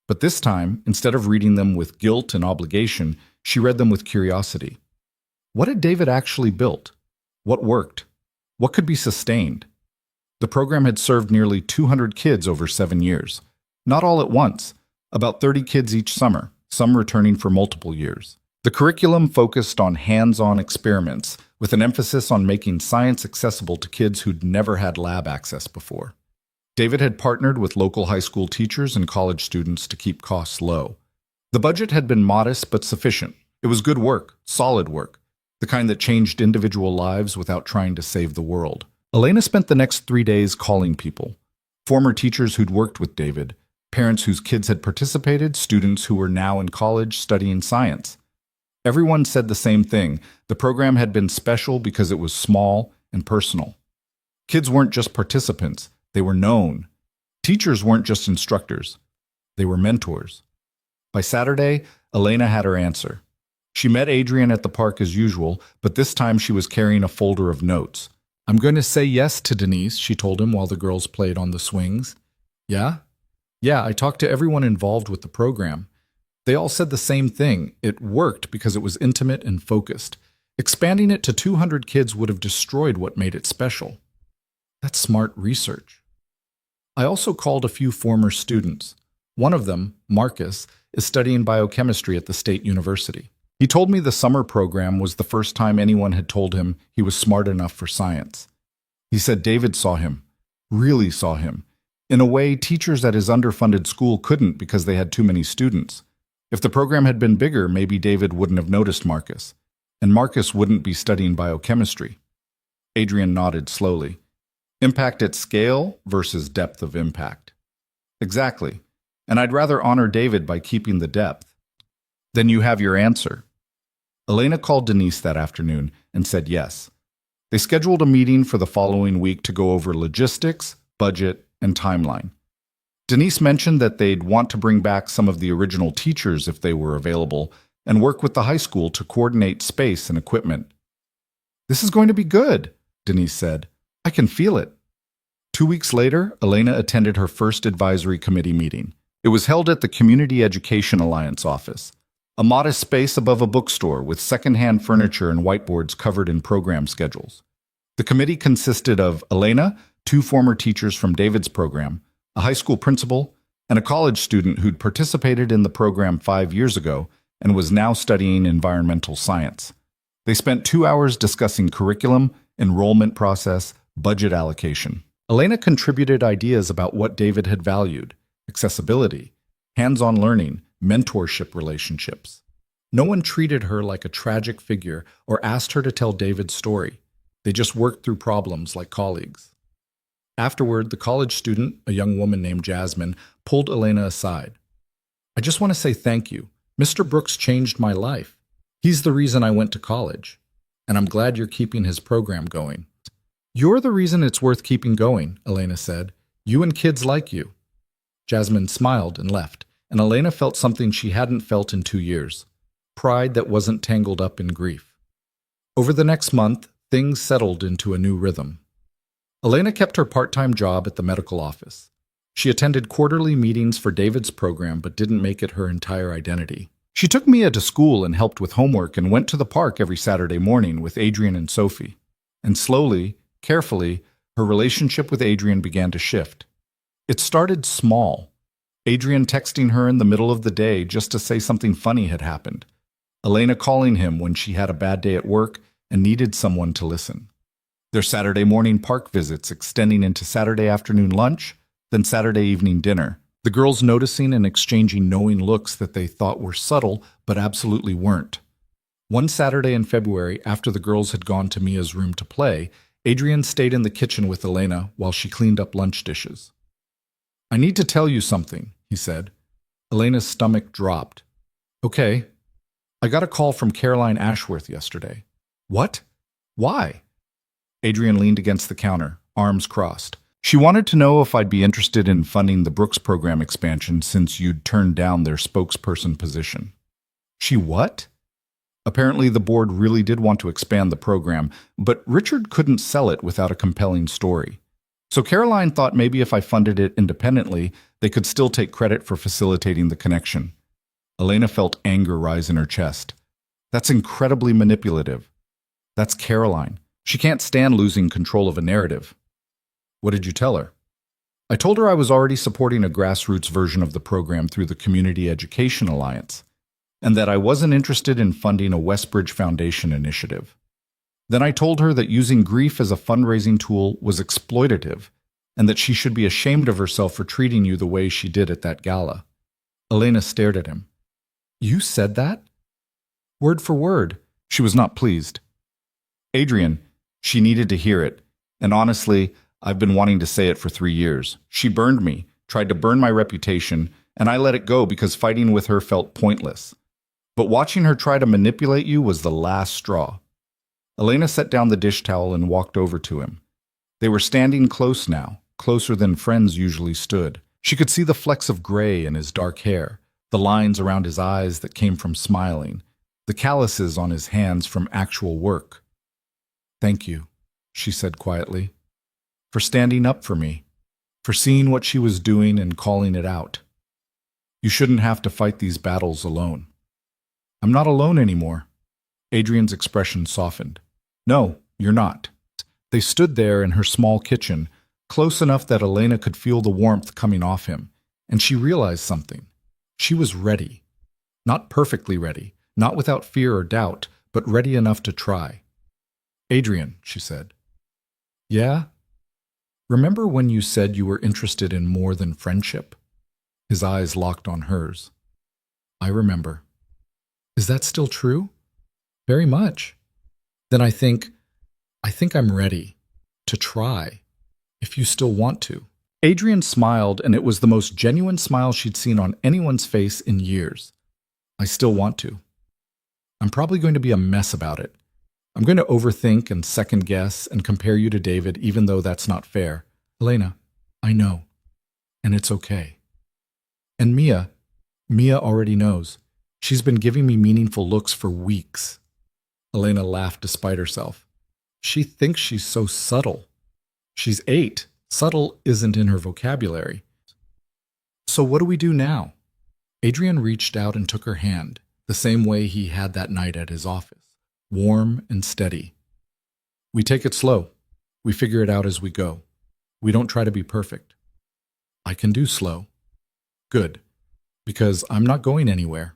S1: But this time, instead of reading them with guilt and obligation, she read them with curiosity. What had David actually built? What worked? What could be sustained? The program had served nearly 200 kids over 7 years. Not all at once, about 30 kids each summer, some returning for multiple years. The curriculum focused on hands-on experiments, with an emphasis on making science accessible to kids who'd never had lab access before. David had partnered with local high school teachers and college students to keep costs low. The budget had been modest but sufficient. It was good work, solid work, the kind that changed individual lives without trying to save the world. Elena spent the next 3 days calling people. Former teachers who'd worked with David, parents whose kids had participated, students who were now in college studying science. Everyone said the same thing. The program had been special because it was small and personal. Kids weren't just participants, they were known. Teachers weren't just instructors, they were mentors. By Saturday, Elena had her answer. She met Adrian at the park as usual, but this time she was carrying a folder of notes. "I'm going to say yes to Denise," she told him while the girls played on the swings. "Yeah? Yeah, I talked to everyone involved with the program. They all said the same thing. It worked because it was intimate and focused. Expanding it to 200 kids would have destroyed what made it special." That's smart research. I also called a few former students. One of them, Marcus, is studying biochemistry at the State University. He told me the summer program was the first time anyone had told him he was smart enough for science. He said David saw him, really saw him, in a way teachers at his underfunded school couldn't because they had too many students. If the program had been bigger, maybe David wouldn't have noticed Marcus, and Marcus wouldn't be studying biochemistry. Adrian nodded slowly. Impact at scale versus depth of impact. Exactly, and I'd rather honor David by keeping the depth. Then you have your answer. Elena called Denise that afternoon and said yes. They scheduled a meeting for the following week to go over logistics, budget, and timeline. Denise mentioned that they'd want to bring back some of the original teachers if they were available and work with the high school to coordinate space and equipment. "This is going to be good," Denise said. "I can feel it." 2 weeks later, Elena attended her first advisory committee meeting. It was held at the Community Education Alliance office, a modest space above a bookstore with secondhand furniture and whiteboards covered in program schedules. The committee consisted of Elena, 2 former teachers from David's program, a high school principal, and a college student who'd participated in the program 5 years ago and was now studying environmental science. They spent 2 hours discussing curriculum, enrollment process, budget allocation. Elena contributed ideas about what David had valued: accessibility, hands-on learning, mentorship relationships. No one treated her like a tragic figure or asked her to tell David's story. They just worked through problems like colleagues. Afterward, the college student, a young woman named Jasmine, pulled Elena aside. "I just want to say thank you. Mr. Brooks changed my life. He's the reason I went to college. And I'm glad you're keeping his program going." "You're the reason it's worth keeping going," Elena said. "You and kids like you." Jasmine smiled and left, and Elena felt something she hadn't felt in 2 years: pride that wasn't tangled up in grief. Over the next month, things settled into a new rhythm. Elena kept her part-time job at the medical office. She attended quarterly meetings for David's program but didn't make it her entire identity. She took Mia to school and helped with homework and went to the park every Saturday morning with Adrian and Sophie. And slowly, carefully, her relationship with Adrian began to shift. It started small. Adrian texting her in the middle of the day just to say something funny had happened. Elena calling him when she had a bad day at work and needed someone to listen. Their Saturday morning park visits extending into Saturday afternoon lunch, then Saturday evening dinner. The girls noticing and exchanging knowing looks that they thought were subtle but absolutely weren't. One Saturday in February, after the girls had gone to Mia's room to play, Adrian stayed in the kitchen with Elena while she cleaned up lunch dishes. "I need to tell you something," he said. Elena's stomach dropped. "Okay. I got a call from Caroline Ashworth yesterday." "What? Why?" Adrian leaned against the counter, arms crossed. "She wanted to know if I'd be interested in funding the Brooks program expansion since you'd turned down their spokesperson position." "She what?" Apparently, the board really did want to expand the program, but Richard couldn't sell it without a compelling story. So Caroline thought maybe if I funded it independently, they could still take credit for facilitating the connection. Elena felt anger rise in her chest. That's incredibly manipulative. That's Caroline. She can't stand losing control of a narrative. What did you tell her? I told her I was already supporting a grassroots version of the program through the Community Education Alliance, and that I wasn't interested in funding a Westbridge Foundation initiative. Then I told her that using grief as a fundraising tool was exploitative, and that she should be ashamed of herself for treating you the way she did at that gala. Elena stared at him. You said that? Word for word. She was not pleased. Adrian, she needed to hear it, and honestly, I've been wanting to say it for 3 years. She burned me, tried to burn my reputation, and I let it go because fighting with her felt pointless. But watching her try to manipulate you was the last straw. Elena set down the dish towel and walked over to him. They were standing close now, closer than friends usually stood. She could see the flecks of gray in his dark hair, the lines around his eyes that came from smiling, the calluses on his hands from actual work. Thank you, she said quietly, for standing up for me, for seeing what she was doing and calling it out. You shouldn't have to fight these battles alone. I'm not alone anymore. Adrian's expression softened. No, you're not. They stood there in her small kitchen, close enough that Elena could feel the warmth coming off him, and she realized something. She was ready. Not perfectly ready, not without fear or doubt, but ready enough to try. Adrian, she said. Yeah? Remember when you said you were interested in more than friendship? His eyes locked on hers. I remember. Is that still true? Very much. Then I think I'm ready to try, if you still want to. Adrian smiled, and it was the most genuine smile she'd seen on anyone's face in years. I still want to. I'm probably going to be a mess about it. I'm going to overthink and second guess and compare you to David, even though that's not fair. Elena, I know. And it's okay. And Mia already knows. She's been giving me meaningful looks for weeks. Elena laughed despite herself. She thinks she's so subtle. She's 8. Subtle isn't in her vocabulary. So what do we do now? Adrian reached out and took her hand, the same way he had that night at his office. Warm and steady. We take it slow. We figure it out as we go. We don't try to be perfect. I can do slow. Good, because I'm not going anywhere.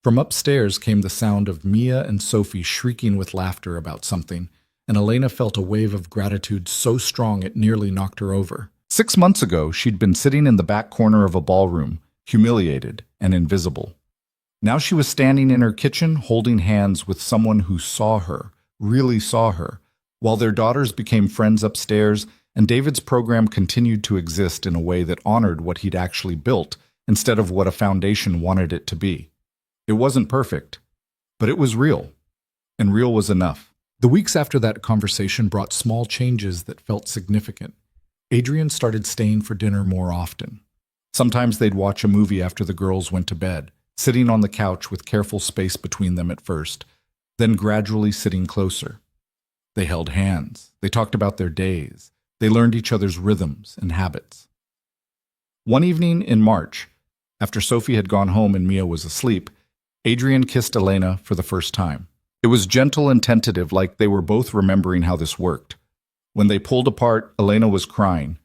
S1: From upstairs came the sound of Mia and Sophie shrieking with laughter about something, and Elena felt a wave of gratitude so strong it nearly knocked her over. 6 months ago, she'd been sitting in the back corner of a ballroom, humiliated and invisible. Now she was standing in her kitchen holding hands with someone who saw her, really saw her, while their daughters became friends upstairs and David's program continued to exist in a way that honored what he'd actually built instead of what a foundation wanted it to be. It wasn't perfect, but it was real, and real was enough. The weeks after that conversation brought small changes that felt significant. Adrian started staying for dinner more often. Sometimes they'd watch a movie after the girls went to bed, sitting on the couch with careful space between them at first, then gradually sitting closer. They held hands. They talked about their days. They learned each other's rhythms and habits. One evening in March, after Sophie had gone home and Mia was asleep, Adrian kissed Elena for the first time. It was gentle and tentative, like they were both remembering how this worked. When they pulled apart, Elena was crying.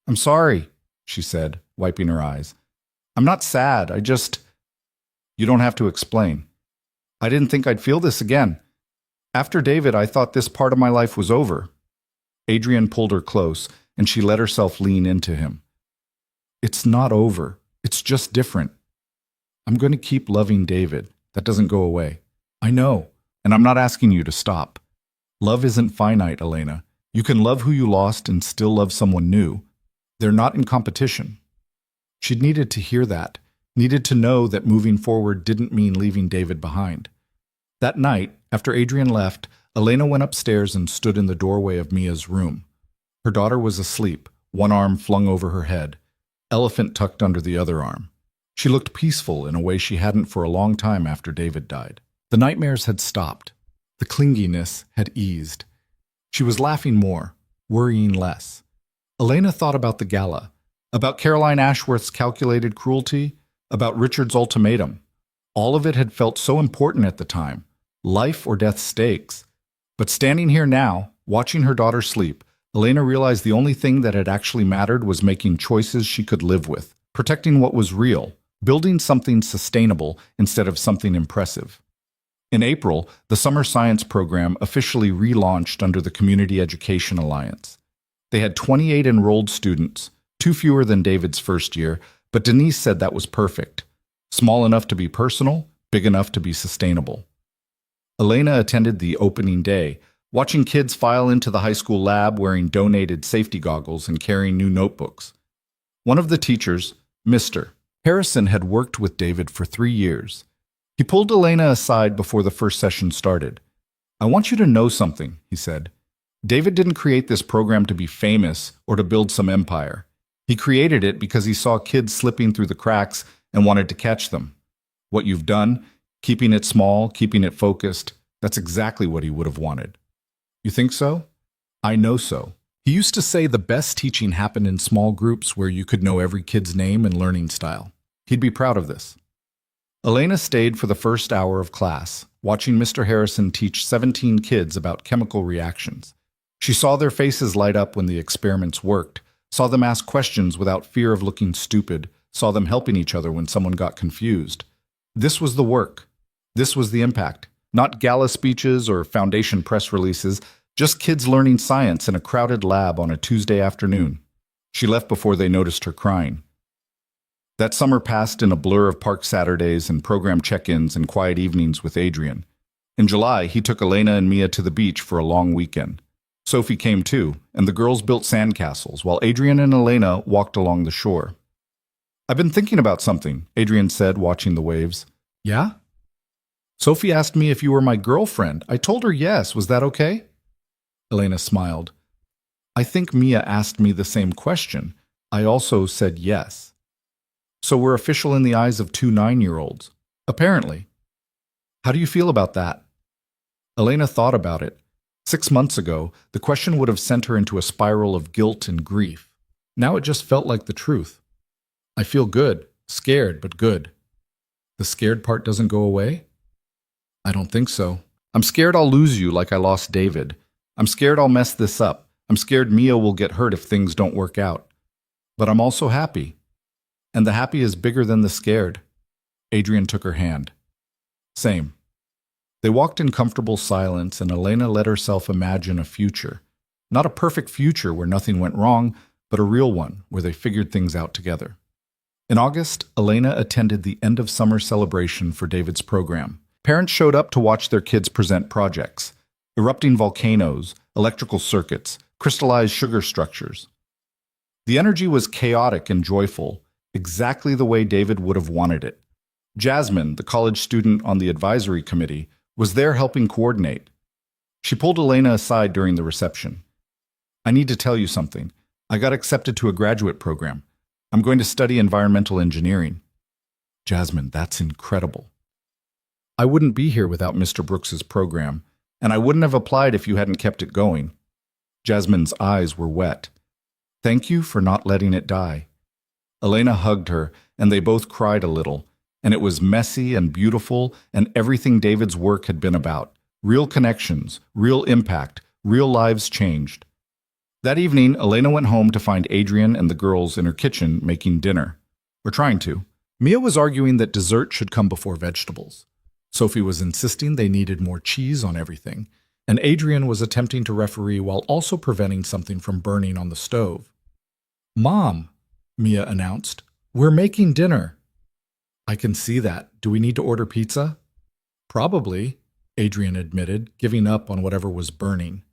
S1: I'm sorry, she said, wiping her eyes. I'm not sad, You don't have to explain. I didn't think I'd feel this again. After David, I thought this part of my life was over. Adrian pulled her close, and she let herself lean into him. It's not over. It's just different. I'm going to keep loving David. That doesn't go away. I know, and I'm not asking you to stop. Love isn't finite, Elena. You can love who you lost and still love someone new. They're not in competition. She needed to hear that, needed to know that moving forward didn't mean leaving David behind. That night, after Adrian left, Elena went upstairs and stood in the doorway of Mia's room. Her daughter was asleep, one arm flung over her head, Elephant tucked under the other arm. She looked peaceful in a way she hadn't for a long time after David died. The nightmares had stopped. The clinginess had eased. She was laughing more, worrying less. Elena thought about the gala, about Caroline Ashworth's calculated cruelty, about Richard's ultimatum. All of it had felt so important at the time, life or death stakes. But standing here now, watching her daughter sleep, Elena realized the only thing that had actually mattered was making choices she could live with, protecting what was real, building something sustainable instead of something impressive. In April, the summer science program officially relaunched under the Community Education Alliance. They had 28 enrolled students, 2 fewer than David's first year, but Denise said that was perfect. Small enough to be personal, big enough to be sustainable. Elena attended the opening day, watching kids file into the high school lab wearing donated safety goggles and carrying new notebooks. One of the teachers, Mr. Harrison, had worked with David for 3 years. He pulled Elena aside before the first session started. "I want you to know something," he said. "David didn't create this program to be famous or to build some empire. He created it because he saw kids slipping through the cracks and wanted to catch them. What you've done, keeping it small, keeping it focused, that's exactly what he would have wanted." "You think so?" "I know so." He used to say the best teaching happened in small groups where you could know every kid's name and learning style. He'd be proud of this. Elena stayed for the first hour of class, watching Mr. Harrison teach 17 kids about chemical reactions. She saw their faces light up when the experiments worked, saw them ask questions without fear of looking stupid, saw them helping each other when someone got confused. This was the work. This was the impact. Not gala speeches or foundation press releases, just kids learning science in a crowded lab on a Tuesday afternoon. She left before they noticed her crying. That summer passed in a blur of park Saturdays and program check-ins and quiet evenings with Adrian. In July, he took Elena and Mia to the beach for a long weekend. Sophie came too, and the girls built sandcastles while Adrian and Elena walked along the shore. "I've been thinking about something," Adrian said, watching the waves. "Yeah?" "Sophie asked me if you were my girlfriend. I told her yes. Was that okay?" Elena smiled. "I think Mia asked me the same question. I also said yes. So we're official in the eyes of 2 9-year-olds. Apparently. How do you feel about that?" Elena thought about it. 6 months ago, the question would have sent her into a spiral of guilt and grief. Now it just felt like the truth. "I feel good. Scared, but good." "The scared part doesn't go away?" "I don't think so. I'm scared I'll lose you like I lost David. I'm scared I'll mess this up. I'm scared Mia will get hurt if things don't work out. But I'm also happy. And the happy is bigger than the scared." Adrian took her hand. "Same." They walked in comfortable silence, and Elena let herself imagine a future. Not a perfect future where nothing went wrong, but a real one where they figured things out together. In August, Elena attended the end-of-summer celebration for David's program. Parents showed up to watch their kids present projects. Erupting volcanoes, electrical circuits, crystallized sugar structures. The energy was chaotic and joyful, exactly the way David would have wanted it. Jasmine, the college student on the advisory committee, was there helping coordinate. She pulled Elena aside during the reception. "I need to tell you something. I got accepted to a graduate program. I'm going to study environmental engineering." "Jasmine, that's incredible." "I wouldn't be here without Mr. Brooks's program, and I wouldn't have applied if you hadn't kept it going." Jasmine's eyes were wet. "Thank you for not letting it die." Elena hugged her, and they both cried a little, and it was messy and beautiful and everything David's work had been about. Real connections, real impact, real lives changed. That evening, Elena went home to find Adrian and the girls in her kitchen making dinner. Or trying to. Mia was arguing that dessert should come before vegetables. Sophie was insisting they needed more cheese on everything, and Adrian was attempting to referee while also preventing something from burning on the stove. "Mom," Mia announced, "we're making dinner." "I can see that. Do we need to order pizza?" "Probably," Adrian admitted, giving up on whatever was burning.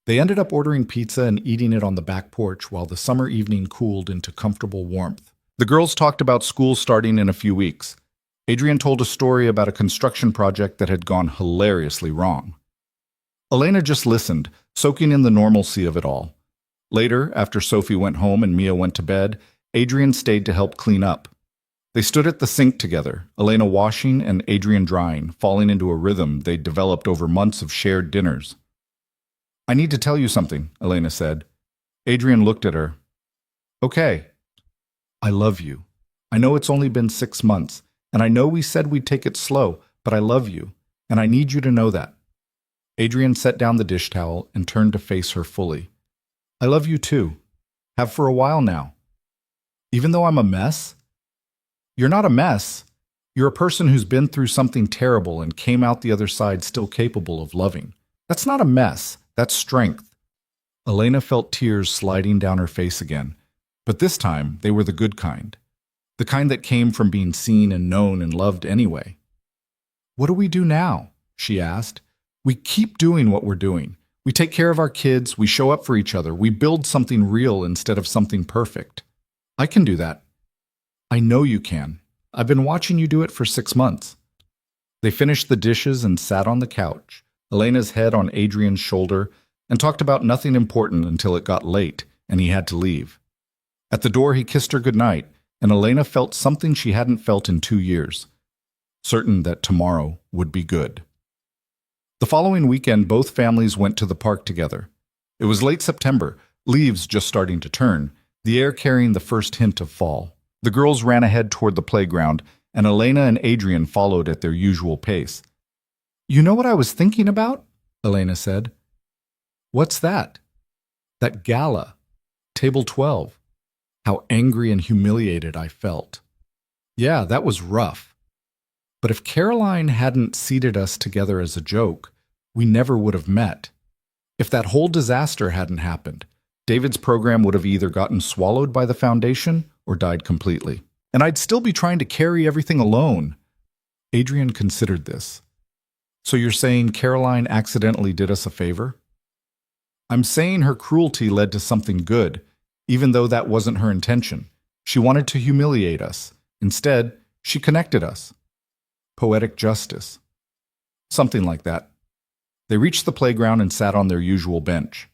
S1: They ended up ordering pizza and eating it on the back porch while the summer evening cooled into comfortable warmth. The girls talked about school starting in a few weeks. Adrian told a story about a construction project that had gone hilariously wrong. Elena just listened, soaking in the normalcy of it all. Later, after Sophie went home and Mia went to bed, Adrian stayed to help clean up. They stood at the sink together, Elena washing and Adrian drying, falling into a rhythm they'd developed over months of shared dinners. I need to tell you something, Elena said. Adrian looked at her. Okay. I love you. I know it's only been 6 months, and I know we said we'd take it slow, but I love you, and I need you to know that. Adrian set down the dish towel and turned to face her fully. I love you too. Have for a while now. Even though I'm a mess? You're not a mess. You're a person who's been through something terrible and came out the other side still capable of loving. That's not a mess. That's strength. Elena felt tears sliding down her face again, but this time they were the good kind. The kind that came from being seen and known and loved anyway. What do we do now? She asked. We keep doing what we're doing. We take care of our kids, we show up for each other, we build something real instead of something perfect. I can do that. I know you can. I've been watching you do it for 6 months. They finished the dishes and sat on the couch, Elena's head on Adrian's shoulder, and talked about nothing important until it got late and he had to leave. At the door he kissed her goodnight, and Elena felt something she hadn't felt in 2 years, certain that tomorrow would be good. The following weekend, both families went to the park together. It was late September, leaves just starting to turn, the air carrying the first hint of fall. The girls ran ahead toward the playground, and Elena and Adrian followed at their usual pace. You know what I was thinking about? Elena said. What's that? That gala. Table 12. How angry and humiliated I felt. Yeah, that was rough. But if Caroline hadn't seated us together as a joke, we never would have met. If that whole disaster hadn't happened, David's program would have either gotten swallowed by the foundation or died completely. And I'd still be trying to carry everything alone. Adrian considered this. So you're saying Caroline accidentally did us a favor? I'm saying her cruelty led to something good, even though that wasn't her intention. She wanted to humiliate us. Instead, she connected us. Poetic justice. Something like that. They reached the playground and sat on their usual bench.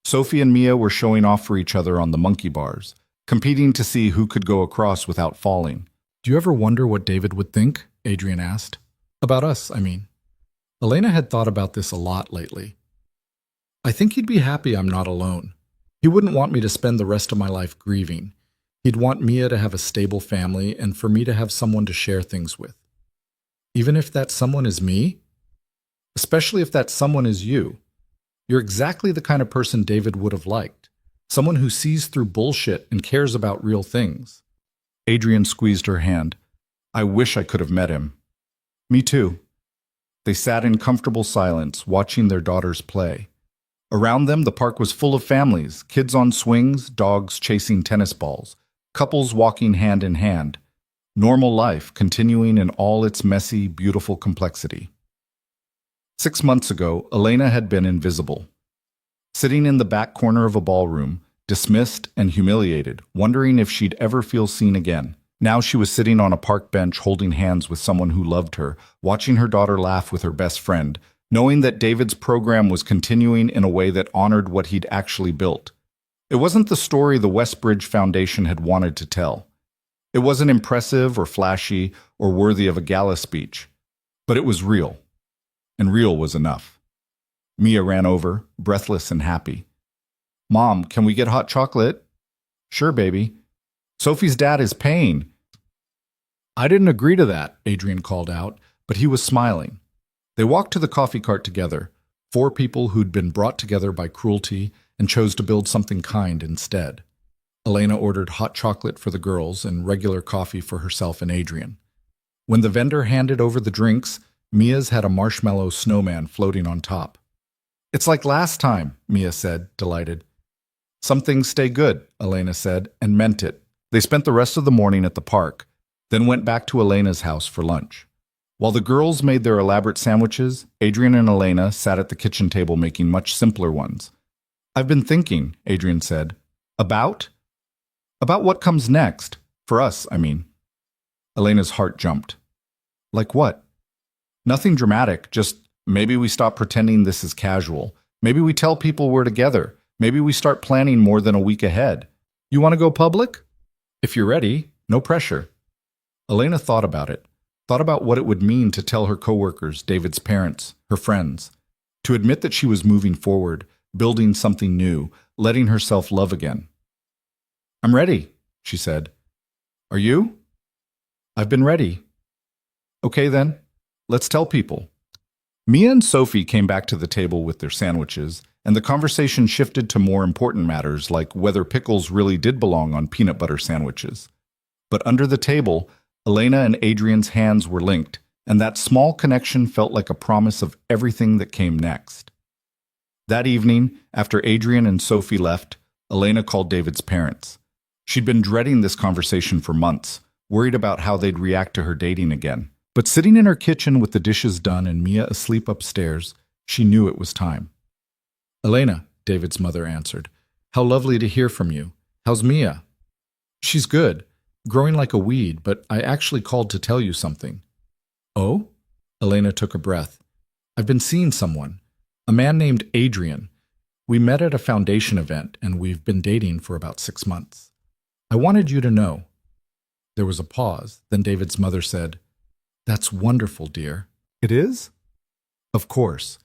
S1: Sophie and Mia were showing off for each other on the monkey bars, competing to see who could go across without falling. Do you ever wonder what David would think? Adrian asked. About us, I mean. Elena had thought about this a lot lately. I think he'd be happy I'm not alone. He wouldn't want me to spend the rest of my life grieving. He'd want Mia to have a stable family and for me to have someone to share things with. Even if that someone is me? Especially if that someone is you. You're exactly the kind of person David would have liked. Someone who sees through bullshit and cares about real things. Adrian squeezed her hand. I wish I could have met him. Me too. They sat in comfortable silence, watching their daughters play. Around them, the park was full of families, kids on swings, dogs chasing tennis balls, couples walking hand in hand. Normal life continuing in all its messy, beautiful complexity. 6 months ago, Elena had been invisible. Sitting in the back corner of a ballroom, dismissed and humiliated, wondering if she'd ever feel seen again. Now she was sitting on a park bench holding hands with someone who loved her, watching her daughter laugh with her best friend, knowing that David's program was continuing in a way that honored what he'd actually built. It wasn't the story the Westbridge Foundation had wanted to tell. It wasn't impressive or flashy or worthy of a gala speech, but it was real, and real was enough. Mia ran over, breathless and happy. Mom, can we get hot chocolate? Sure, baby. Sophie's dad is paying. I didn't agree to that, Adrian called out, but he was smiling. They walked to the coffee cart together, 4 people who'd been brought together by cruelty and chose to build something kind instead. Elena ordered hot chocolate for the girls and regular coffee for herself and Adrian. When the vendor handed over the drinks, Mia's had a marshmallow snowman floating on top. It's like last time, Mia said, delighted. Some things stay good, Elena said, and meant it. They spent the rest of the morning at the park, then went back to Elena's house for lunch. While the girls made their elaborate sandwiches, Adrian and Elena sat at the kitchen table making much simpler ones. I've been thinking, Adrian said. About what comes next. For us, I mean. Elena's heart jumped. Like what? Nothing dramatic, just maybe we stop pretending this is casual. Maybe we tell people we're together. Maybe we start planning more than a week ahead. You want to go public? If you're ready, no pressure. Elena thought about it, thought about what it would mean to tell her coworkers, David's parents, her friends, to admit that she was moving forward, building something new, letting herself love again. "I'm ready," she said. "Are you?" "I've been ready." "Okay then, let's tell people." Mia and Sophie came back to the table with their sandwiches, and the conversation shifted to more important matters like whether pickles really did belong on peanut butter sandwiches. But under the table, Elena and Adrian's hands were linked, and that small connection felt like a promise of everything that came next. That evening, after Adrian and Sophie left, Elena called David's parents. She'd been dreading this conversation for months, worried about how they'd react to her dating again. But sitting in her kitchen with the dishes done and Mia asleep upstairs, she knew it was time. "Elena," David's mother answered. "How lovely to hear from you. How's Mia?" "She's good, growing like a weed, but I actually called to tell you something." "Oh?" Elena took a breath. "I've been seeing someone, a man named Adrian. We met at a foundation event, and we've been dating for about 6 months. I wanted you to know." There was a pause, then David's mother said, "That's wonderful, dear." "It is?" "Of course.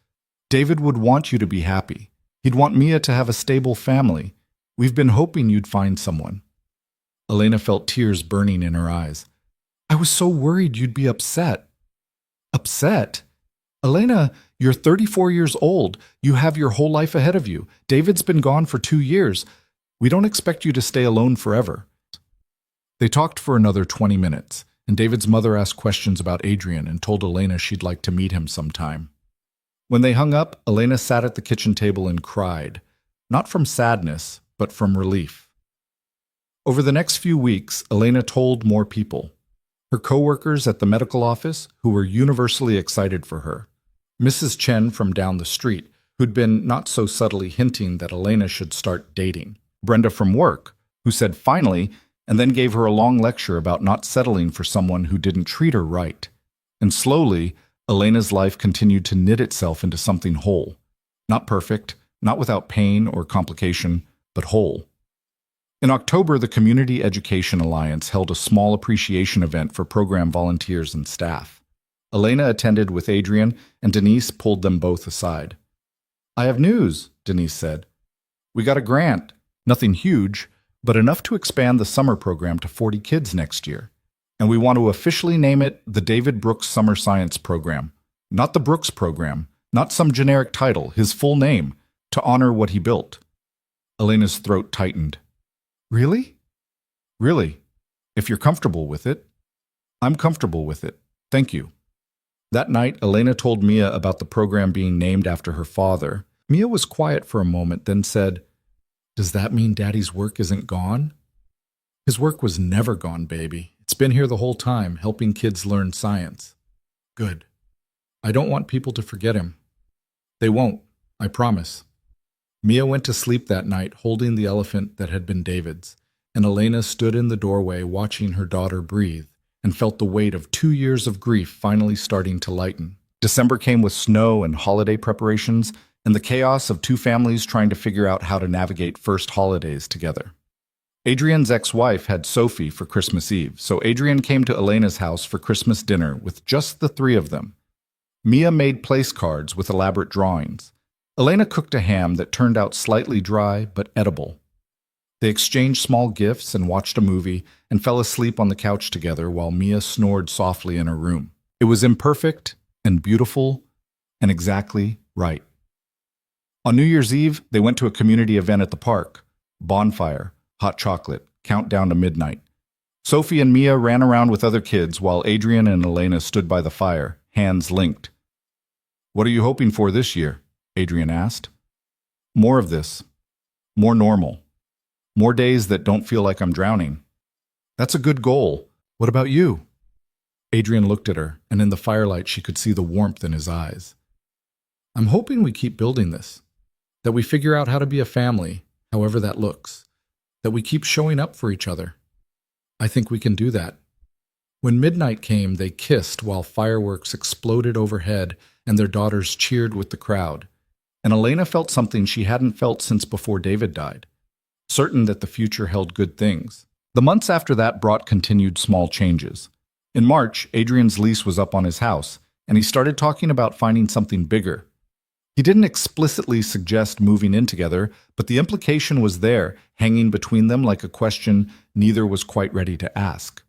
S1: David would want you to be happy. He'd want Mia to have a stable family. We've been hoping you'd find someone." Elena felt tears burning in her eyes. "I was so worried you'd be upset." "Upset? Elena, you're 34 years old. You have your whole life ahead of you. David's been gone for 2 years. We don't expect you to stay alone forever." They talked for another 20 minutes, and David's mother asked questions about Adrian and told Elena she'd like to meet him sometime. When they hung up, Elena sat at the kitchen table and cried, not from sadness, but from relief. Over the next few weeks, Elena told more people. Her coworkers at the medical office, who were universally excited for her. Mrs. Chen from down the street, who'd been not so subtly hinting that Elena should start dating. Brenda from work, who said finally, and then gave her a long lecture about not settling for someone who didn't treat her right. And slowly, Elena's life continued to knit itself into something whole. Not perfect, not without pain or complication, but whole. In October, the Community Education Alliance held a small appreciation event for program volunteers and staff. Elena attended with Adrian, and Denise pulled them both aside. "I have news," Denise said. "We got a grant. Nothing huge, but enough to expand the summer program to 40 kids next year. And we want to officially name it the David Brooks Summer Science Program. Not the Brooks Program, not some generic title, his full name, to honor what he built." Elena's throat tightened. "Really?" "Really. If you're comfortable with it." "I'm comfortable with it. Thank you." That night, Elena told Mia about the program being named after her father. Mia was quiet for a moment, then said, "Does that mean Daddy's work isn't gone?" "His work was never gone, baby. It's been here the whole time, helping kids learn science." "Good. I don't want people to forget him." "They won't, I promise." Mia went to sleep that night holding the elephant that had been David's, and Elena stood in the doorway watching her daughter breathe and felt the weight of 2 years of grief finally starting to lighten. December came with snow and holiday preparations and the chaos of two families trying to figure out how to navigate first holidays together. Adrian's ex-wife had Sophie for Christmas Eve, so Adrian came to Elena's house for Christmas dinner with just the 3 of them. Mia made place cards with elaborate drawings. Elena cooked a ham that turned out slightly dry but edible. They exchanged small gifts and watched a movie and fell asleep on the couch together while Mia snored softly in her room. It was imperfect and beautiful and exactly right. On New Year's Eve, they went to a community event at the park. Bonfire, hot chocolate, countdown to midnight. Sophie and Mia ran around with other kids while Adrian and Elena stood by the fire, hands linked. "What are you hoping for this year?" Adrian asked. "More of this. More normal. More days that don't feel like I'm drowning." "That's a good goal. What about you?" Adrian looked at her, and in the firelight she could see the warmth in his eyes. "I'm hoping we keep building this. That we figure out how to be a family, however that looks. That we keep showing up for each other. I think we can do that." When midnight came, they kissed while fireworks exploded overhead and their daughters cheered with the crowd. And Elena felt something she hadn't felt since before David died, certain that the future held good things. The months after that brought continued small changes. In March, Adrian's lease was up on his house, and he started talking about finding something bigger. He didn't explicitly suggest moving in together, but the implication was there, hanging between them like a question neither was quite ready to ask.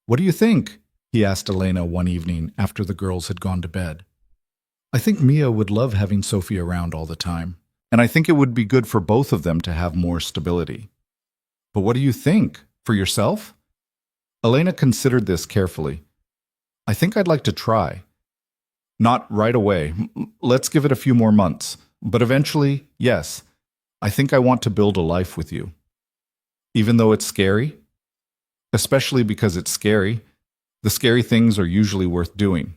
S1: "What do you think?" he asked Elena one evening after the girls had gone to bed. "I think Mia would love having Sophie around all the time, and I think it would be good for both of them to have more stability." "But what do you think? For yourself?" Elena considered this carefully. "I think I'd like to try. Not right away. Let's give it a few more months. But eventually, yes, I think I want to build a life with you. Even though it's scary? Especially because it's scary. The scary things are usually worth doing."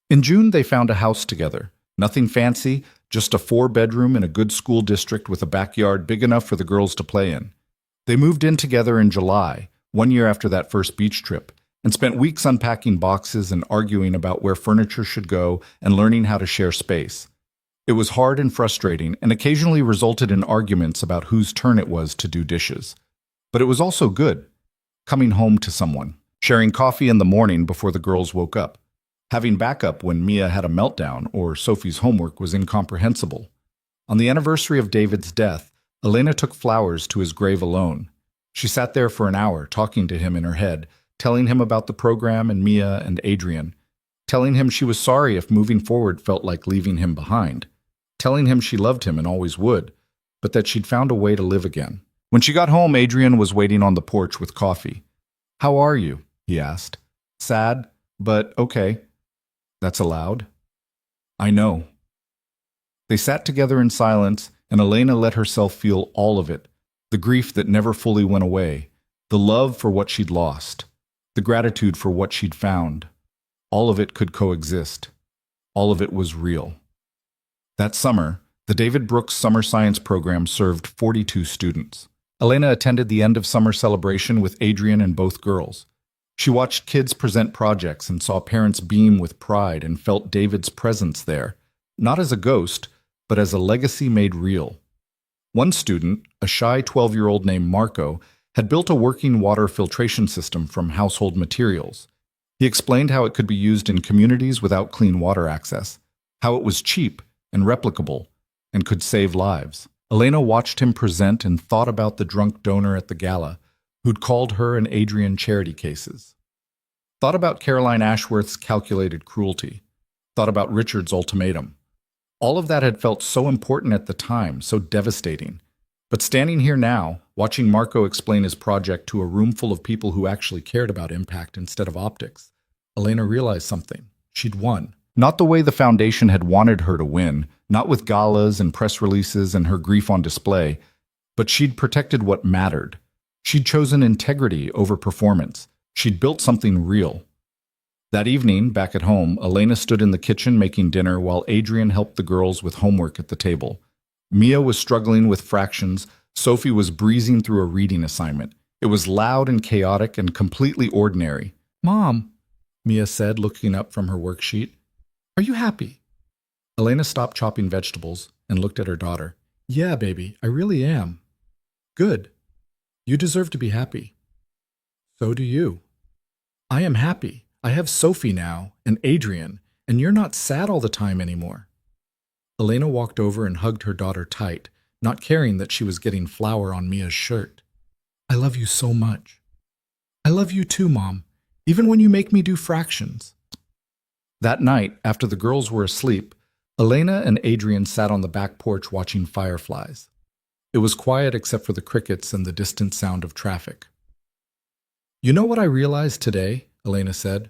S1: In June, they found a house together. Nothing fancy, just a 4-bedroom in a good school district with a backyard big enough for the girls to play in. They moved in together in July, 1 year after that first beach trip, and spent weeks unpacking boxes and arguing about where furniture should go and learning how to share space. It was hard and frustrating, and occasionally resulted in arguments about whose turn it was to do dishes. But it was also good, coming home to someone, sharing coffee in the morning before the girls woke up, having backup when Mia had a meltdown or Sophie's homework was incomprehensible. On the anniversary of David's death, Elena took flowers to his grave alone. She sat there for an hour, talking to him in her head, telling him about the program and Mia and Adrian, telling him she was sorry if moving forward felt like leaving him behind, telling him she loved him and always would, but that she'd found a way to live again. When she got home, Adrian was waiting on the porch with coffee. "How are you?" he asked. "Sad, but okay." "That's allowed." "I know." They sat together in silence, and Elena let herself feel all of it, the grief that never fully went away, the love for what she'd lost, the gratitude for what she'd found. All of it could coexist. All of it was real. That summer, the David Brooks Summer Science Program served 42 students. Elena attended the end-of-summer celebration with Adrian and both girls. She watched kids present projects and saw parents beam with pride and felt David's presence there, not as a ghost, but as a legacy made real. One student, a shy 12-year-old named Marco, had built a working water filtration system from household materials. He explained how it could be used in communities without clean water access, how it was cheap and replicable, and could save lives. Elena watched him present and thought about the drunk donor at the gala, who'd called her and Adrian charity cases. Thought about Caroline Ashworth's calculated cruelty. Thought about Richard's ultimatum. All of that had felt so important at the time, so devastating. But standing here now, watching Marco explain his project to a room full of people who actually cared about impact instead of optics, Elena realized something. She'd won. Not the way the foundation had wanted her to win, not with galas and press releases and her grief on display, but she'd protected what mattered. She'd chosen integrity over performance. She'd built something real. That evening, back at home, Elena stood in the kitchen making dinner while Adrian helped the girls with homework at the table. Mia was struggling with fractions. Sophie was breezing through a reading assignment. It was loud and chaotic and completely ordinary. "Mom," Mia said, looking up from her worksheet, "are you happy?" Elena stopped chopping vegetables and looked at her daughter. "Yeah, baby, I really am." "Good. You deserve to be happy." "So do you." "I am happy. I have Sophie now, and Adrian, and you're not sad all the time anymore." Elena walked over and hugged her daughter tight, not caring that she was getting flour on Mia's shirt. "I love you so much." "I love you too, Mom, even when you make me do fractions." That night, after the girls were asleep, Elena and Adrian sat on the back porch watching fireflies. It was quiet except for the crickets and the distant sound of traffic. "You know what I realized today?" Elena said.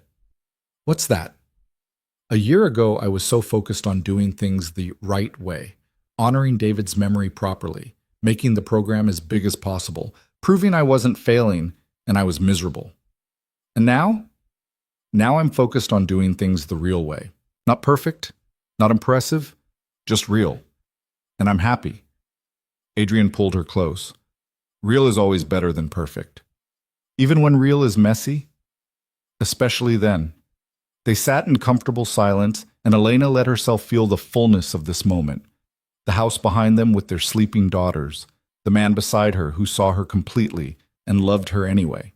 S1: "What's that?" "A year ago, I was so focused on doing things the right way, honoring David's memory properly, making the program as big as possible, proving I wasn't failing, and I was miserable. And now? Now I'm focused on doing things the real way. Not perfect, not impressive, just real. And I'm happy." Adrian pulled her close. "Real is always better than perfect. Even when real is messy, especially then." They sat in comfortable silence, and Elena let herself feel the fullness of this moment. The house behind them with their sleeping daughters, the man beside her who saw her completely and loved her anyway.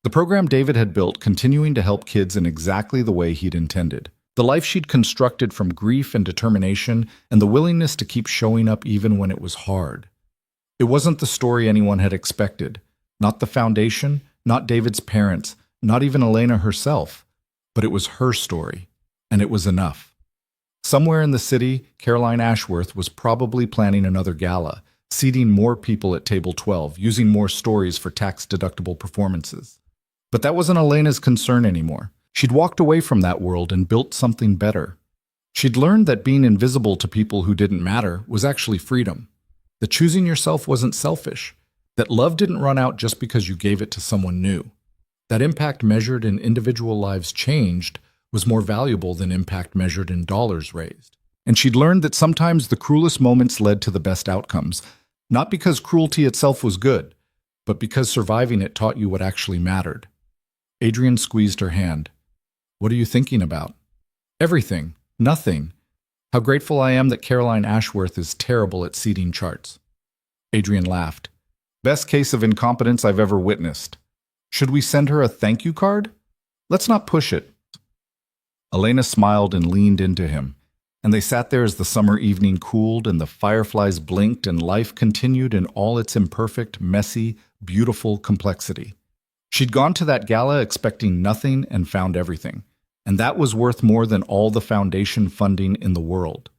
S1: The program David had built continuing to help kids in exactly the way he'd intended. The life she'd constructed from grief and determination and the willingness to keep showing up even when it was hard. It wasn't the story anyone had expected. Not the foundation, not David's parents, not even Elena herself. But it was her story, and it was enough. Somewhere in the city, Caroline Ashworth was probably planning another gala, seating more people at table 12, using more stories for tax-deductible performances. But that wasn't Elena's concern anymore. She'd walked away from that world and built something better. She'd learned that being invisible to people who didn't matter was actually freedom. That choosing yourself wasn't selfish. That love didn't run out just because you gave it to someone new. That impact measured in individual lives changed was more valuable than impact measured in dollars raised. And she'd learned that sometimes the cruelest moments led to the best outcomes, not because cruelty itself was good, but because surviving it taught you what actually mattered. Adrian squeezed her hand. What are you thinking about? Everything. Nothing. How grateful I am that Caroline Ashworth is terrible at seating charts. Adrian laughed. Best case of incompetence I've ever witnessed. Should we send her a thank you card? Let's not push it. Elena smiled and leaned into him, and they sat there as the summer evening cooled and the fireflies blinked and life continued in all its imperfect, messy, beautiful complexity. She'd gone to that gala expecting nothing and found everything, and that was worth more than all the foundation funding in the world.